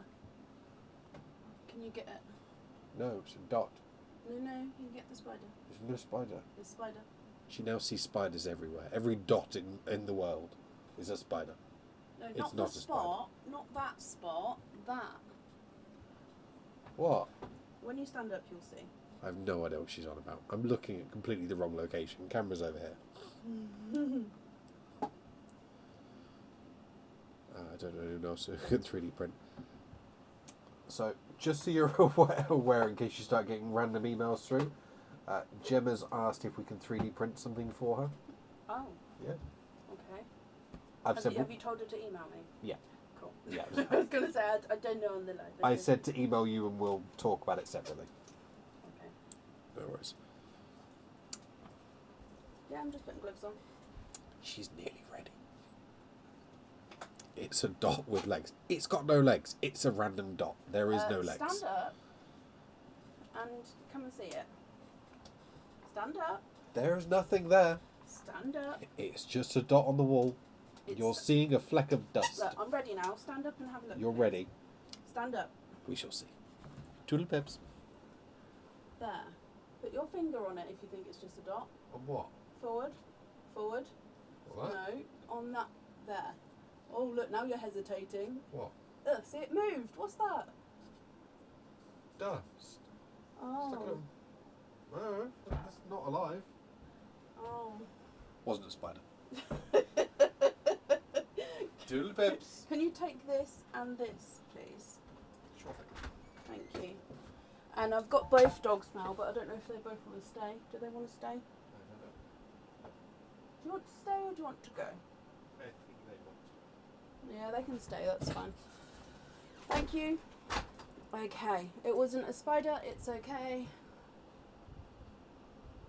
Can you get it? No, it's a dot. No, you can get the spider. There's no spider. It's a spider. She now sees spiders everywhere. Every dot in the world is a spider. No, It's not not the a spot. Not that spot. That. What? When you stand up, you'll see. I have no idea what she's on about. I'm looking at completely the wrong location. Camera's over here. I don't know anyone else who can 3D print. So, just so you're aware, in case you start getting random emails through, Gemma's asked if we can 3D print something for her. Oh. Yeah. Okay. Have you told her to email me? Yeah. Cool. Yeah. I was going to say, I don't know on the line. I said to email you and we'll talk about it separately. Okay. No worries. Yeah, I'm just putting gloves on. She's nearly ready. It's a dot with legs. It's got no legs. It's a random dot. There is no legs. Stand up and come and see it. Stand up. There's nothing there. Stand up. It's just a dot on the wall. You're seeing a fleck of dust. Look, I'm ready now. Stand up and have a look. You're ready. Stand up. We shall see. Toodle pips. There. Put your finger on it if you think it's just a dot. On what? Forward. Forward. What? No, on that. There. Oh, look, now you're hesitating. What? See, it moved. What's that? Dust. Oh. No, that's not alive. Oh. Wasn't a spider. Toodle pips. Can you take this and this, please? Sure thing. Thank you. And I've got both dogs now, but I don't know if they both want to stay. Do they want to stay? I don't know. Do you want to stay or do you want to go? I think they want to. Yeah, they can stay. That's fine. Thank you. Okay. It wasn't a spider. It's okay.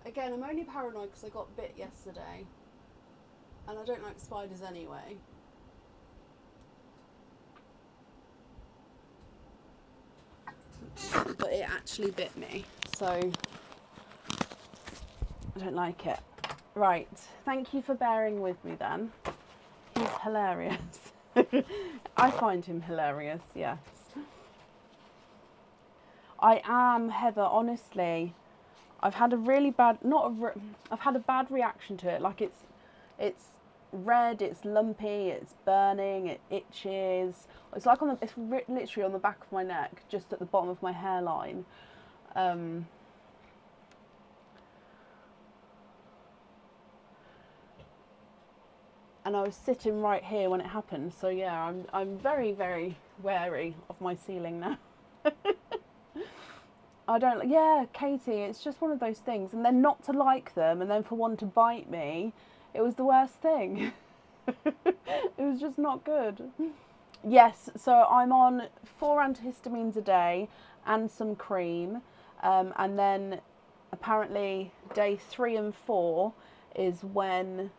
Again, I'm only paranoid because I got bit yesterday. And I don't like spiders anyway. But it actually bit me. So I don't like it. Right. Thank you for bearing with me then. He's hilarious. I find him hilarious, yes. I am, Heather, honestly. I've had a really bad, I've had a bad reaction to it. Like it's red, it's lumpy, it's burning, it itches. It's like it's literally on the back of my neck, just at the bottom of my hairline. And I was sitting right here when it happened. So yeah, I'm very, very wary of my ceiling now. I don't, yeah, Katie, it's just one of those things. And then not to like them and then for one to bite me, it was the worst thing. It was just not good. Yes, so I'm on 4 antihistamines a day and some cream. And then apparently day 3 and 4 is when,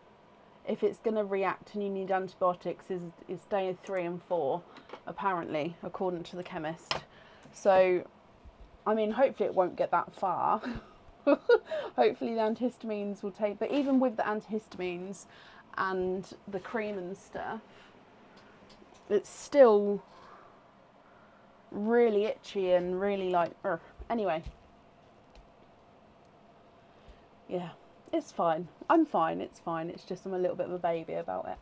if it's going to react and you need antibiotics, is day 3 and 4, apparently, according to the chemist. So, I mean, hopefully it won't get that far. Hopefully the antihistamines will take, but even with the antihistamines and the cream and stuff, it's still really itchy and really like, anyway. Yeah, it's fine. I'm fine, it's fine. It's just I'm a little bit of a baby about it.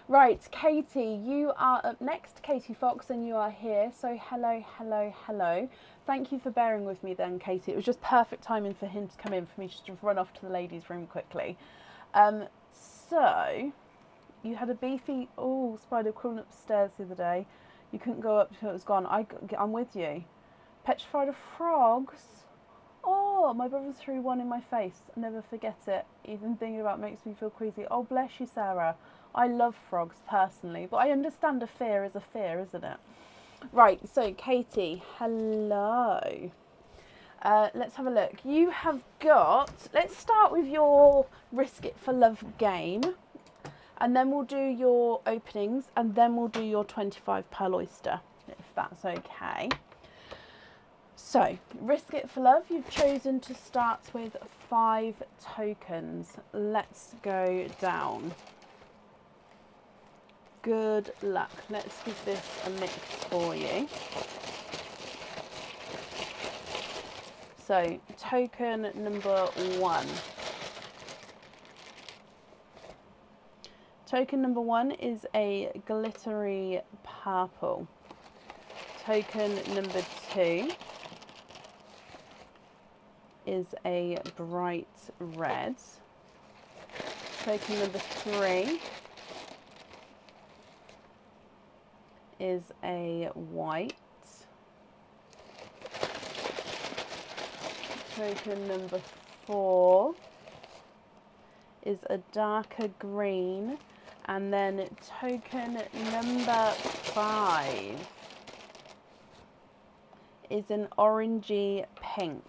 Right, Katie, you are up next, Katie Fox, and you are here. So hello, hello, hello. Thank you for bearing with me then, Katie. It was just perfect timing for him to come in, for me just to run off to the ladies' room quickly. So, you had a beefy, spider crawling upstairs the other day. You couldn't go up until it was gone. I'm with you. Petrified of frogs? Oh, my brother threw one in my face. I'll never forget it. Even thinking about it makes me feel queasy. Oh, bless you, Sarah. I love frogs personally, but I understand a fear is a fear, isn't it? Right, so Katie, hello. Let's have a look. You have got, let's start with your Risk It for Love game, and then we'll do your openings, and then we'll do your 25 pearl oyster, if that's okay. So, Risk It for Love, you've chosen to start with 5 tokens. Let's go down. Good luck. Let's give this a mix for you. So, token number 1. Token number 1 is a glittery purple. Token number 2 is a bright red. Token number 3 is a white. Token number 4 is a darker green, and then token number 5 is an orangey pink.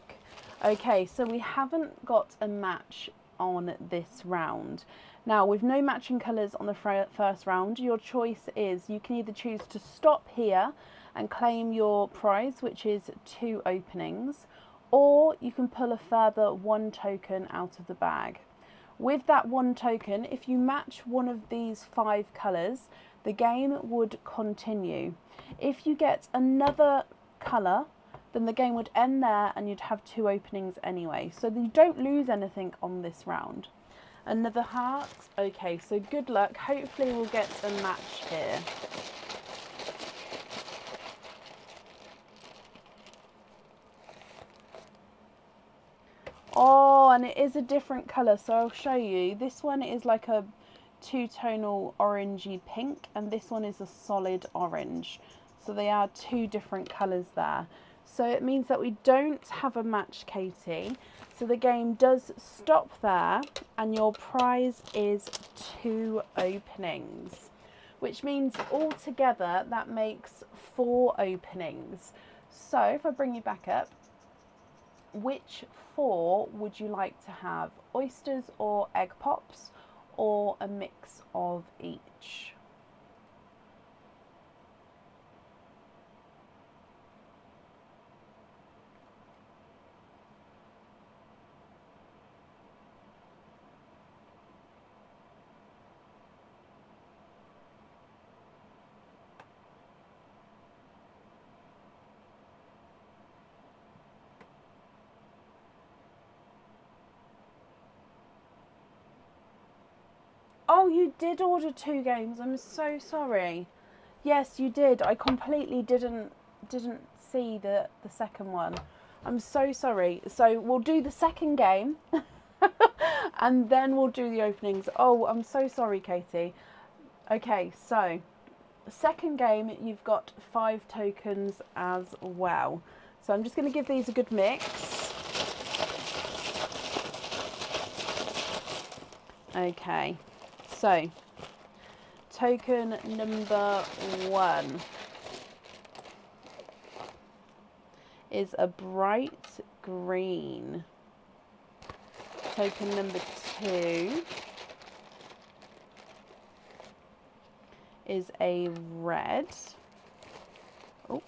Okay, so we haven't got a match on this round. Now, with no matching colours on the first round, your choice is you can either choose to stop here and claim your prize, which is 2 openings, or you can pull a further 1 token out of the bag. With that 1 token, if you match one of these 5 colours, the game would continue. If you get another colour, then the game would end there and you'd have 2 openings anyway. So you don't lose anything on this round. Another heart. Okay, so good luck. Hopefully we'll get a match here. Oh, and it is a different colour, so I'll show you. This one is like a 2-tonal orangey pink, and this one is a solid orange. So they are 2 different colours there. So it means that we don't have a match, Katie. So the game does stop there, and your prize is 2 openings, which means altogether that makes 4 openings. So if I bring you back up, which 4 would you like to have? Oysters or egg pops, or a mix of each? Oh, you did order 2 games. I'm so sorry. Yes, you did. I completely didn't see the second one. I'm so sorry. So we'll do the second game and then we'll do the openings. Oh, I'm so sorry, Katie. Okay, so second game, you've got 5 tokens as well. So I'm just going to give these a good mix. Okay, so token number 1 is a bright green. Token number 2 is a red. Oh,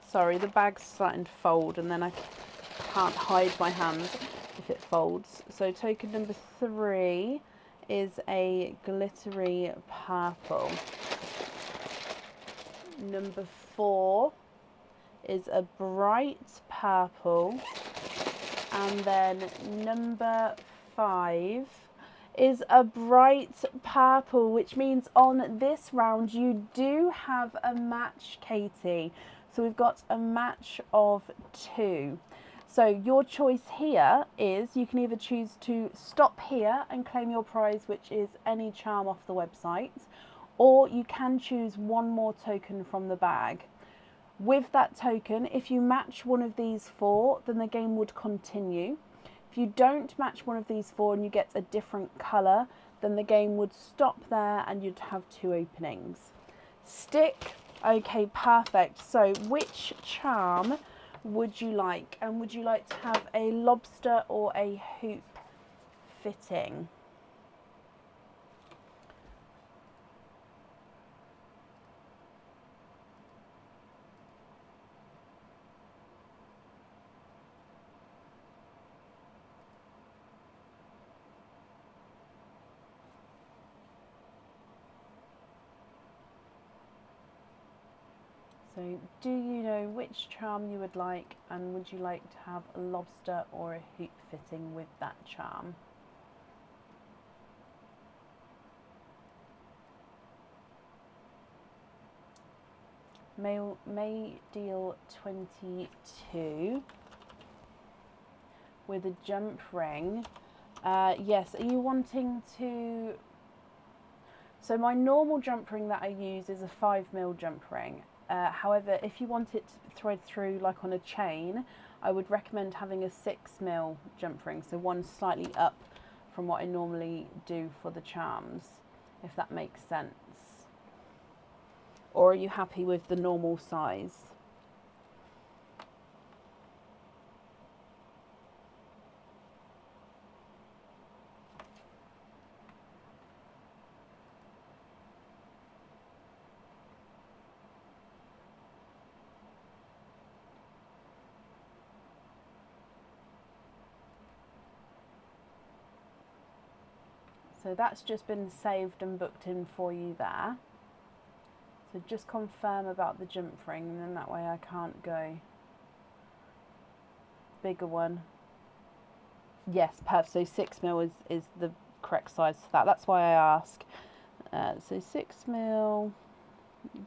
sorry, the bag's starting to fold and then I can't hide my hand if it folds. So token number 3 is a glittery purple. Number 4 is a bright purple, and then number 5 is a bright purple, which means on this round you do have a match, Katie. So we've got a match of 2. So your choice here is you can either choose to stop here and claim your prize, which is any charm off the website, or you can choose one more token from the bag. With that token, if you match one of these 4, then the game would continue. If you don't match one of these 4 and you get a different colour, then the game would stop there and you'd have 2 openings. Stick. Okay, perfect. So which charm would you like? And would you like to have a lobster or a hoop fitting? So do you know which charm you would like, and would you like to have a lobster or a hoop fitting with that charm? May deal 22 with a jump ring. Yes, are you wanting to... So my normal jump ring that I use is a 5mm jump ring. However, if you want it to thread through like on a chain, I would recommend having a 6mm jump ring, so one slightly up from what I normally do for the charms, if that makes sense. Or are you happy with the normal size? So that's just been saved and booked in for you there. So just confirm about the jump ring, and then that way I can't go. Bigger one. Yes, perfect. So 6mm is the correct size for that. That's why I ask. So 6mm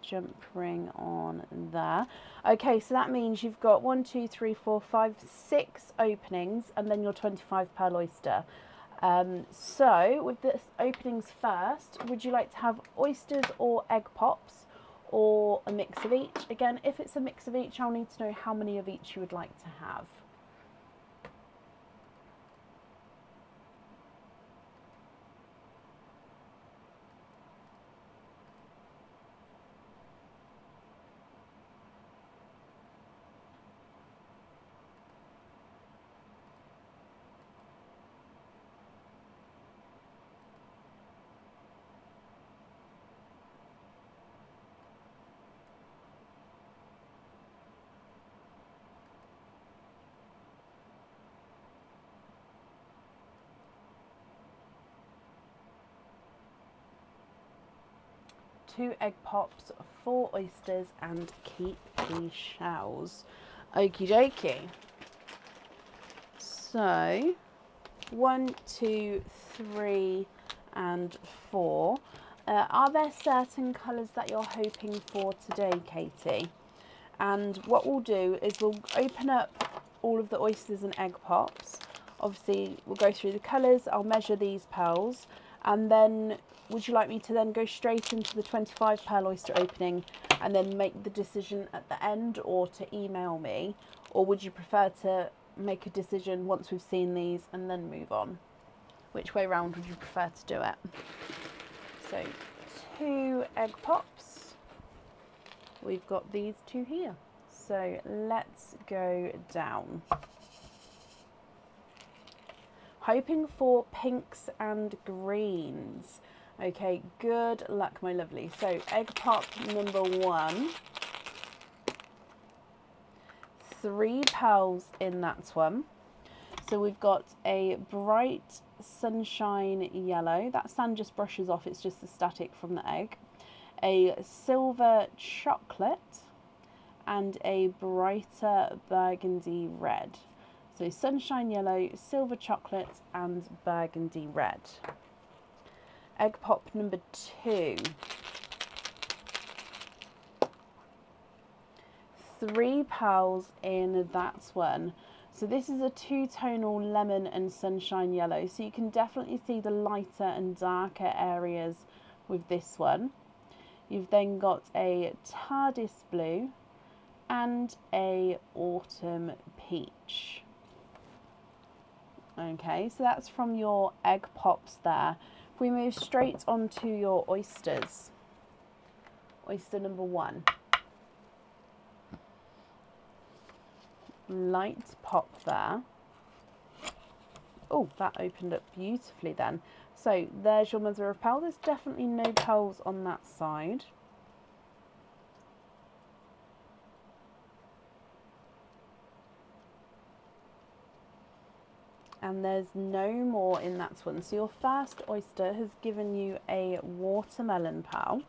jump ring on there. Okay, so that means you've got 1, 2, 3, 4, 5, 6 openings, and then your 25 pearl oyster. So with the openings first, would you like to have oysters or egg pops, or a mix of each? Again, if it's a mix of each, I'll need to know how many of each you would like to have. Two egg pops, 4 oysters, and keep the shells. Okie dokie. So 1, 2, 3, and 4. Are there certain colours that you're hoping for today, Katie? And what we'll do is we'll open up all of the oysters and egg pops. Obviously, we'll go through the colours. I'll measure these pearls. And then would you like me to then go straight into the 25 pearl oyster opening and then make the decision at the end, or to email me? Or would you prefer to make a decision once we've seen these and then move on? Which way round would you prefer to do it? So 2 egg pops. We've got these 2 here. So let's go down. Hoping for pinks and greens. Okay, good luck, my lovely. So egg pop number 1. 3 pearls in that one. So we've got a bright sunshine yellow. That sand just brushes off, it's just the static from the egg. A silver chocolate and a brighter burgundy red. So sunshine yellow, silver chocolate and burgundy red. Egg pop number 2. 3 pearls in that one. So this is a 2-tonal lemon and sunshine yellow. So you can definitely see the lighter and darker areas with this one. You've then got a TARDIS blue and a autumn peach. Okay, so that's from your egg pops there. If we move straight onto your oysters. Oyster number 1. Light pop there. Oh, that opened up beautifully then. So there's your mother of pearl. There's definitely no pearls on that side. And there's no more in that one. So your first oyster has given you a watermelon pearl.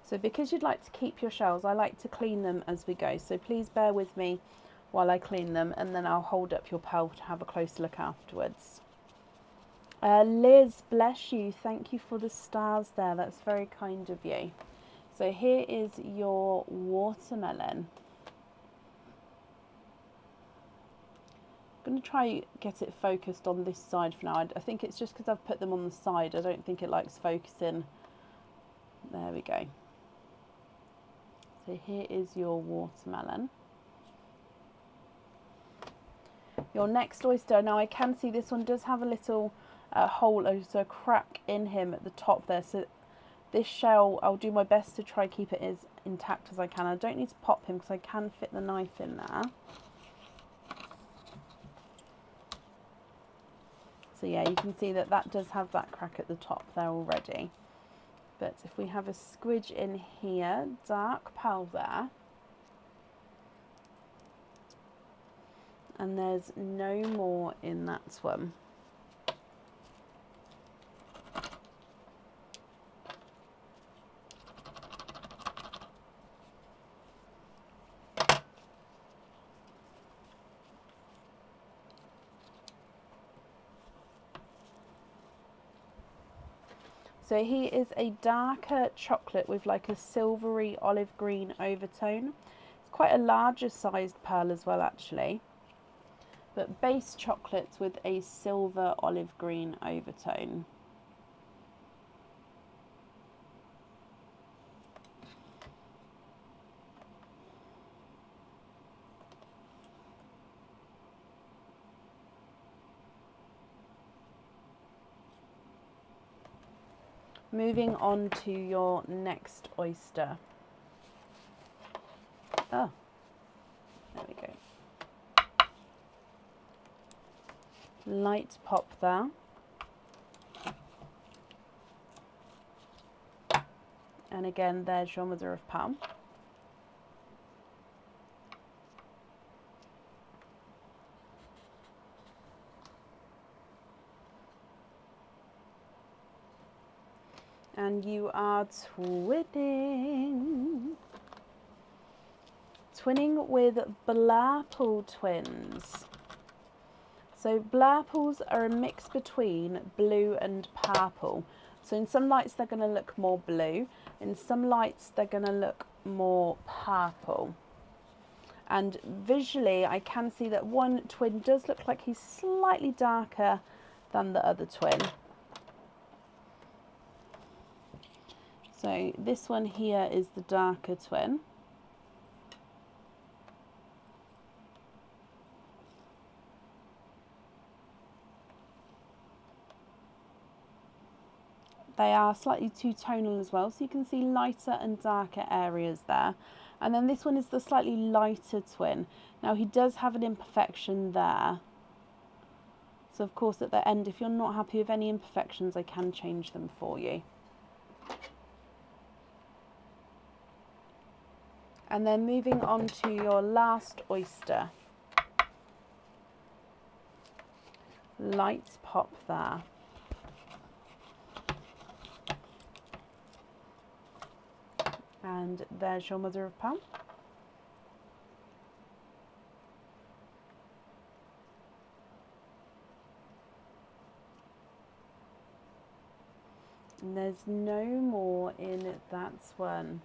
So because you'd like to keep your shells, I like to clean them as we go. So please bear with me while I clean them, and then I'll hold up your pearl to have a closer look afterwards. Liz, bless you. Thank you for the stars there. That's very kind of you. So here is your watermelon. I'm going to try get it focused on this side for now. I think it's just because I've put them on the side. I don't think it likes focusing. There we go. So here is your watermelon. Your next oyster, now I can see this one does have a little hole, so a crack in him at the top there. So this shell, I'll do my best to try keep it as intact as I can. I don't need to pop him because I can fit the knife in there. So yeah, you can see that that does have that crack at the top there already. But if we have a squidge in here, dark pearl there. And there's no more in that one. So here is a darker chocolate with like a silvery olive green overtone. It's quite a larger sized pearl as well actually. But base chocolates with a silver olive green overtone. Moving on to your next oyster. Oh, there we go. Light pop there. And again, there's your mother of pearl. And you are twinning. Twinning with Blurple twins. So blurples are a mix between blue and purple. So in some lights they're going to look more blue. In some lights they're going to look more purple. And visually I can see that one twin does look like he's slightly darker than the other twin. So this one here is the darker twin. They are slightly two-tonal as well, so you can see lighter and darker areas there. And then this one is the slightly lighter twin. Now he does have an imperfection there. So of course at the end, if you're not happy with any imperfections, I can change them for you. And then moving on to your last oyster. Light pop there. And there's your mother of pearl. And there's no more in that one.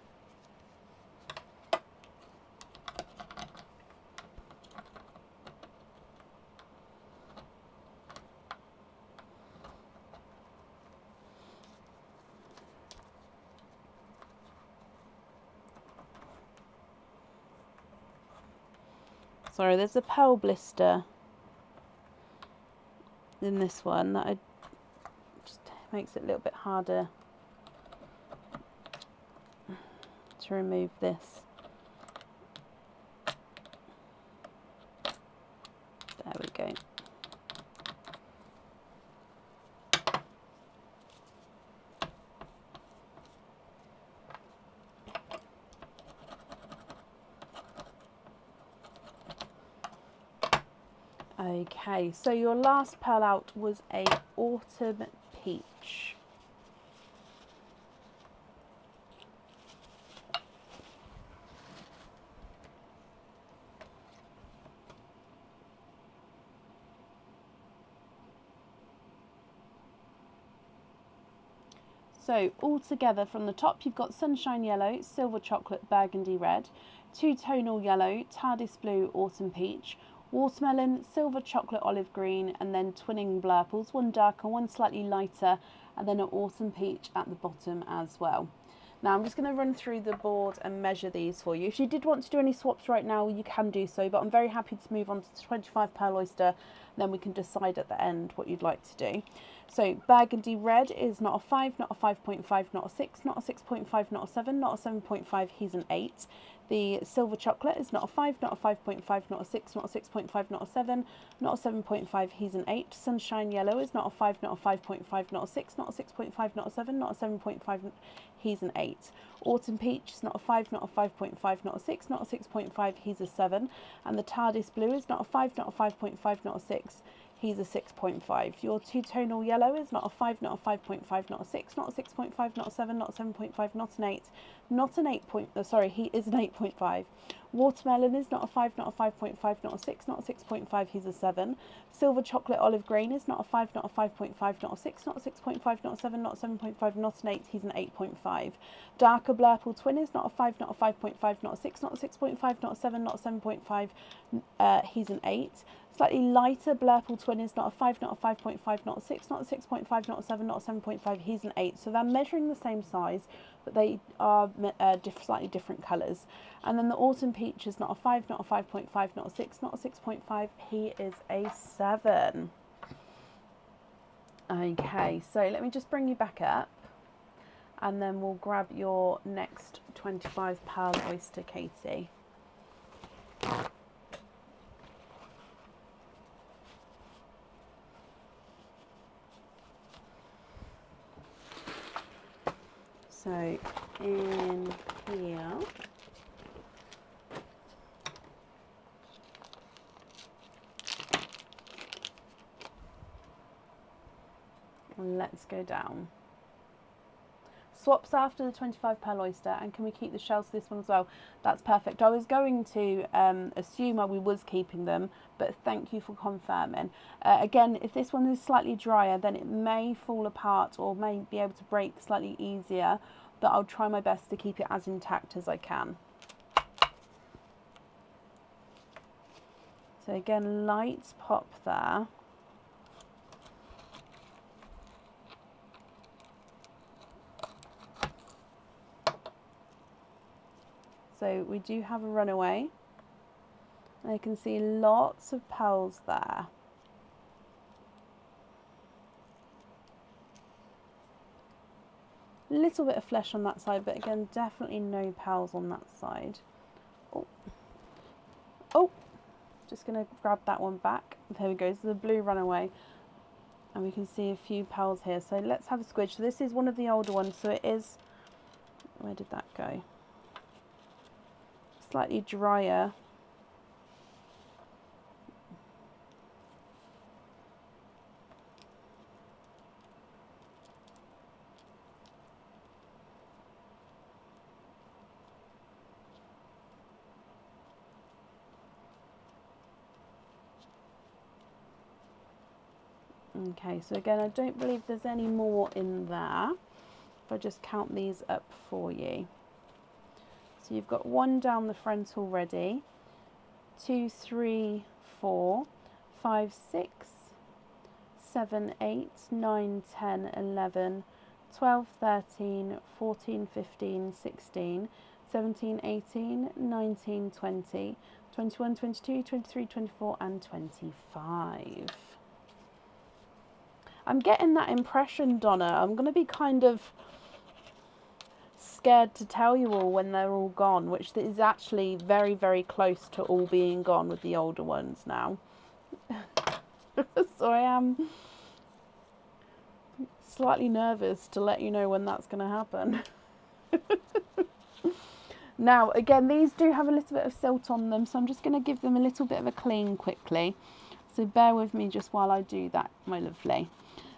Sorry, there's a pearl blister in this one that just makes it a little bit harder to remove this. There we go. Okay, so your last pearl out was a autumn peach. So all together from the top, you've got sunshine yellow, silver chocolate, burgundy red, two-tonal yellow, TARDIS blue, autumn peach, watermelon, silver chocolate, olive green, and then twinning blurples, one darker, one slightly lighter, and then an autumn peach at the bottom as well. Now I'm just going to run through the board and measure these for you. If you did want to do any swaps right now, you can do so, but I'm very happy to move on to the 25 pearl oyster, then we can decide at the end what you'd like to do. So burgundy red is not a 5, not a 5.5, not a 6, not a 6.5, not a 7, not a 7.5, he's an 8. The silver chocolate is not a 5, not a 5.5, not a 6, not a 6.5, not a 7, not a 7.5, he's an 8. Sunshine yellow is not a 5, not a 5.5, not a 6, not a 6.5, not a 7, not a 7.5, he's an 8. Autumn peach is not a 5, not a 5.5, not a 6, not a 6.5, he's a 7. And the TARDIS blue is not a 5, not a 5.5, not a 6, he's a 6.5. Your two-tonal yellow is not a 5, not a 5.5, not a 6, not a 6.5, not a 7, not a 7.5, not an 8, not an 8 sorry, he is an 8.5. Watermelon is not a 5, not a 5.5, not a 6, not a 6.5, he's a 7. Silver chocolate olive green is not a 5, not a 5.5, not a 6, not a 6.5, not a 7, not a 7.5, not an 8, he's an 8.5. Darker blurple twin is not a 5, not a 5.5, not a 6, not a 6.5, not a 7, not a 7.5, he's an 8. Slightly lighter blurple twin is not a 5, not a 5.5, not a 6, not a 6.5, not a 7, not a 7.5, he's an 8. So they're measuring the same size, but they are slightly different colours. And then the autumn peach is not a 5, not a 5.5, not a 6, not a 6.5, he is a 7. Okay, so let me just bring you back up, and then we'll grab your next 25 pearl oyster, Katie. So in here, let's go down. Swaps after the 25 pearl oyster, and can we keep the shells to this one as well? That's perfect. I was going to assume we was keeping them, but thank you for confirming. Again, if this one is slightly drier, then it may fall apart or may be able to break slightly easier, but I'll try my best to keep it as intact as I can. So again, light pop there. So we do have a runaway. I can see lots of pearls there. A little bit of flesh on that side, but again, definitely no pearls on that side. Oh, oh, just going to grab that one back. There we go, so the blue runaway. And we can see a few pearls here. So let's have a squidge. So this is one of the older ones, so it is, where did that go? Slightly drier. Okay, so again, I don't believe there's any more in there. If I just count these up for you. So you've got one down the front already. 2, 3, 4, 5, 6, 7, 8, 9, 10, 11, 12, 13, 14, 15, 16, 17, 18, 19, 20, 21, 22, 23, 24 and 25. I'm getting that impression, Donna. I'm going to be kind of scared to tell you all when they're all gone, which is actually very, very close to all being gone with the older ones now. So I am slightly nervous to let you know when that's going to happen. Now, again, these do have a little bit of silt on them, so I'm just going to give them a little bit of a clean quickly. So bear with me just while I do that, my lovely.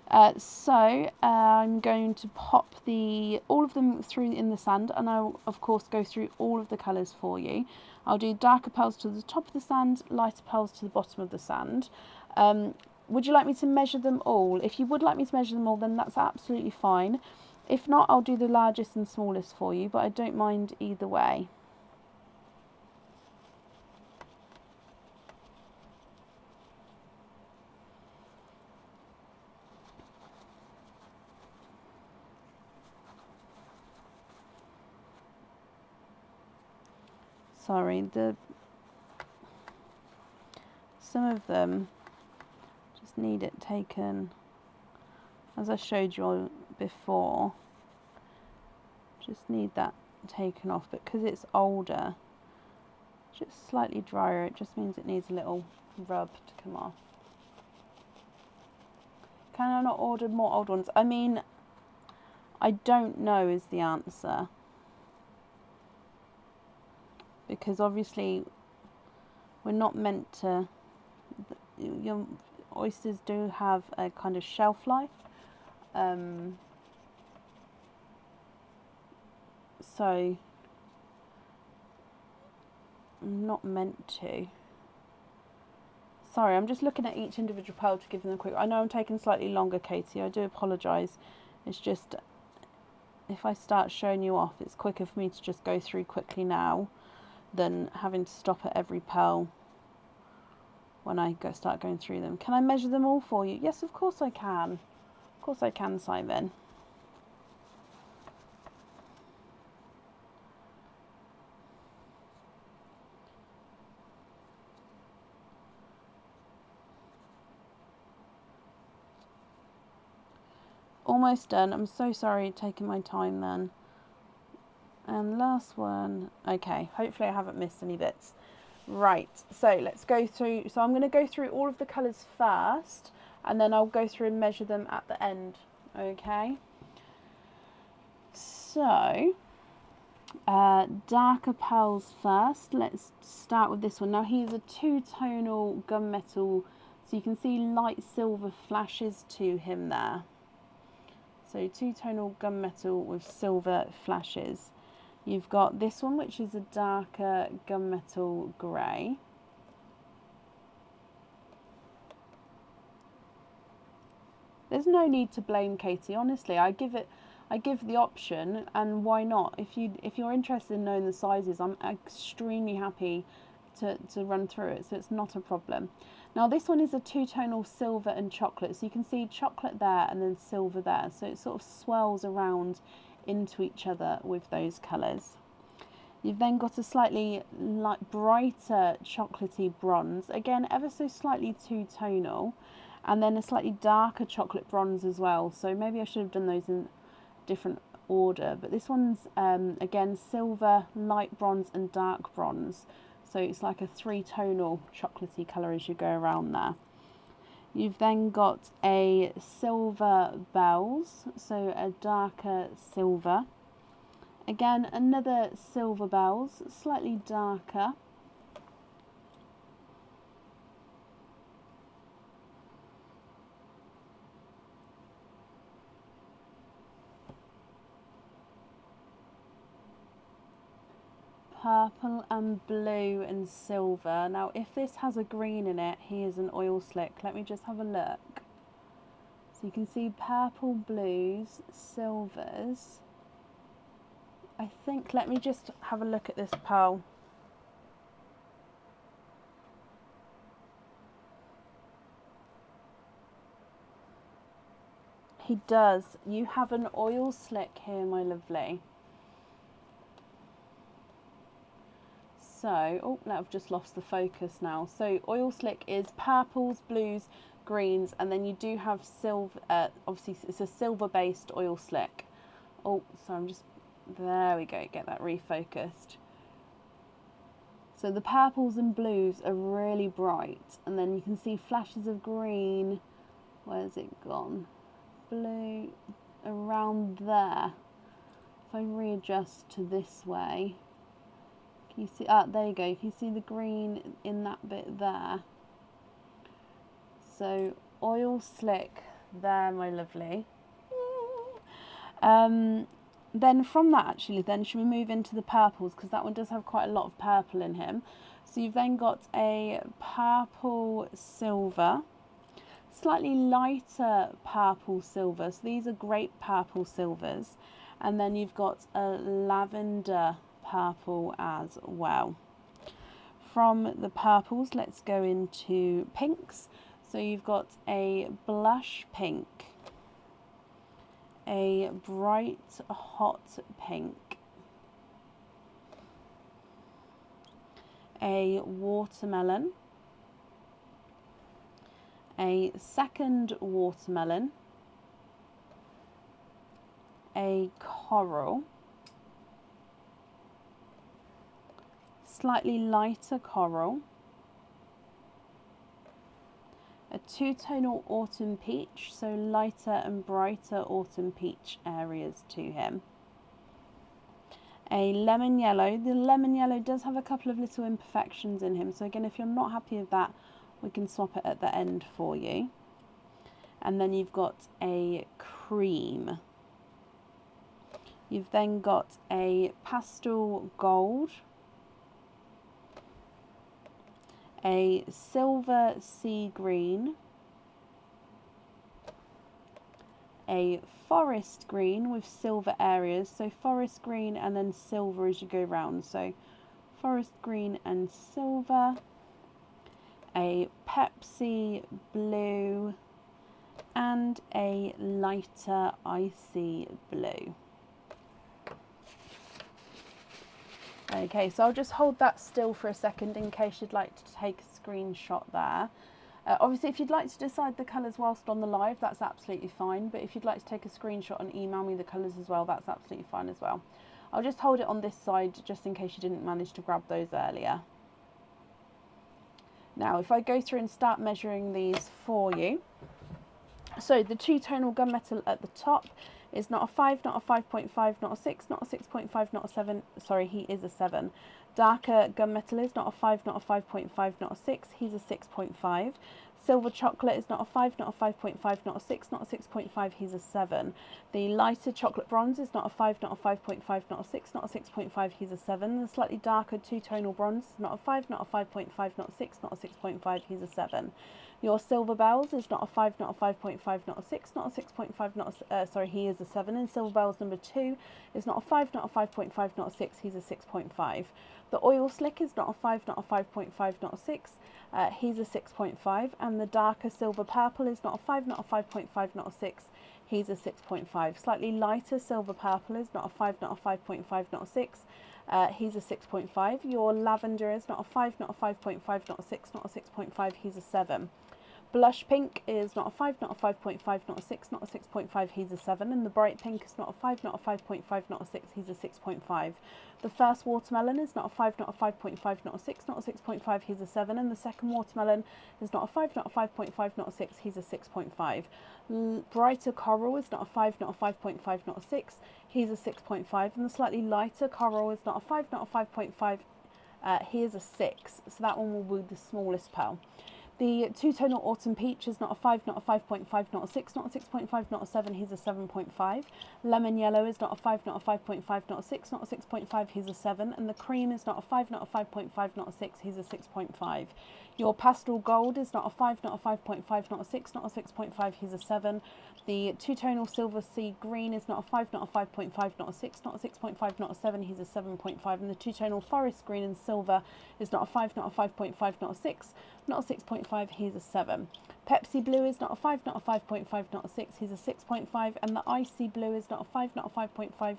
I'm going to pop all of them through in the sand, and I'll of course go through all of the colours for you. I'll do darker pearls to the top of the sand, lighter pearls to the bottom of the sand. Would you like me to measure them all? If you would like me to measure them all, then that's absolutely fine. If not, I'll do the largest and smallest for you, but I don't mind either way. Sorry, some of them just need it taken, as I showed you all before, just need that taken off, but because it's older, just slightly drier, it just means it needs a little rub to come off. Can I not order more old ones? I mean, I don't know is the answer. Because obviously we're not meant to, your oysters do have a kind of shelf life. So I'm not meant to. Sorry, I'm just looking at each individual pearl to give them a quick. I know I'm taking slightly longer, Katie. I do apologise. It's just, if I start showing you off, it's quicker for me to just go through quickly now than having to stop at every pearl when I start going through them. Can I measure them all for you? Yes, of course I can. Of course I can, Simon. Almost done. I'm so sorry taking my time then. And last one. Okay, hopefully I haven't missed any bits. Right, so let's go through. So I'm going to go through all of the colours first, and then I'll go through and measure them at the end. Okay. So, darker pearls first. Let's start with this one. Now he's a two-tonal gunmetal, so you can see light silver flashes to him there. So two-tonal gunmetal with silver flashes. You've got this one, which is a darker gunmetal grey. There's no need to blame, Katie. Honestly, I give the option, and why not? If you're interested in knowing the sizes, I'm extremely happy to run through it, so it's not a problem. Now this one is a two-tonal silver and chocolate, so you can see chocolate there and then silver there, so it sort of swirls around into each other with those colours. You've then got a slightly brighter chocolatey bronze, again ever so slightly two-tonal, and then a slightly darker chocolate bronze as well, so maybe I should have done those in different order, but this one's again silver, light bronze and dark bronze, so it's like a three-tonal chocolatey colour as you go around there. You've then got a silver bells, so a darker silver. Again, another silver bells, slightly darker. Purple and blue and silver. Now if this has a green in it, here's an oil slick. Let me just have a look. So you can see purple, blues, silvers. I think, let me just have a look at this pearl. He does. You have an oil slick here, my lovely. So, oh, no, I've just lost the focus now. So oil slick is purples, blues, greens, and then you do have silver, obviously it's a silver based oil slick. Oh, so I'm just, there we go, get that refocused. So the purples and blues are really bright, and then you can see flashes of green. Where's it gone? Blue around there. If I readjust to this way, can you see, there you go, you can see the green in that bit there. So oil slick there, my lovely. Then from that, actually, then should we move into the purples, because that one does have quite a lot of purple in him. So you've then got a purple silver, slightly lighter purple silver, so these are grape purple silvers, and then you've got a lavender purple as well. From the purples, let's go into pinks. So you've got a blush pink, a bright hot pink, a watermelon, a second watermelon, a coral, slightly lighter coral, a two-tonal autumn peach, so lighter and brighter autumn peach areas to him. A lemon yellow. The lemon yellow does have a couple of little imperfections in him, so again, if you're not happy with that, we can swap it at the end for you. And then you've got a cream. You've then got a pastel gold, a silver sea green, a forest green with silver areas, so forest green and then silver as you go round, so forest green and silver, a Pepsi blue, and a lighter icy blue. Okay, so I'll just hold that still for a second in case you'd like to take a screenshot there. Obviously, if you'd like to decide the colours whilst on the live, that's absolutely fine. But if you'd like to take a screenshot and email me the colours as well, that's absolutely fine as well. I'll just hold it on this side just in case you didn't manage to grab those earlier. Now, if I go through and start measuring these for you. So the two-tonal gunmetal at the top is not a 5, not a 5.5, not a 6, not a 6.5, not a 7. Sorry, he is a 7. Darker gunmetal is not a 5, not a 5.5, not a 6. He's a 6.5. Silver chocolate is not a 5, not a 5.5, not a 6, not a 6.5. He's a 7. The lighter chocolate bronze is not a 5, not a 5.5, not a 6, not a 6.5. He's a 7. The slightly darker two-tonal bronze is not a 5, not a 5.5, not a 6, not a 6.5. He's a 7. Your silver bells is not a 5, not a 5.5, not a 6, not a 6.5, not a, sorry, he is a 7. And silver bells number 2 is not a 5, not a 5.5, not a 6, he's a 6.5. The oil slick is not a 5, not a 5.5, not a 6. He's a 6.5. And the darker silver purple is not a 5, not a 5.5, not a 6. He's a 6.5. Slightly lighter silver purple is not a 5, not a 5.5, not a 6. He's a 6.5. Your lavender is not a 5, not a 5.5, not a 6, not a 6.5. He's a 7. Blush pink is not a 5, not a 5.5, not a 6, not a 6.5, he's a 7. And the bright pink is not a 5, not a 5.5, not a 6, he's a 6.5. The first watermelon is not a 5, not a 5.5, not a 6, not a 6.5, he's a 7. And the second watermelon is not a 5, not a 5.5, not a 6, he's a 6.5. Brighter coral is not a 5, not a 5.5, not a 6, he's a 6.5. And the slightly lighter coral is not a 5, not a 5.5, he is a 6. So that one will be the smallest pearl. The two-tonal autumn peach is not a 5, not a 5.5, not a 6, not a 6.5, not a 7, he's a 7.5. Lemon yellow is not a 5, not a 5.5, not a 6, not a 6.5, he's a 7. And the cream is not a 5, not a 5.5, not a 6, he's a 6.5. Your pastel gold is not a 5, not a 5.5, not a 6, not a 6.5, he's a 7. The two-tonal silver sea green is not a 5, not a 5.5, not a 6, not a 6.5, not a 7, he's a 7.5. And the two-tonal forest green and silver is not a 5, not a 5.5, not a 6, not a 6.5, he's a 7. Pepsi blue is not a 5, not a 5.5, not a 6, he's a 6.5. And the icy blue is not a 5, not a 5.5,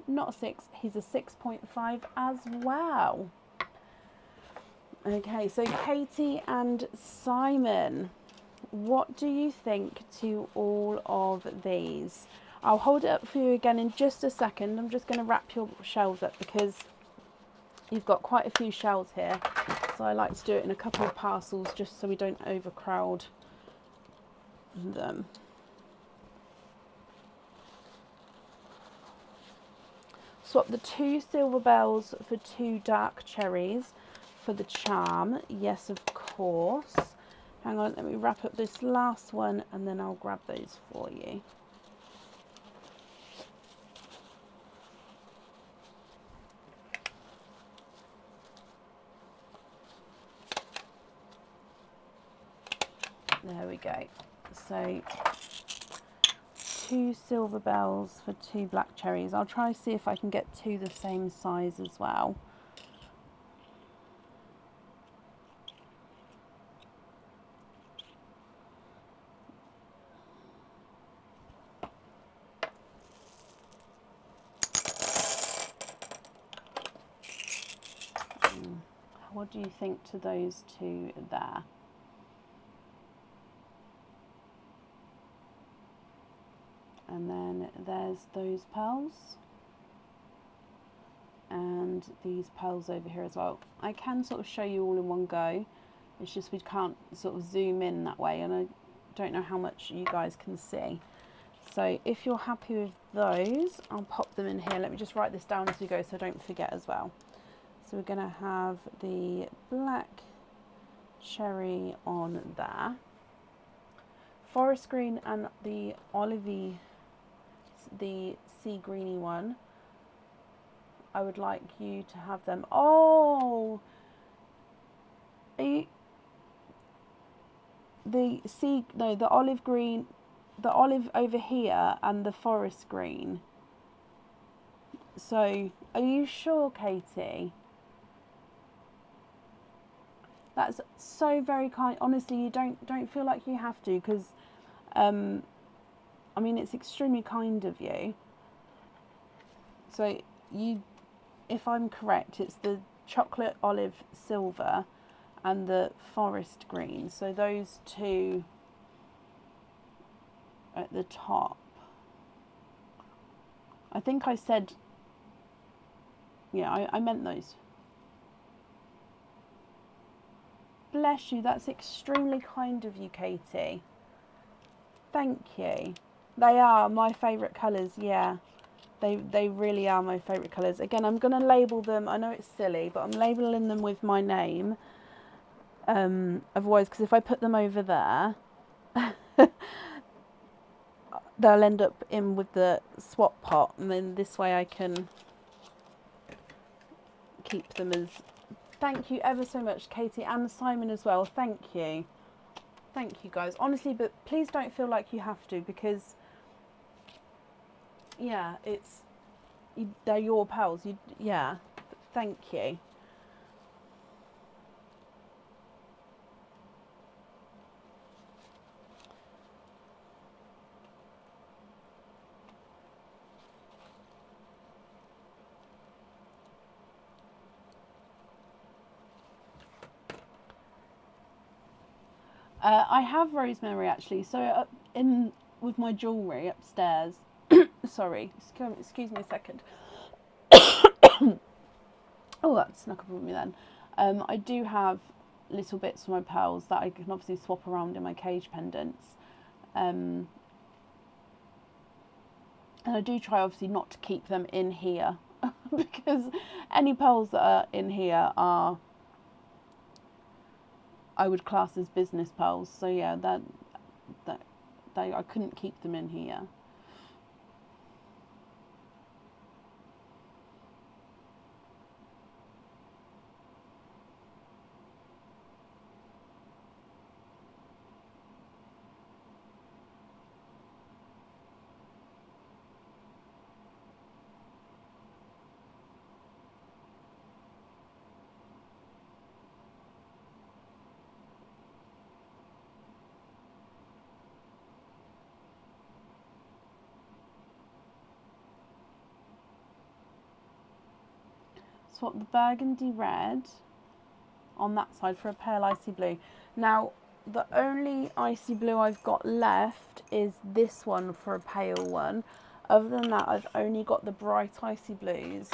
not a 6, he's a 6.5 as well. Okay, so Katie and Simon, what do you think to all of these? I'll hold it up for you again in just a second. I'm just going to wrap your shells up because you've got quite a few shells here. So I like to do it in a couple of parcels just so we don't overcrowd them. Swap the 2 silver bells for 2 dark cherries for the charm. Yes, of course. Hang on, let me wrap up this last one and then I'll grab those for you. There we go. So 2 silver bells for 2 black cherries. I'll try to see if I can get 2 the same size as well. What do you think to those 2 there? And then there's those pearls. And these pearls over here as well. I can sort of show you all in one go. It's just we can't sort of zoom in that way. And I don't know how much you guys can see. So if you're happy with those, I'll pop them in here. Let me just write this down as we go so I don't forget as well. So we're going to have the black cherry on there. Forest green and the olivey, the sea greeny one. I would like you to have them. Oh! The olive green, the olive over here and the forest green. So, are you sure, Katie? That's so very kind. Honestly, you don't feel like you have to because, I mean, it's extremely kind of you. So if I'm correct, it's the chocolate olive silver and the forest green. So those 2 at the top. I think I said, yeah, I meant those. Bless you, that's extremely kind of you, Katie. Thank you. They are my favourite colours, yeah. They really are my favourite colours. Again, I'm going to label them. I know it's silly, but I'm labelling them with my name. Otherwise, because if I put them over there, they'll end up in with the swap pot. And then this way I can keep them as... Thank you ever so much, Katie, and Simon as well. Thank you. Thank you, guys. Honestly, but please don't feel like you have to because, yeah, they're your pals. Yeah, Thank you. I have rosemary actually. So in with my jewellery upstairs. Sorry, excuse me a second. Oh, that snuck up on me then. I do have little bits of my pearls that I can obviously swap around in my cage pendants. And I do try obviously not to keep them in here because any pearls that are in here are, I would class as business pearls. So yeah, that I couldn't keep them in here. Swap the burgundy red on that side for a pale icy blue. Now, the only icy blue I've got left is this one for a pale one. Other than that, I've only got the bright icy blues.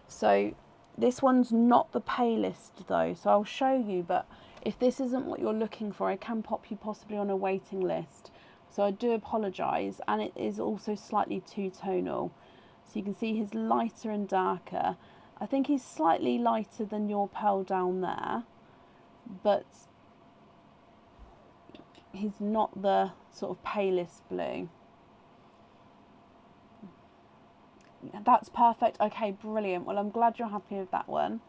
So this one's not the palest though, so I'll show you, but if this isn't what you're looking for, I can pop you possibly on a waiting list. So I do apologise, and it is also slightly two-tonal. So you can see he's lighter and darker. I think he's slightly lighter than your pearl down there, but he's not the sort of palest blue. That's perfect. Okay, brilliant. Well, I'm glad you're happy with that one.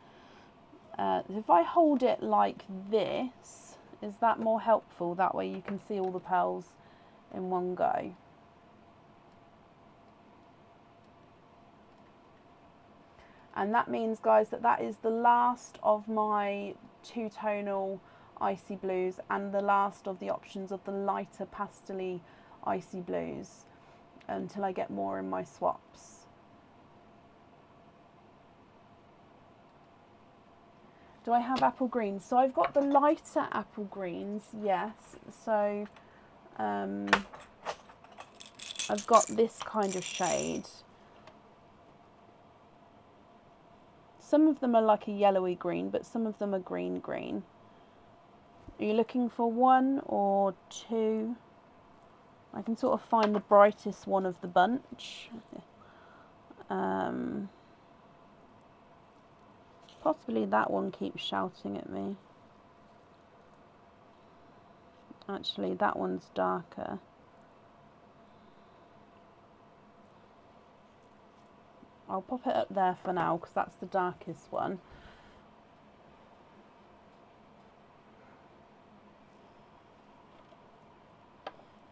If I hold it like this, is that more helpful? That way you can see all the pearls in one go. And that means, guys, that is the last of my two-tonal icy blues and the last of the options of the lighter pastel-y icy blues until I get more in my swaps. Do I have apple greens? So I've got the lighter apple greens, yes. So I've got this kind of shade. Some of them are like a yellowy green, but some of them are green. Are you looking for one or two? I can sort of find the brightest one of the bunch. Possibly that one keeps shouting at me. Actually, that one's darker. I'll pop it up there for now because that's the darkest one.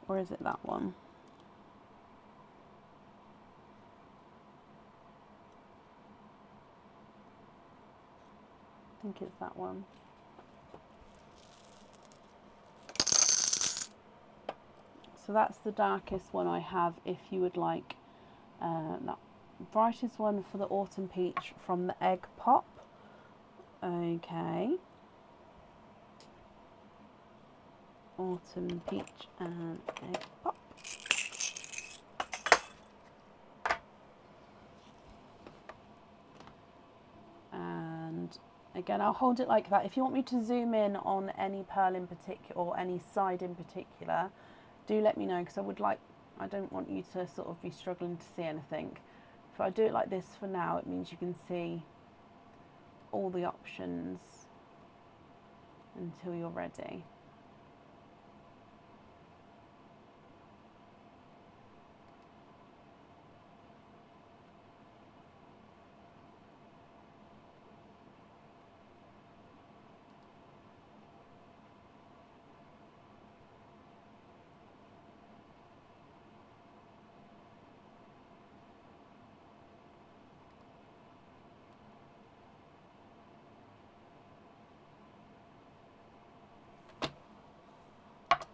Or is it that one? I think it's that one. So that's the darkest one I have if you would like that brightest one for the autumn peach from the egg pop. Okay. Autumn peach and egg pop. And again, I'll hold it like that. If you want me to zoom in on any pearl in particular or any side in particular, do let me know, because I don't want you to sort of be struggling to see anything. If I do it like this for now, it means you can see all the options until you're ready.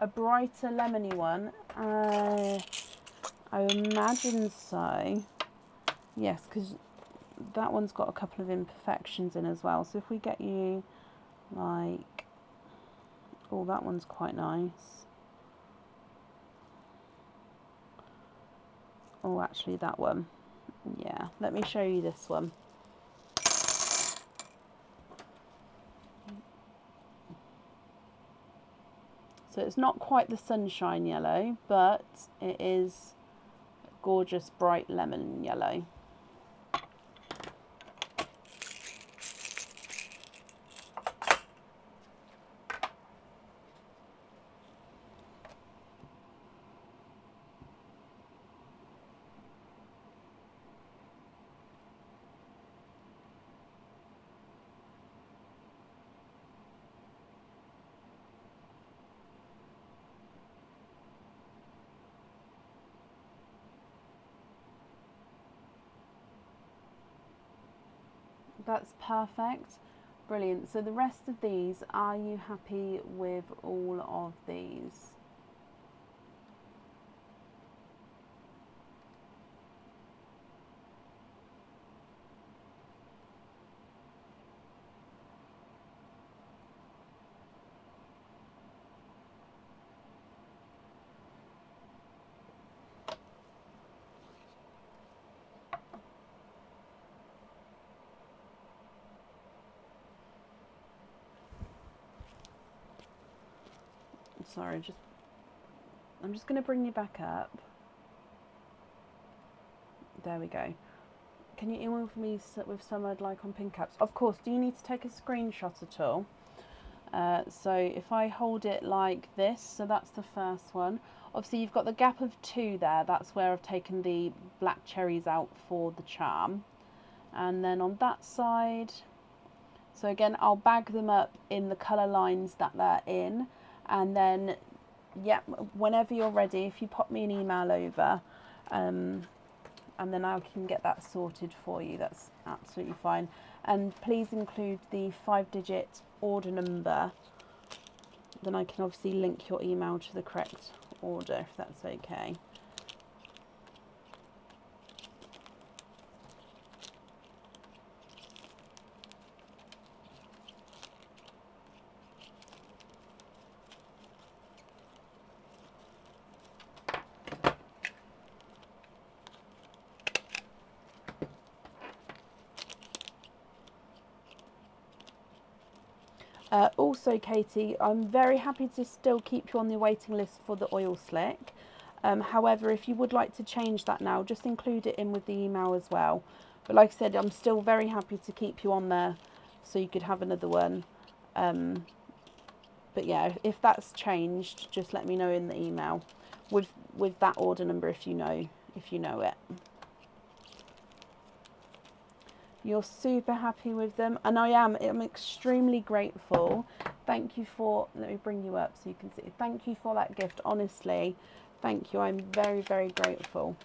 a brighter lemony one? I imagine so. Yes, because that one's got a couple of imperfections in as well. So if we get you like, oh, that one's quite nice. Oh, actually that one. Yeah, let me show you this one. So it's not quite the sunshine yellow, but it is gorgeous bright lemon yellow. That's perfect. Brilliant. So the rest of these, are you happy with all of these? Sorry, I'm just going to bring you back up. There we go. Can you email for me with some I'd like on pin caps? Of course. Do you need to take a screenshot at all? So if I hold it like this, so that's the first one. Obviously you've got the gap of 2 there. That's where I've taken the black cherries out for the charm. And then on that side, so again, I'll bag them up in the colour lines that they're in. And then, yeah, whenever you're ready, if you pop me an email over, and then I can get that sorted for you. That's absolutely fine. And please include the 5-digit order number. Then I can obviously link your email to the correct order, if that's okay. Also, Katie, I'm very happy to still keep you on the waiting list for the oil slick. However, if you would like to change that now, just include it in with the email as well. But like I said, I'm still very happy to keep you on there so you could have another one. But yeah, if that's changed, just let me know in the email with that order number if you know it. You're super happy with them, and I'm extremely grateful. Thank you for, let me bring you up so you can see. Thank you for that gift, honestly. Thank you, I'm very, very grateful.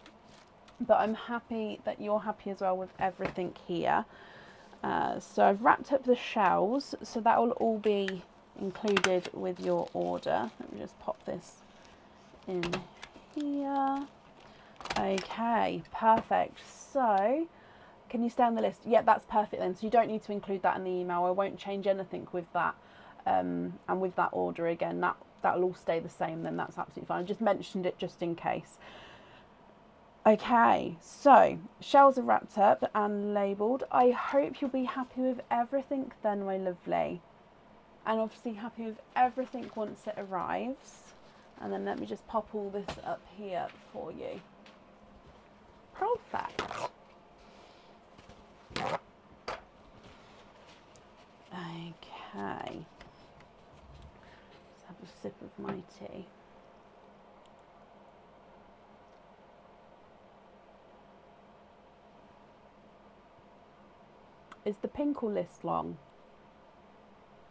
But I'm happy that you're happy as well with everything here. So I've wrapped up the shells, so that will all be included with your order. Let me just pop this in here. Okay, perfect. So, can you stay on the list? Yeah, that's perfect then. So you don't need to include that in the email. I won't change anything with that. And with that order again, that'll all stay the same then. That's absolutely fine. I just mentioned it just in case. Okay, so shells are wrapped up and labelled. I hope you'll be happy with everything then, my lovely. And obviously happy with everything once it arrives. And then let me just pop all this up here for you. Perfect. Okay. Let's have a sip of my tea. Is the Pinkle list long?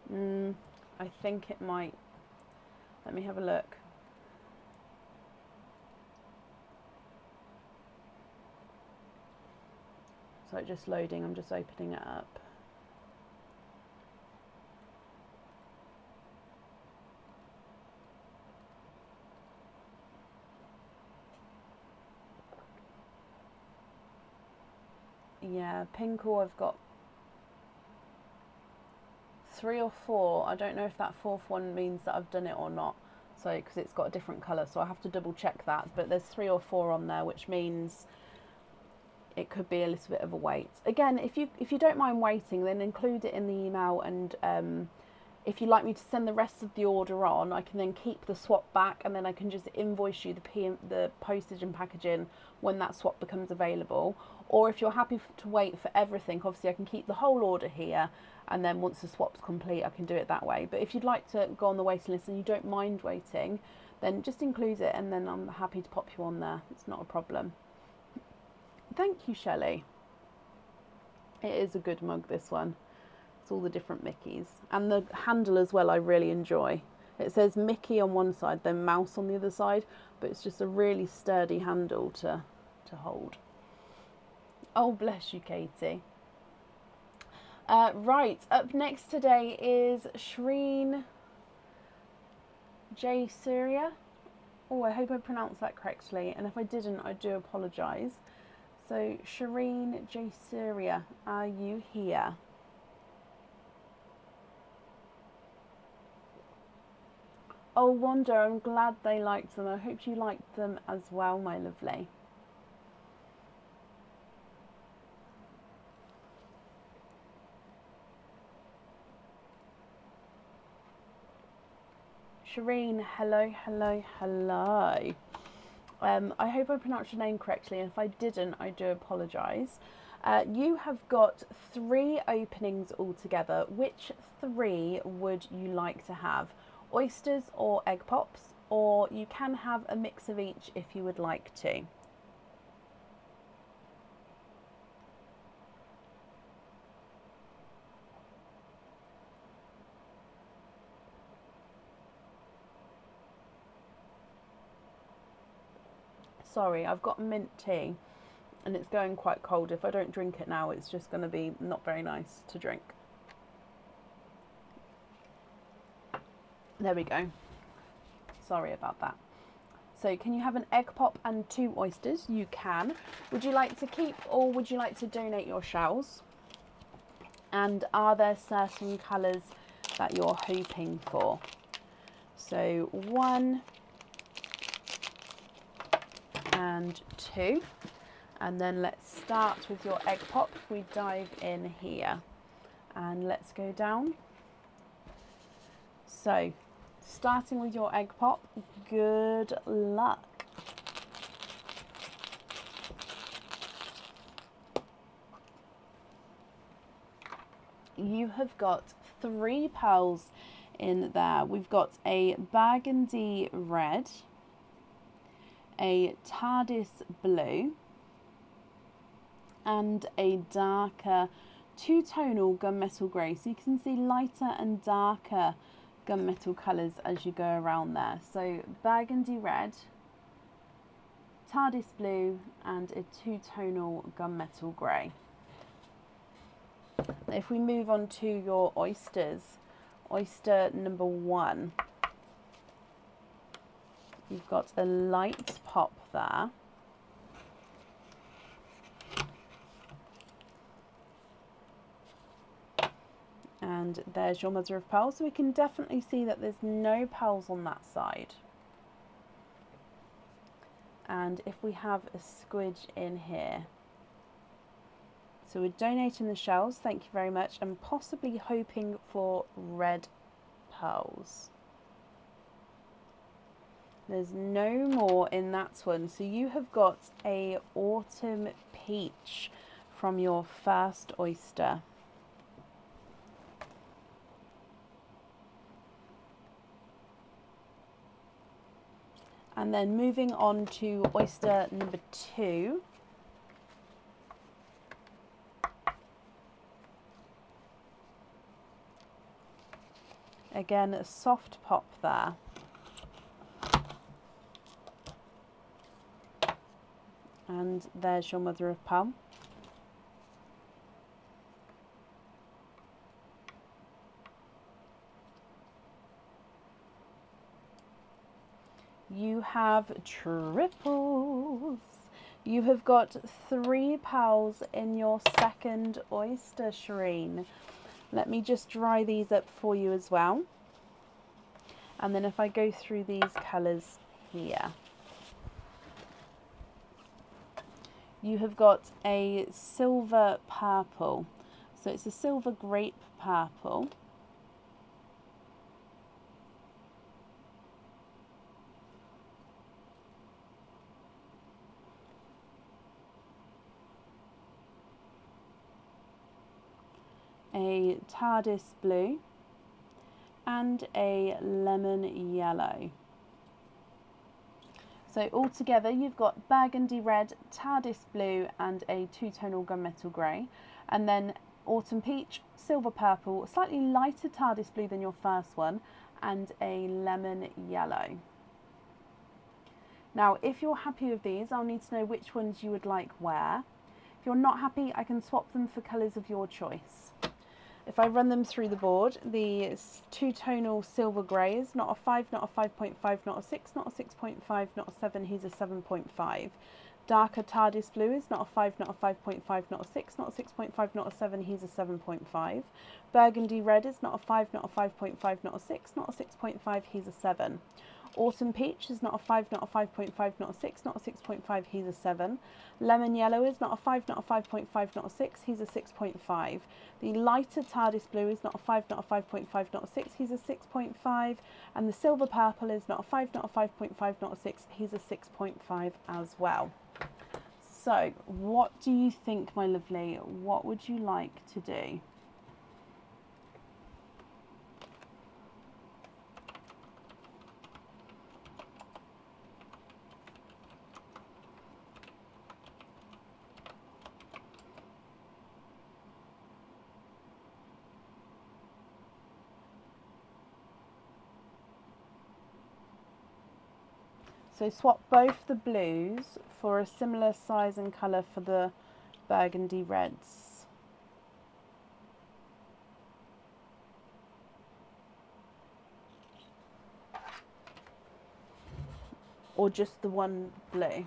I think it might. Let me have a look. So just loading, I'm just opening it up. Yeah, Pinkle, I've got 3 or 4. I don't know if that 4th one means that I've done it or not. So, because it's got a different colour, so I have to double check that. But there's 3 or 4 on there, which means it could be a little bit of a wait. Again, if you don't mind waiting, then include it in the email, and if you'd like me to send the rest of the order on, I can then keep the swap back, and then I can just invoice you the postage and packaging when that swap becomes available. Or if you're happy to wait for everything, obviously I can keep the whole order here, and then once the swap's complete, I can do it that way. But if you'd like to go on the waiting list and you don't mind waiting, then just include it, and then I'm happy to pop you on there. It's not a problem. Thank you, Shelley. It is a good mug, this one. It's all the different Mickeys. And the handle as well, I really enjoy. It says Mickey on one side, then mouse on the other side, but it's just a really sturdy handle to hold. Oh, bless you, Katie. Right, up next today is Shreen J. Surya. Oh, I hope I pronounced that correctly, and if I didn't, I do apologise. So, Shireen J. Surya, are you here? Oh, Wanda, I'm glad they liked them. I hope you liked them as well, my lovely. Shireen, hello, hello, hello. I hope I pronounced your name correctly, and if I didn't, I do apologise. You have got 3 openings altogether. Which 3 would you like to have? Oysters or egg pops? Or you can have a mix of each if you would like to. Sorry, I've got mint tea and it's going quite cold. If I don't drink it now, it's just going to be not very nice to drink. There we go. Sorry about that. So can you have an egg pop and 2 oysters? You can. Would you like to keep or would you like to donate your shells? And are there certain colours that you're hoping for? So 1 and 2. And then let's start with your egg pop. We dive in here and let's go down. So starting with your egg pop, good luck. You have got 3 pearls in there. We've got a burgundy red, a TARDIS blue, and a darker 2-tonal gunmetal grey. So you can see lighter and darker gunmetal colours as you go around there. So burgundy red, TARDIS blue, and a 2-tonal gunmetal grey. If we move on to your oysters, oyster number 1. You've got a light pop there. And there's your mother of pearl. So we can definitely see that there's no pearls on that side. And if we have a squidge in here. So we're donating the shells, thank you very much, and possibly hoping for red pearls. There's no more in that one. So you have got a autumn peach from your first oyster. And then moving on to oyster number 2. Again, a soft pop there. And there's your mother of pearl. You have triples. You have got 3 pals in your second oyster, Shireen. Let me just dry these up for you as well. And then if I go through these colours here. You have got a silver purple. So it's a silver grape purple. A TARDIS blue and a lemon yellow. So altogether you've got burgundy red, TARDIS blue and a two-tonal gunmetal grey, and then autumn peach, silver purple, slightly lighter TARDIS blue than your first one, and a lemon yellow. Now if you're happy with these, I'll need to know which ones you would like where. If you're not happy, I can swap them for colours of your choice. If I run them through the board, the two-tonal silver grey is not a 5, not a 5.5, not a 6, not a 6.5, not a 7, he's a 7.5. Darker TARDIS blue is not a 5, not a 5.5, not a 6, not a 6.5, not a 7, he's a 7.5. Burgundy red is not a 5, not a 5.5, not a 6, not a 6.5, he's a 7. Autumn peach is not a 5, not a 5.5, not a 6, not a 6.5, he's a 7. Lemon yellow is not a 5, not a 5.5, not a 6, he's a 6.5. The lighter TARDIS blue is not a 5, not a 5.5, not a 6, he's a 6.5. And the silver purple is not a 5, not a 5.5, not a 6, he's a 6.5 as well. So what do you think, my lovely? What would you like to do? So swap both the blues for a similar size and colour for the burgundy reds. Or just the one blue.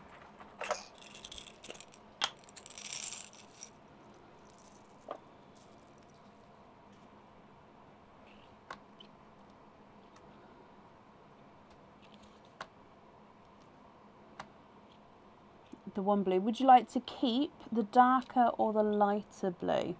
The one blue. Would you like to keep the darker or the lighter blue?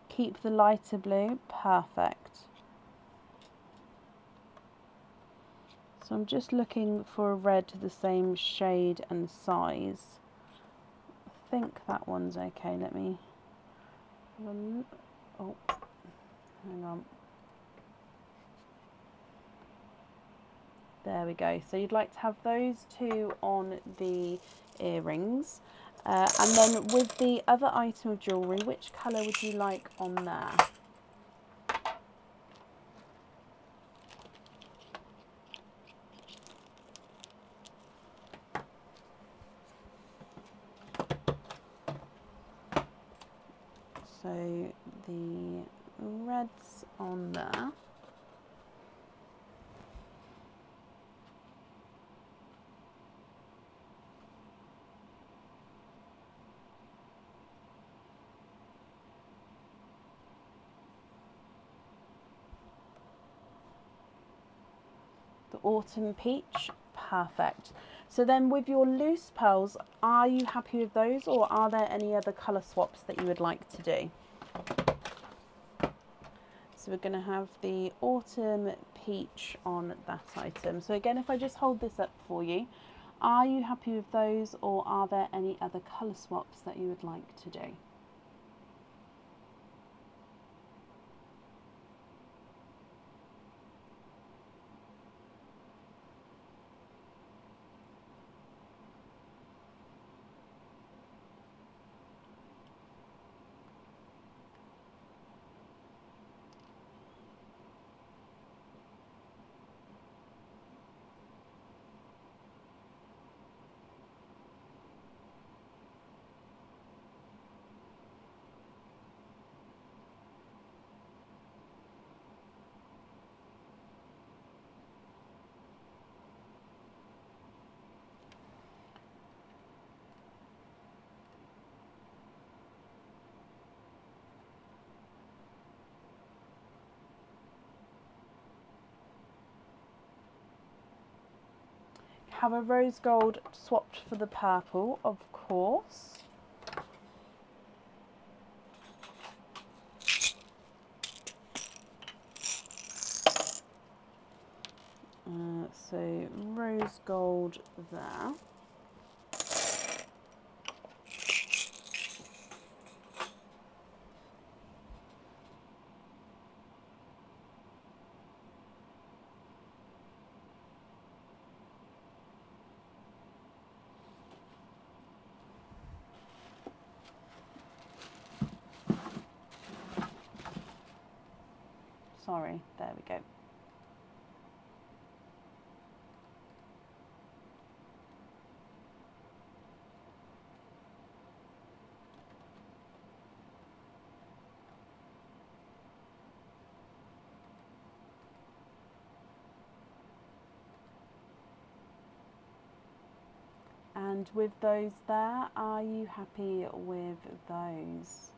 Keep the lighter blue. Perfect. So I'm just looking for a red the same shade and size. I think that one's okay. Let me... Oh, hang on. There we go. So you'd like to have those two on the earrings. And then with the other item of jewellery, which colour would you like on there? So the reds on there. Autumn peach, perfect. So then with your loose pearls, are you happy with those, or are there any other colour swaps that you would like to do? So we're going to have the autumn peach on that item. So again, if I just hold this up for you, are you happy with those, or are there any other colour swaps that you would like to do? have a rose gold swapped for the purple, of course. So rose gold there. Sorry, there we go. And with those there, are you happy with those?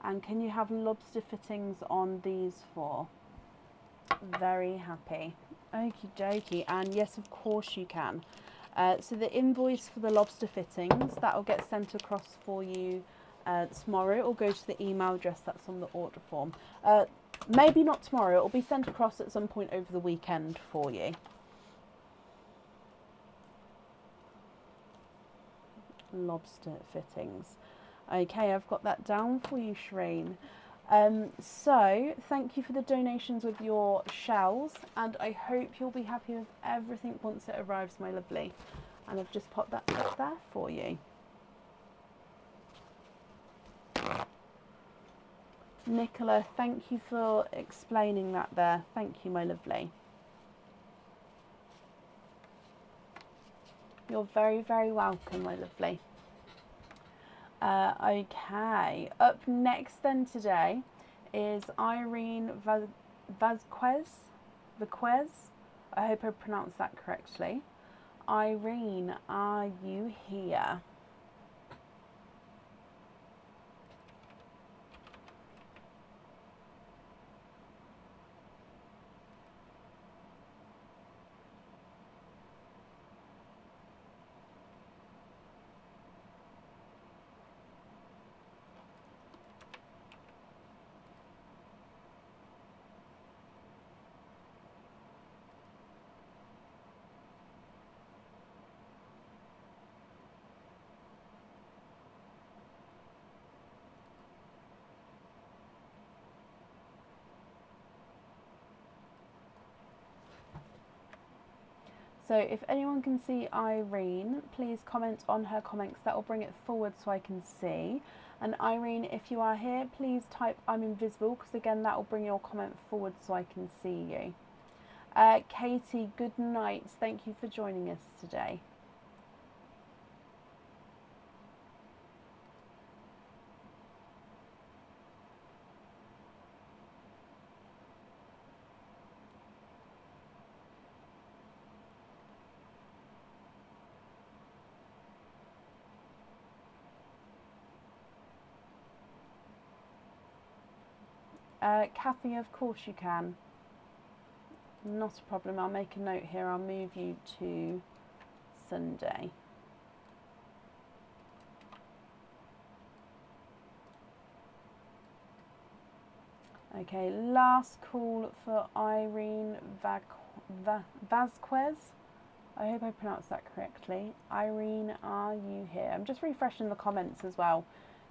And can you have lobster fittings on these four? Very happy. Okie dokie. And yes, of course you can. So the invoice for the lobster fittings, that will get sent across for you tomorrow. It will go to the email address that's on the order form. Maybe not tomorrow. It will be sent across at some point over the weekend for you. Lobster fittings. Okay, I've got that down for you, Shireen. So thank you for the donations with your shells, and I hope you'll be happy with everything once it arrives, my lovely. And I've just popped that up there for you. Nicola, thank you for explaining that there. Thank you, my lovely. You're very, very welcome, my lovely. Okay, up next then today is Irene Vazquez. I hope I pronounced that correctly. Irene, are you here? So if anyone can see Irene, please comment on her comments. That will bring it forward so I can see. And Irene, if you are here, please type I'm invisible, because again that will bring your comment forward so I can see you. Katie, good night. Thank you for joining us today. Kathy, of course you can. Not a problem. I'll make a note here. I'll move you to Sunday. Okay, last call for Irene Vazquez. I hope I pronounced that correctly. Irene, are you here? I'm just refreshing the comments as well,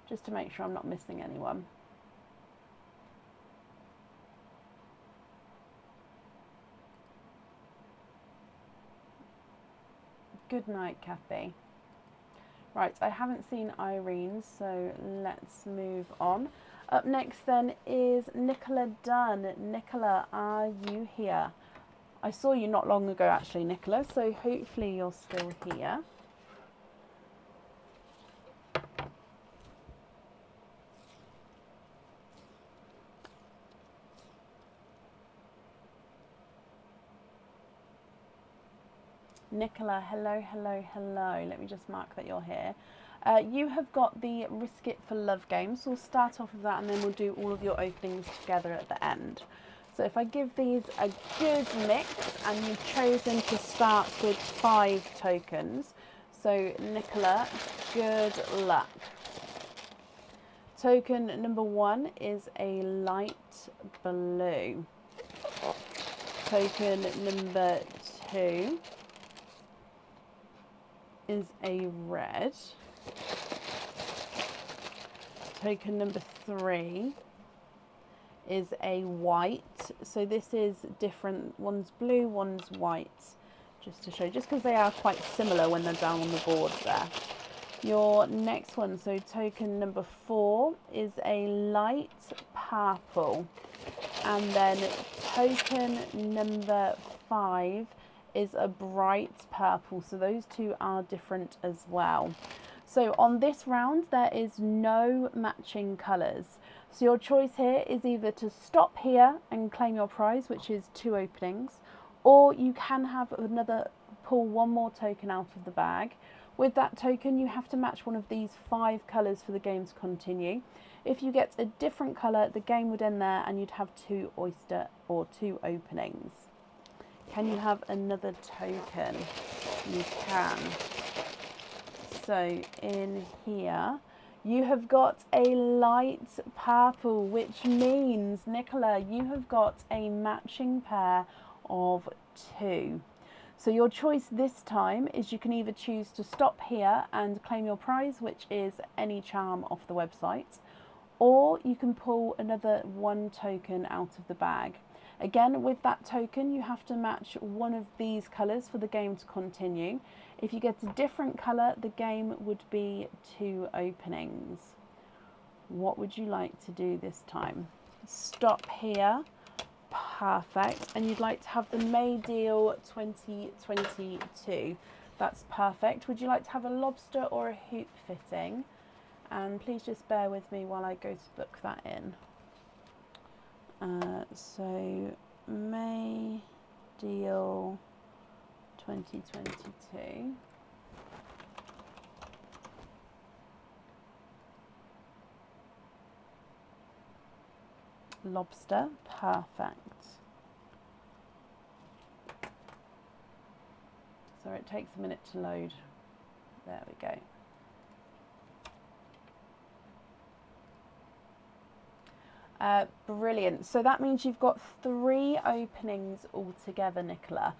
just to make sure I'm not missing anyone. Good night, Kathy. Right, I haven't seen Irene, so let's move on. Up next then is Nicola Dunn. Nicola, are you here? I saw you not long ago actually, Nicola, so hopefully you're still here. Nicola, hello, hello, hello. Let me just mark that you're here. You have got the Risk It for Love game, so we'll start off with that and then we'll do all of your openings together at the end. So if I give these a good mix, and you've chosen to start with 5 tokens, so Nicola, good luck. Token number 1 is a light blue. Token number 2 is a red. Token number 3 is a white. So this is different. One's blue, one's white. Just to show, just because they are quite similar when they're down on the board there. Your next one, so token number 4 is a light purple. And then token number 5 is a bright purple. So those two are different as well. So on this round, there is no matching colours. So your choice here is either to stop here and claim your prize, which is 2 openings, or you can have pull one more token out of the bag. With that token, you have to match one of these 5 colours for the game to continue. If you get a different colour, the game would end there and you'd have 2 oyster or 2 openings. Can you have another token? You can. So in here, you have got a light purple, which means, Nicola, you have got a matching pair of 2. So your choice this time is you can either choose to stop here and claim your prize, which is any charm off the website, or you can pull another 1 token out of the bag. Again, with that token, you have to match one of these colours for the game to continue. If you get a different colour, the game would be 2 openings. What would you like to do this time? Stop here. Perfect. And you'd like to have the May deal 2022. That's perfect. Would you like to have a lobster or a hoop fitting? And please just bear with me while I go to book that in. So May deal 2022. Lobster, perfect. So it takes a minute to load. There we go. Brilliant. So that means you've got 3 openings altogether, Nicola.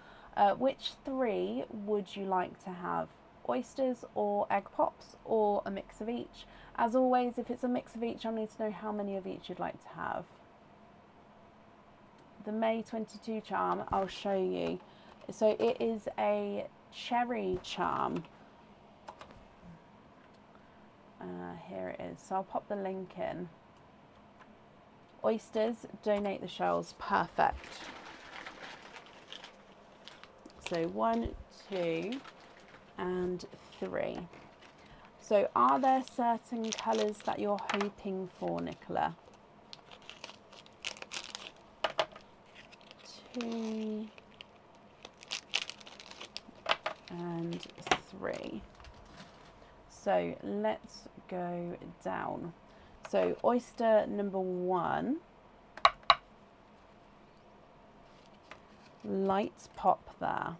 Which 3 would you like to have? Oysters or egg pops, or a mix of each? As always, if it's a mix of each, I need to know how many of each you'd like to have. The May 22 charm, I'll show you. So it is a cherry charm. Here it is. So I'll pop the link in. Oysters, donate the shells, perfect. So 1, 2, and 3. So are there certain colours that you're hoping for, Nicola? 2 and 3. So let's go down. So oyster number 1, light pop there.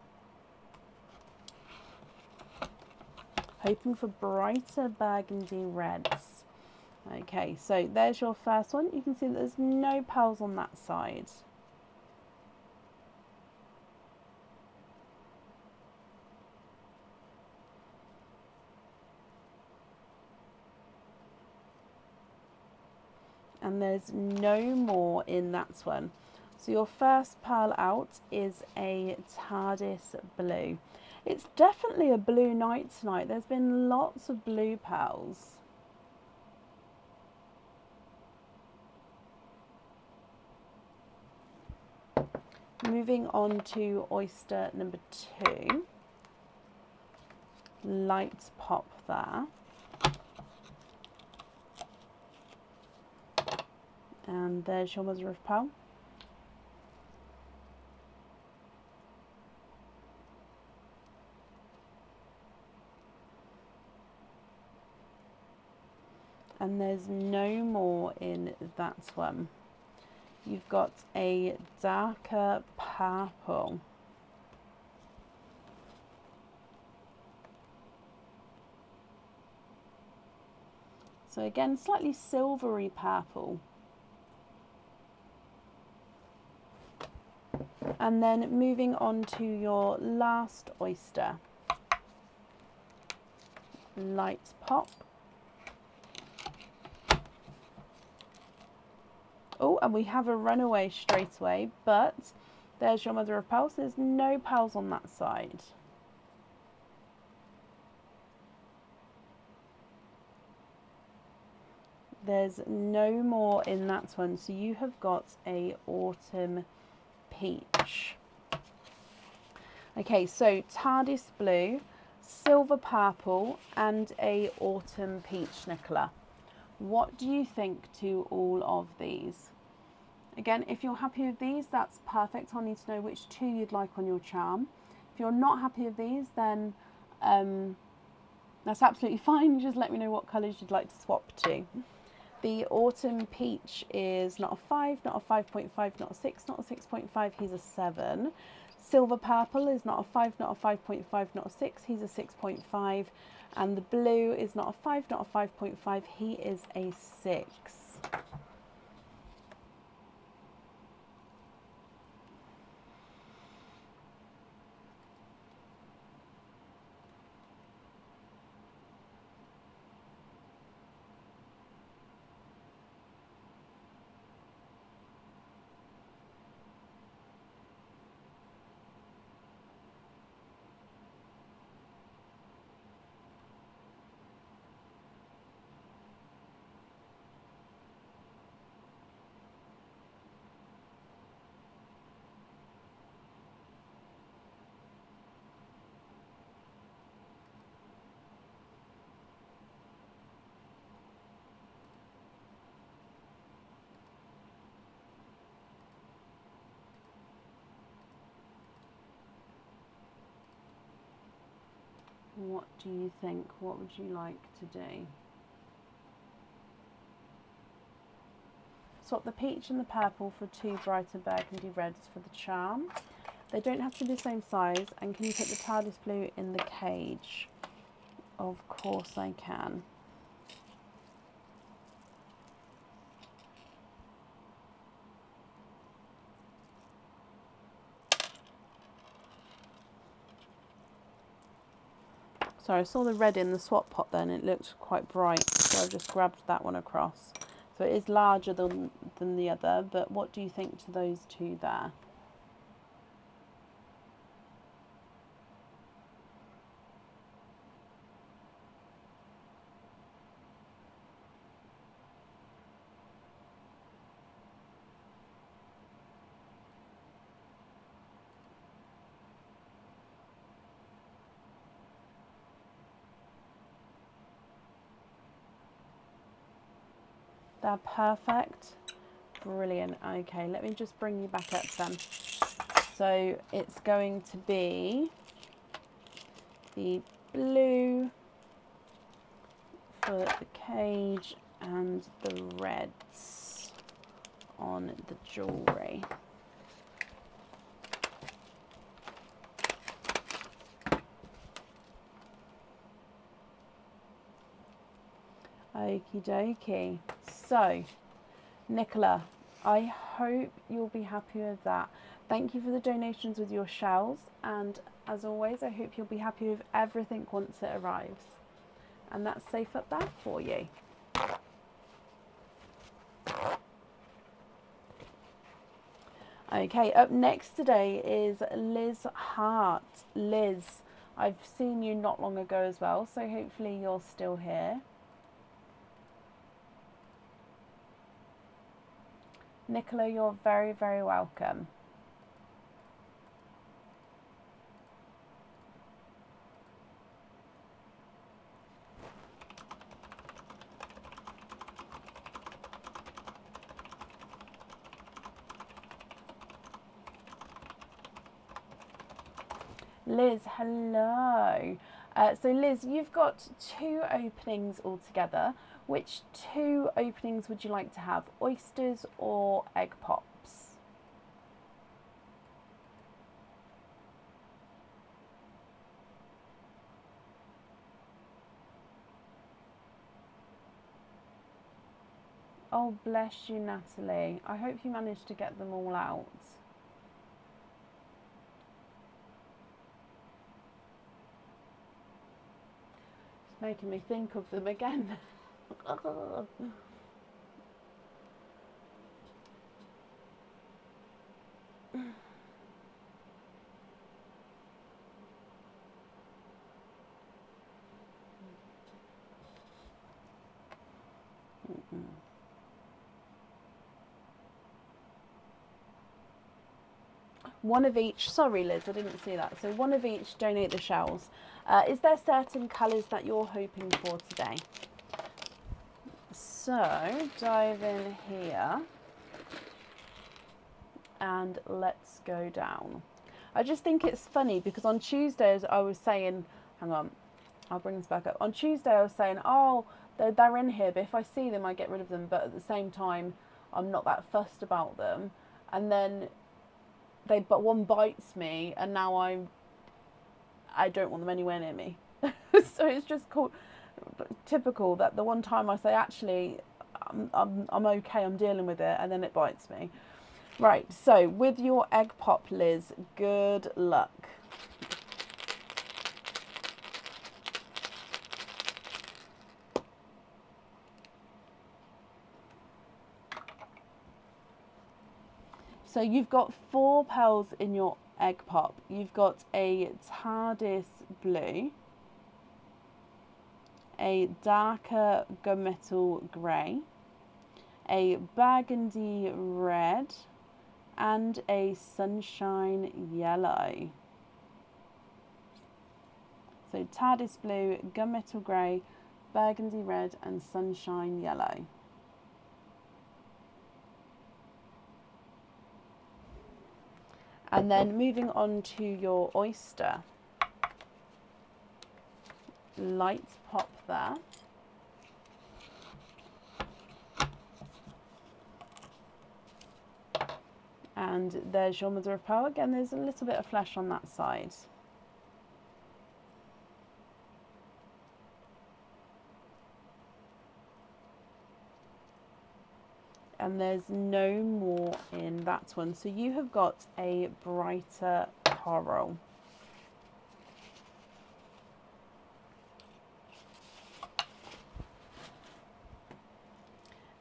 Hoping for brighter burgundy reds. Okay, so there's your first one. You can see that there's no pearls on that side. And there's no more in that one. So your first pearl out is a TARDIS blue. It's definitely a blue night tonight. There's been lots of blue pearls. Moving on to oyster number 2. Light pop there. And there's your mother of pearl. And there's no more in that one. You've got a darker purple. So again, slightly silvery purple. And then moving on to your last oyster. Light pop. Oh, and we have a runaway straight away, but there's your mother of pearls. There's no pearls on that side. There's no more in that one, so you have got a autumn peach. Okay, so TARDIS blue, silver purple, and a autumn peach, Nicola. What do you think to all of these? Again, if you're happy with these, that's perfect. I'll need to know which two you'd like on your charm. If you're not happy with these, then that's absolutely fine. Just let me know what colours you'd like to swap to. The autumn peach is not a 5, not a 5.5, not a 6, not a 6.5, he's a 7. Silver purple is not a 5, not a 5.5, not a 6, he's a 6.5. And the blue is not a 5, not a 5.5, he is a 6. What do you think? What would you like to do? Swap the peach and the purple for 2 brighter burgundy reds for the charm. They don't have to be the same size. And can you put the TARDIS blue in the cage? Of course I can. So I saw the red in the swap pot then, it looked quite bright, so I've just grabbed that one across. So it is larger than the other, but what do you think to those two there? They're perfect. Brilliant. Okay, let me just bring you back up then. So it's going to be the blue for the cage and the reds on the jewellery. Okie dokie. So, Nicola, I hope you'll be happy with that. Thank you for the donations with your shells, and as always, I hope you'll be happy with everything once it arrives. And that's safe up there for you. Okay, up next today is Liz Hart. Liz, I've seen you not long ago as well, so hopefully you're still here. Nicola, you're very, very welcome. Liz, hello. So Liz, you've got 2 openings altogether. Which 2 openings would you like to have? Oysters or egg pops? Oh, bless you, Natalie. I hope you managed to get them all out. It's making me think of them again. One of each. Sorry, Liz, I didn't see that. So one of each, donate the shells. Is there certain colours that you're hoping for today? So dive in here and let's go down. I just think it's funny because on Tuesdays I was saying, hang on, I'll bring this back up. On Tuesday I was saying, oh, they're in here, but if I see them I get rid of them, but at the same time I'm not that fussed about them. And then but one bites me, and now I don't want them anywhere near me. So it's just typical that the one time I say, actually, I'm okay, I'm dealing with it, and then it bites me. Right, so with your egg pop, Liz, good luck. So you've got 4 pearls in your egg pop. You've got a TARDIS blue, a darker gunmetal grey, a burgundy red, and a sunshine yellow. So TARDIS blue, gunmetal grey, burgundy red, and sunshine yellow. And then moving on to your oyster. Light pop there. And there's your mother of pearl. Again, there's a little bit of flesh on that side. And there's no more in that one. So you have got a brighter coral.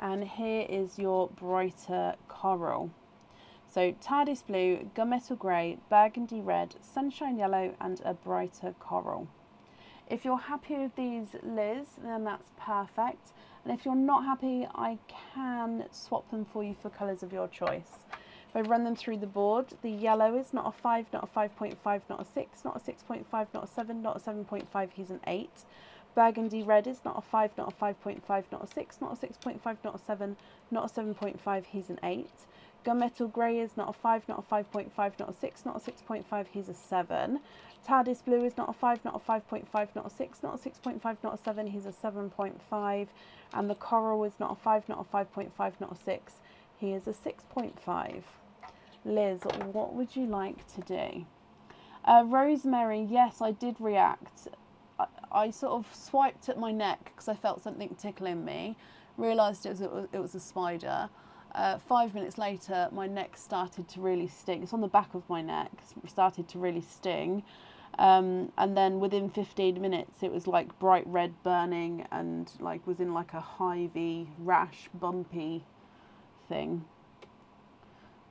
And here is your brighter coral. So TARDIS blue, gunmetal grey, burgundy red, sunshine yellow, and a brighter coral. If you're happy with these, Liz, then that's perfect. And if you're not happy, I can swap them for you for colours of your choice. If I run them through the board, the yellow is not a 5, not a 5.5, not a 6, not a 6.5, not a 7, not a 7.5, he's an 8. Burgundy red is not a 5, not a 5.5, not a 6, not a 6.5, not a 7, not a 7.5, he's an 8. Gunmetal grey is not a 5, not a 5.5, not a 6, not a 6.5, he's a 7. TARDIS blue is not a 5, not a 5.5, not a 6, not a 6.5, not a 7, he's a 7.5. And the coral is not a 5, not a 5.5, not a 6, he is a 6.5. Liz, what would you like to do? Rosemary, yes, I did react. I sort of swiped at my neck because I felt something tickling me, realised it was a spider. 5 minutes later, my neck started to really sting. It's on the back of my neck, it started to really sting. And then within 15 minutes, it was like bright red burning and like was in like a hivey, rash, bumpy thing.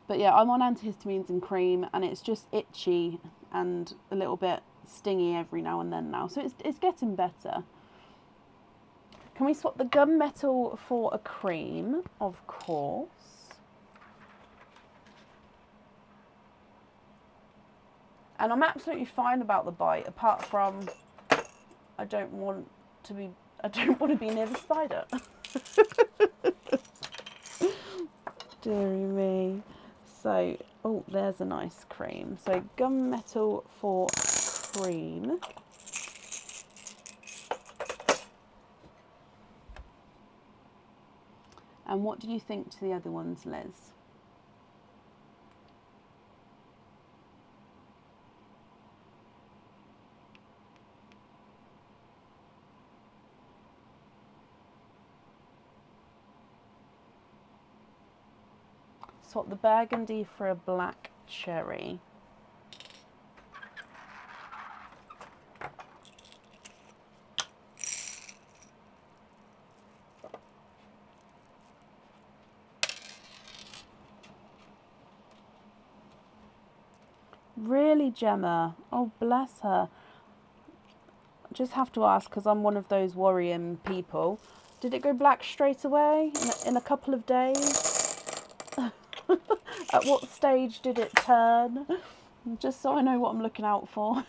But yeah, I'm on antihistamines and cream, and it's just itchy and a little bit stingy every now and then now. So it's getting better. Can we swap the gunmetal for a cream? Of course. And I'm absolutely fine about the bite, apart from I don't want to be near the spider. Deary me. So, oh, there's a nice cream. So gunmetal for cream. And what do you think to the other ones, Liz? swap the burgundy for a black cherry. Really, Gemma? Oh, bless her. Just have to ask, because I'm one of those worrying people. Did it go black straight away in a couple of days? At what stage did it turn? Just so I know what I'm looking out for.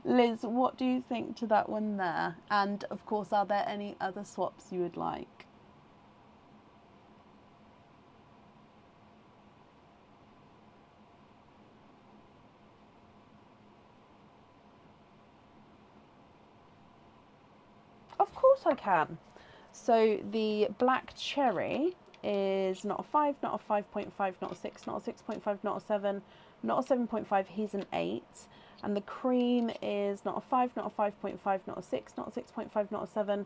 Liz, what do you think to that one there? And of course, are there any other swaps you would like? Of course I can. So the black cherry is not a 5, not a 5.5, not a 6, not a 6.5, not a 7, not a 7.5, he's an 8. And the cream is not a 5, not a 5.5, not a 6, not a 6.5, not a 7.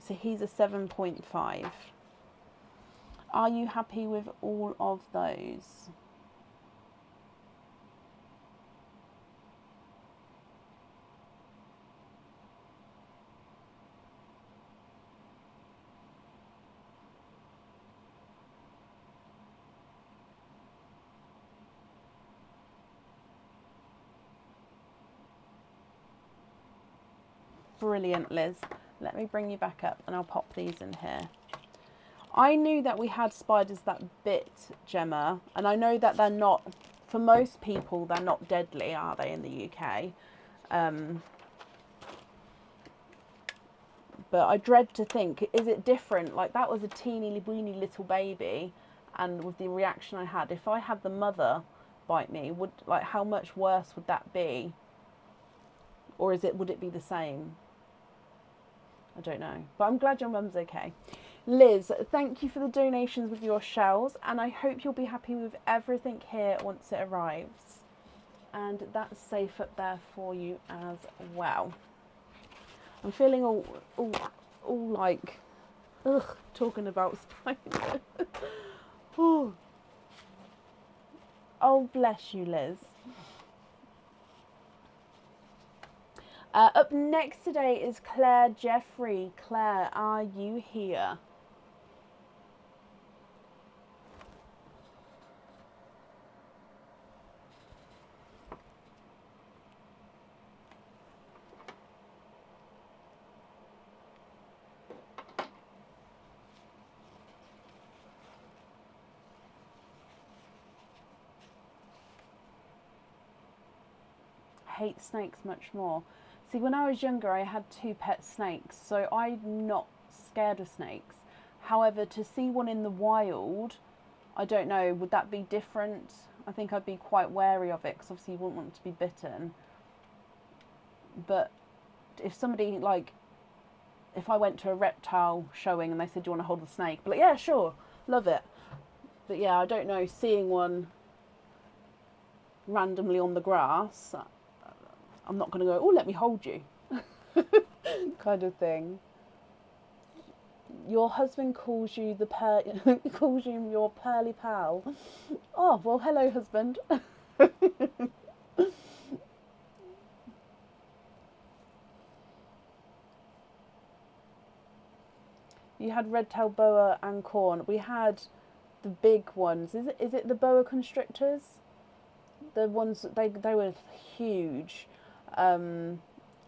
So he's a 7.5. Are you happy with all of those? Brilliant, Liz. Let me bring you back up and I'll pop these in here. I knew that we had spiders that bit, Gemma, and I know that they're not, for most people, they're not deadly, are they, in the UK? But I dread to think, is it different? Like, that was a teeny weeny little baby, and with the reaction I had, if I had the mother bite me, how much worse would that be? Or would it be the same? I don't know. But I'm glad your mum's okay. Liz, thank you for the donations with your shells, and I hope you'll be happy with everything here once it arrives. And that's safe up there for you as well. I'm feeling all like, talking about spiders. Oh, bless you, Liz. Up next today is Claire Jeffrey. Claire, are you here? Hate snakes much more. See, when I was younger, I had 2 pet snakes, so I'm not scared of snakes. However, to see one in the wild, I don't know, would that be different? I think I'd be quite wary of it, because obviously you wouldn't want to be bitten. But if somebody, if I went to a reptile showing and they said, do you want to hold the snake? But yeah, sure, love it. But yeah, I don't know, seeing one randomly on the grass, I'm not going to go, oh, let me hold you, kind of thing. Your husband calls you calls you your pearly pal. Oh, well, hello, husband. You had red-tailed boa and corn. We had the big ones. Is it the boa constrictors? The ones, they were huge. And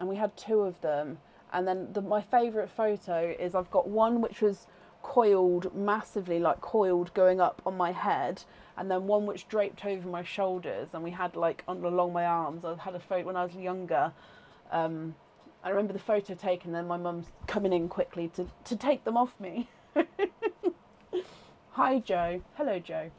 we had 2 of them. And then my favourite photo is I've got one which was coiled massively, like coiled going up on my head, and then one which draped over my shoulders, and we had along my arms. I had a photo when I was younger. I remember the photo taken, then my mum's coming in quickly to take them off me. Hi, Joe. Hello, Joe.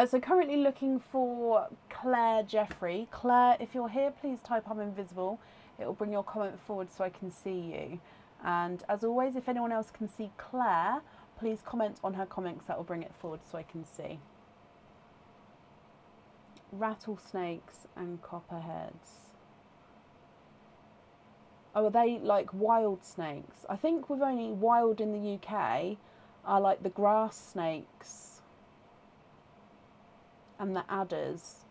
So currently looking for Claire Jeffrey. Claire, if you're here, please type I'm invisible. It will bring your comment forward so I can see you. And as always, if anyone else can see Claire, please comment on her comments. That will bring it forward so I can see. Rattlesnakes and copperheads. Oh, are they like wild snakes? I think we've only wild in the UK are like the grass snakes. and the adders.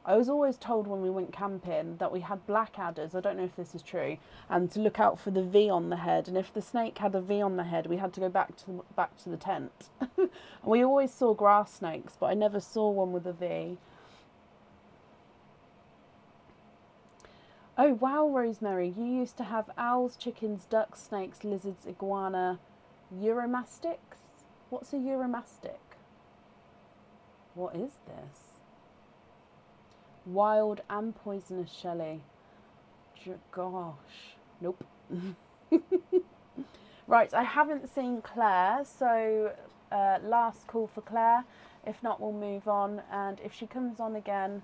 I was always told when we went camping that we had black adders. I don't know if this is true, and to look out for the V on the head. And if the snake had a V on the head, we had to go back to the tent. And we always saw grass snakes, but I never saw one with a V. Oh wow, Rosemary, you used to have owls, chickens, ducks, snakes, lizards, iguana, uromastics. What's a uromastic? What is this? Wild and poisonous Shelley. Gosh. Nope. Right, I haven't seen Claire, so last call for Claire. If not, we'll move on. And if she comes on again,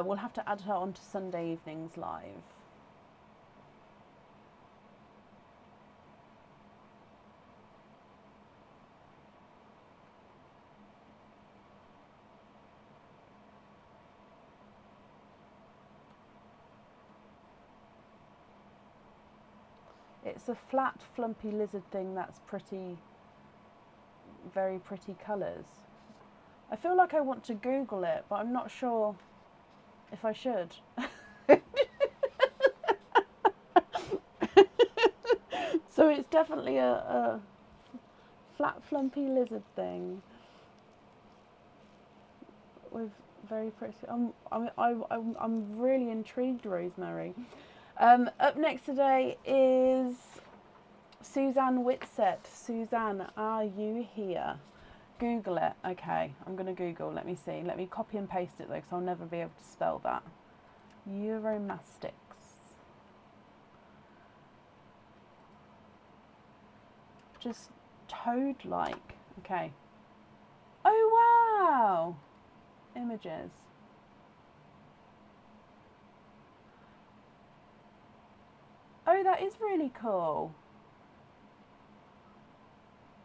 we'll have to add her onto Sunday evenings live. It's a flat, flumpy lizard thing that's pretty, very pretty colours. I feel like I want to Google it, but I'm not sure if I should. So it's definitely a flat, flumpy lizard thing with very pretty. I'm really intrigued, Rosemary. Up next today is Suzanne Whitsett. Suzanne, are you here? Google it. Okay, I'm going to Google. Let me see. Let me copy and paste it though, because I'll never be able to spell that. Uromastics. Just toad-like. Okay. Oh wow! Images. Oh, that is really cool.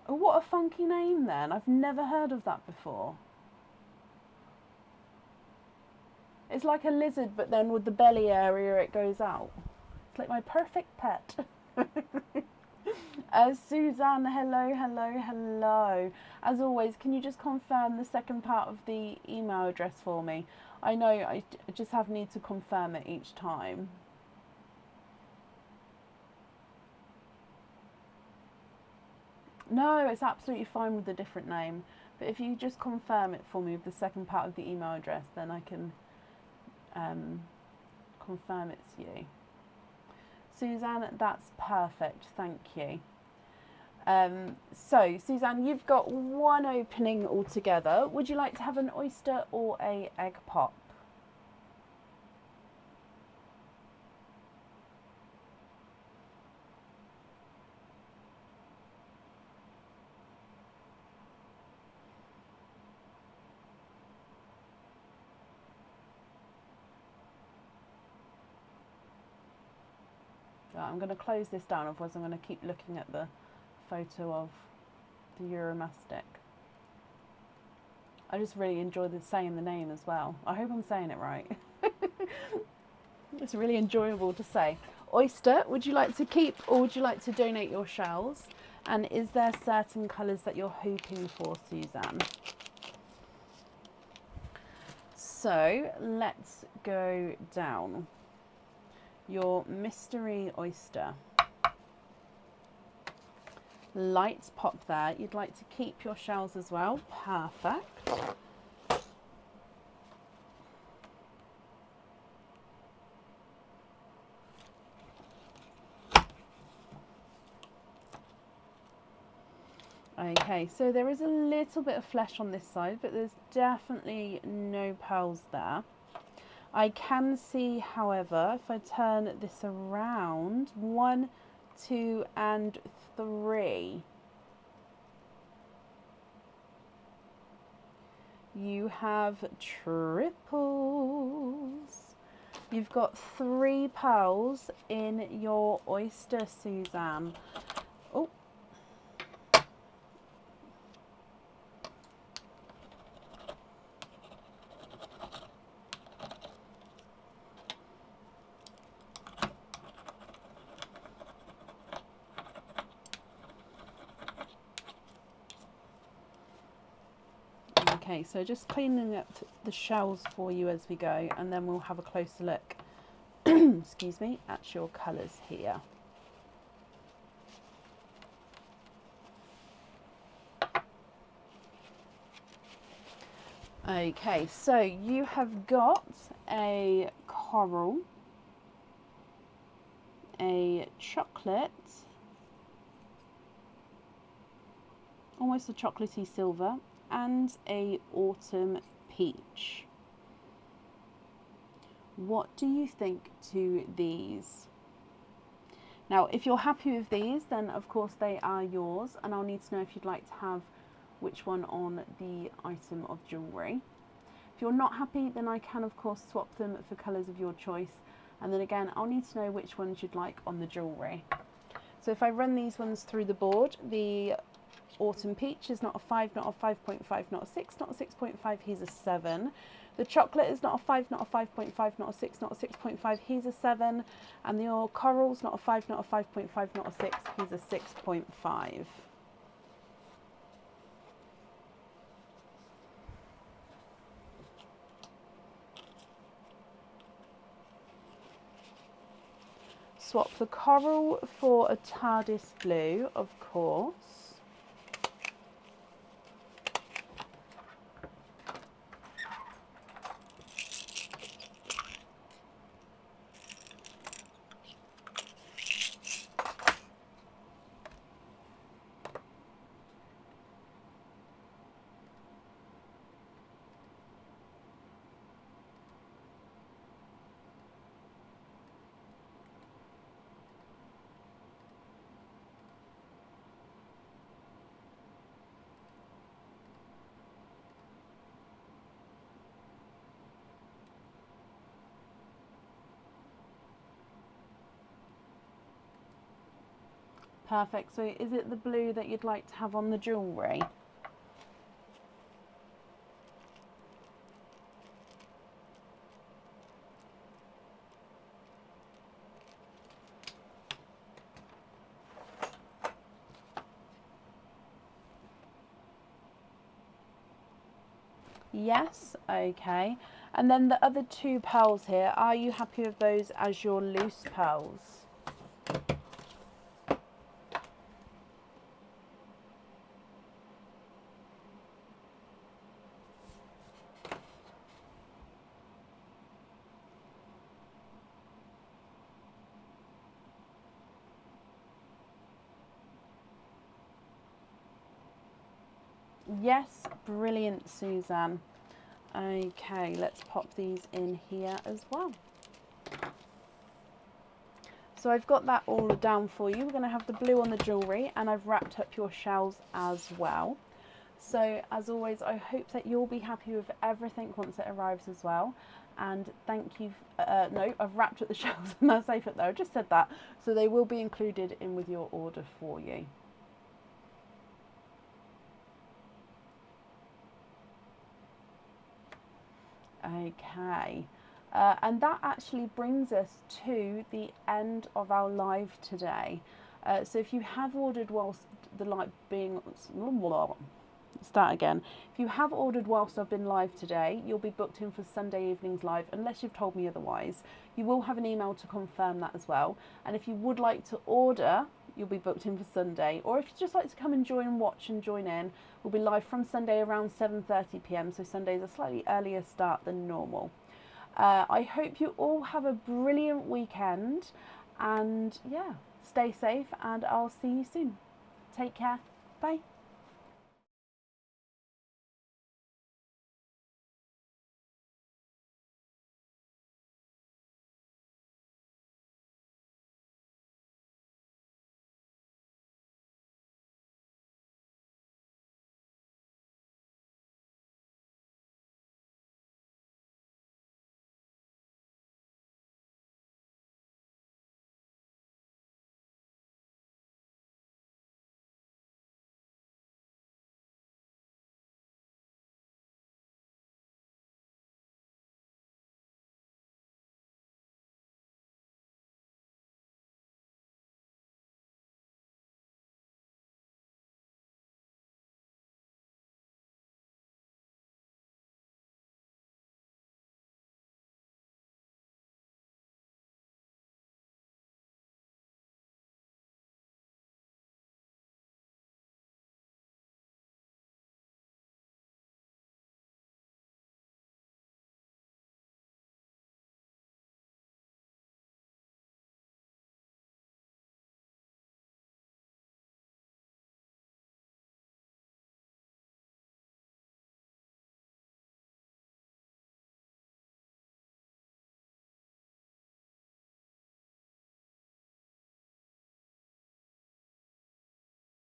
Oh, what a funky name then. I've never heard of that before. It's like a lizard, but then with the belly area it goes out. It's like my perfect pet. Suzanne, hello, hello, hello. As always, can you just confirm the second part of the email address for me? I know I just need to confirm it each time. No, it's absolutely fine with a different name. But if you just confirm it for me with the second part of the email address, then I can confirm it's you. Suzanne, that's perfect. Thank you. So, Suzanne, you've got one opening altogether. Would you like to have an oyster or a egg pop? I'm going to close this down, otherwise I'm going to keep looking at the photo of the Uromastic. I just really enjoy saying the name as well. I hope I'm saying it right. It's really enjoyable to say. Oyster, would you like to keep or would you like to donate your shells? And is there certain colours that you're hoping for, Suzanne? So let's go down. Your mystery oyster. Lights popped there. You'd like to keep your shells as well. Perfect. Okay, so there is a little bit of flesh on this side, but there's definitely no pearls there. I can see, however, if I turn this around, 1, 2, and 3. You have triples. You've got 3 pearls in your oyster, Suzanne. Oh. Okay, so just cleaning up the shells for you as we go, and then we'll have a closer look, excuse me, at your colours here. Okay, so you have got a coral, a chocolate, almost a chocolatey silver, and a autumn peach. What do you think to these? Now, if you're happy with these, then of course they are yours, and I'll need to know if you'd like to have which one on the item of jewellery. If you're not happy, then I can of course swap them for colours of your choice, and then again I'll need to know which ones you'd like on the jewellery. So if I run these ones through the board, the autumn peach is not a 5, not a 5.5, not a 6, not a 6.5, he's a 7. The chocolate is not a 5, not a 5.5, not a 6, not a 6.5, he's a 7. And your coral's not a 5, not a 5.5, not a 6, he's a 6.5. Swap the coral for a TARDIS blue, of course. Perfect. So is it the blue that you'd like to have on the jewellery? Yes, okay. And then the other two pearls here, are you happy with those as your loose pearls? Yes, brilliant, Suzanne. Okay, let's pop these in here as well. So I've got that all down for you. We're going to have the blue on the jewellery, and I've wrapped up your shells as well. So as always, I hope that you'll be happy with everything once it arrives as well. And thank you. No, I've wrapped up the shells and they're safe up there. I just said that. So they will be included in with your order for you. Okay. And that actually brings us to the end of our live today. So if you have ordered whilst the live being... Start again. If you have ordered whilst I've been live today, you'll be booked in for Sunday evening's live, unless you've told me otherwise. You will have an email to confirm that as well. And if you would like to order, you'll be booked in for Sunday. Or if you'd just like to come and join, watch and join in, we'll be live from Sunday around 7:30 p.m. So Sunday's a slightly earlier start than normal. I hope you all have a brilliant weekend, and yeah, stay safe, and I'll see you soon. Take care. Bye.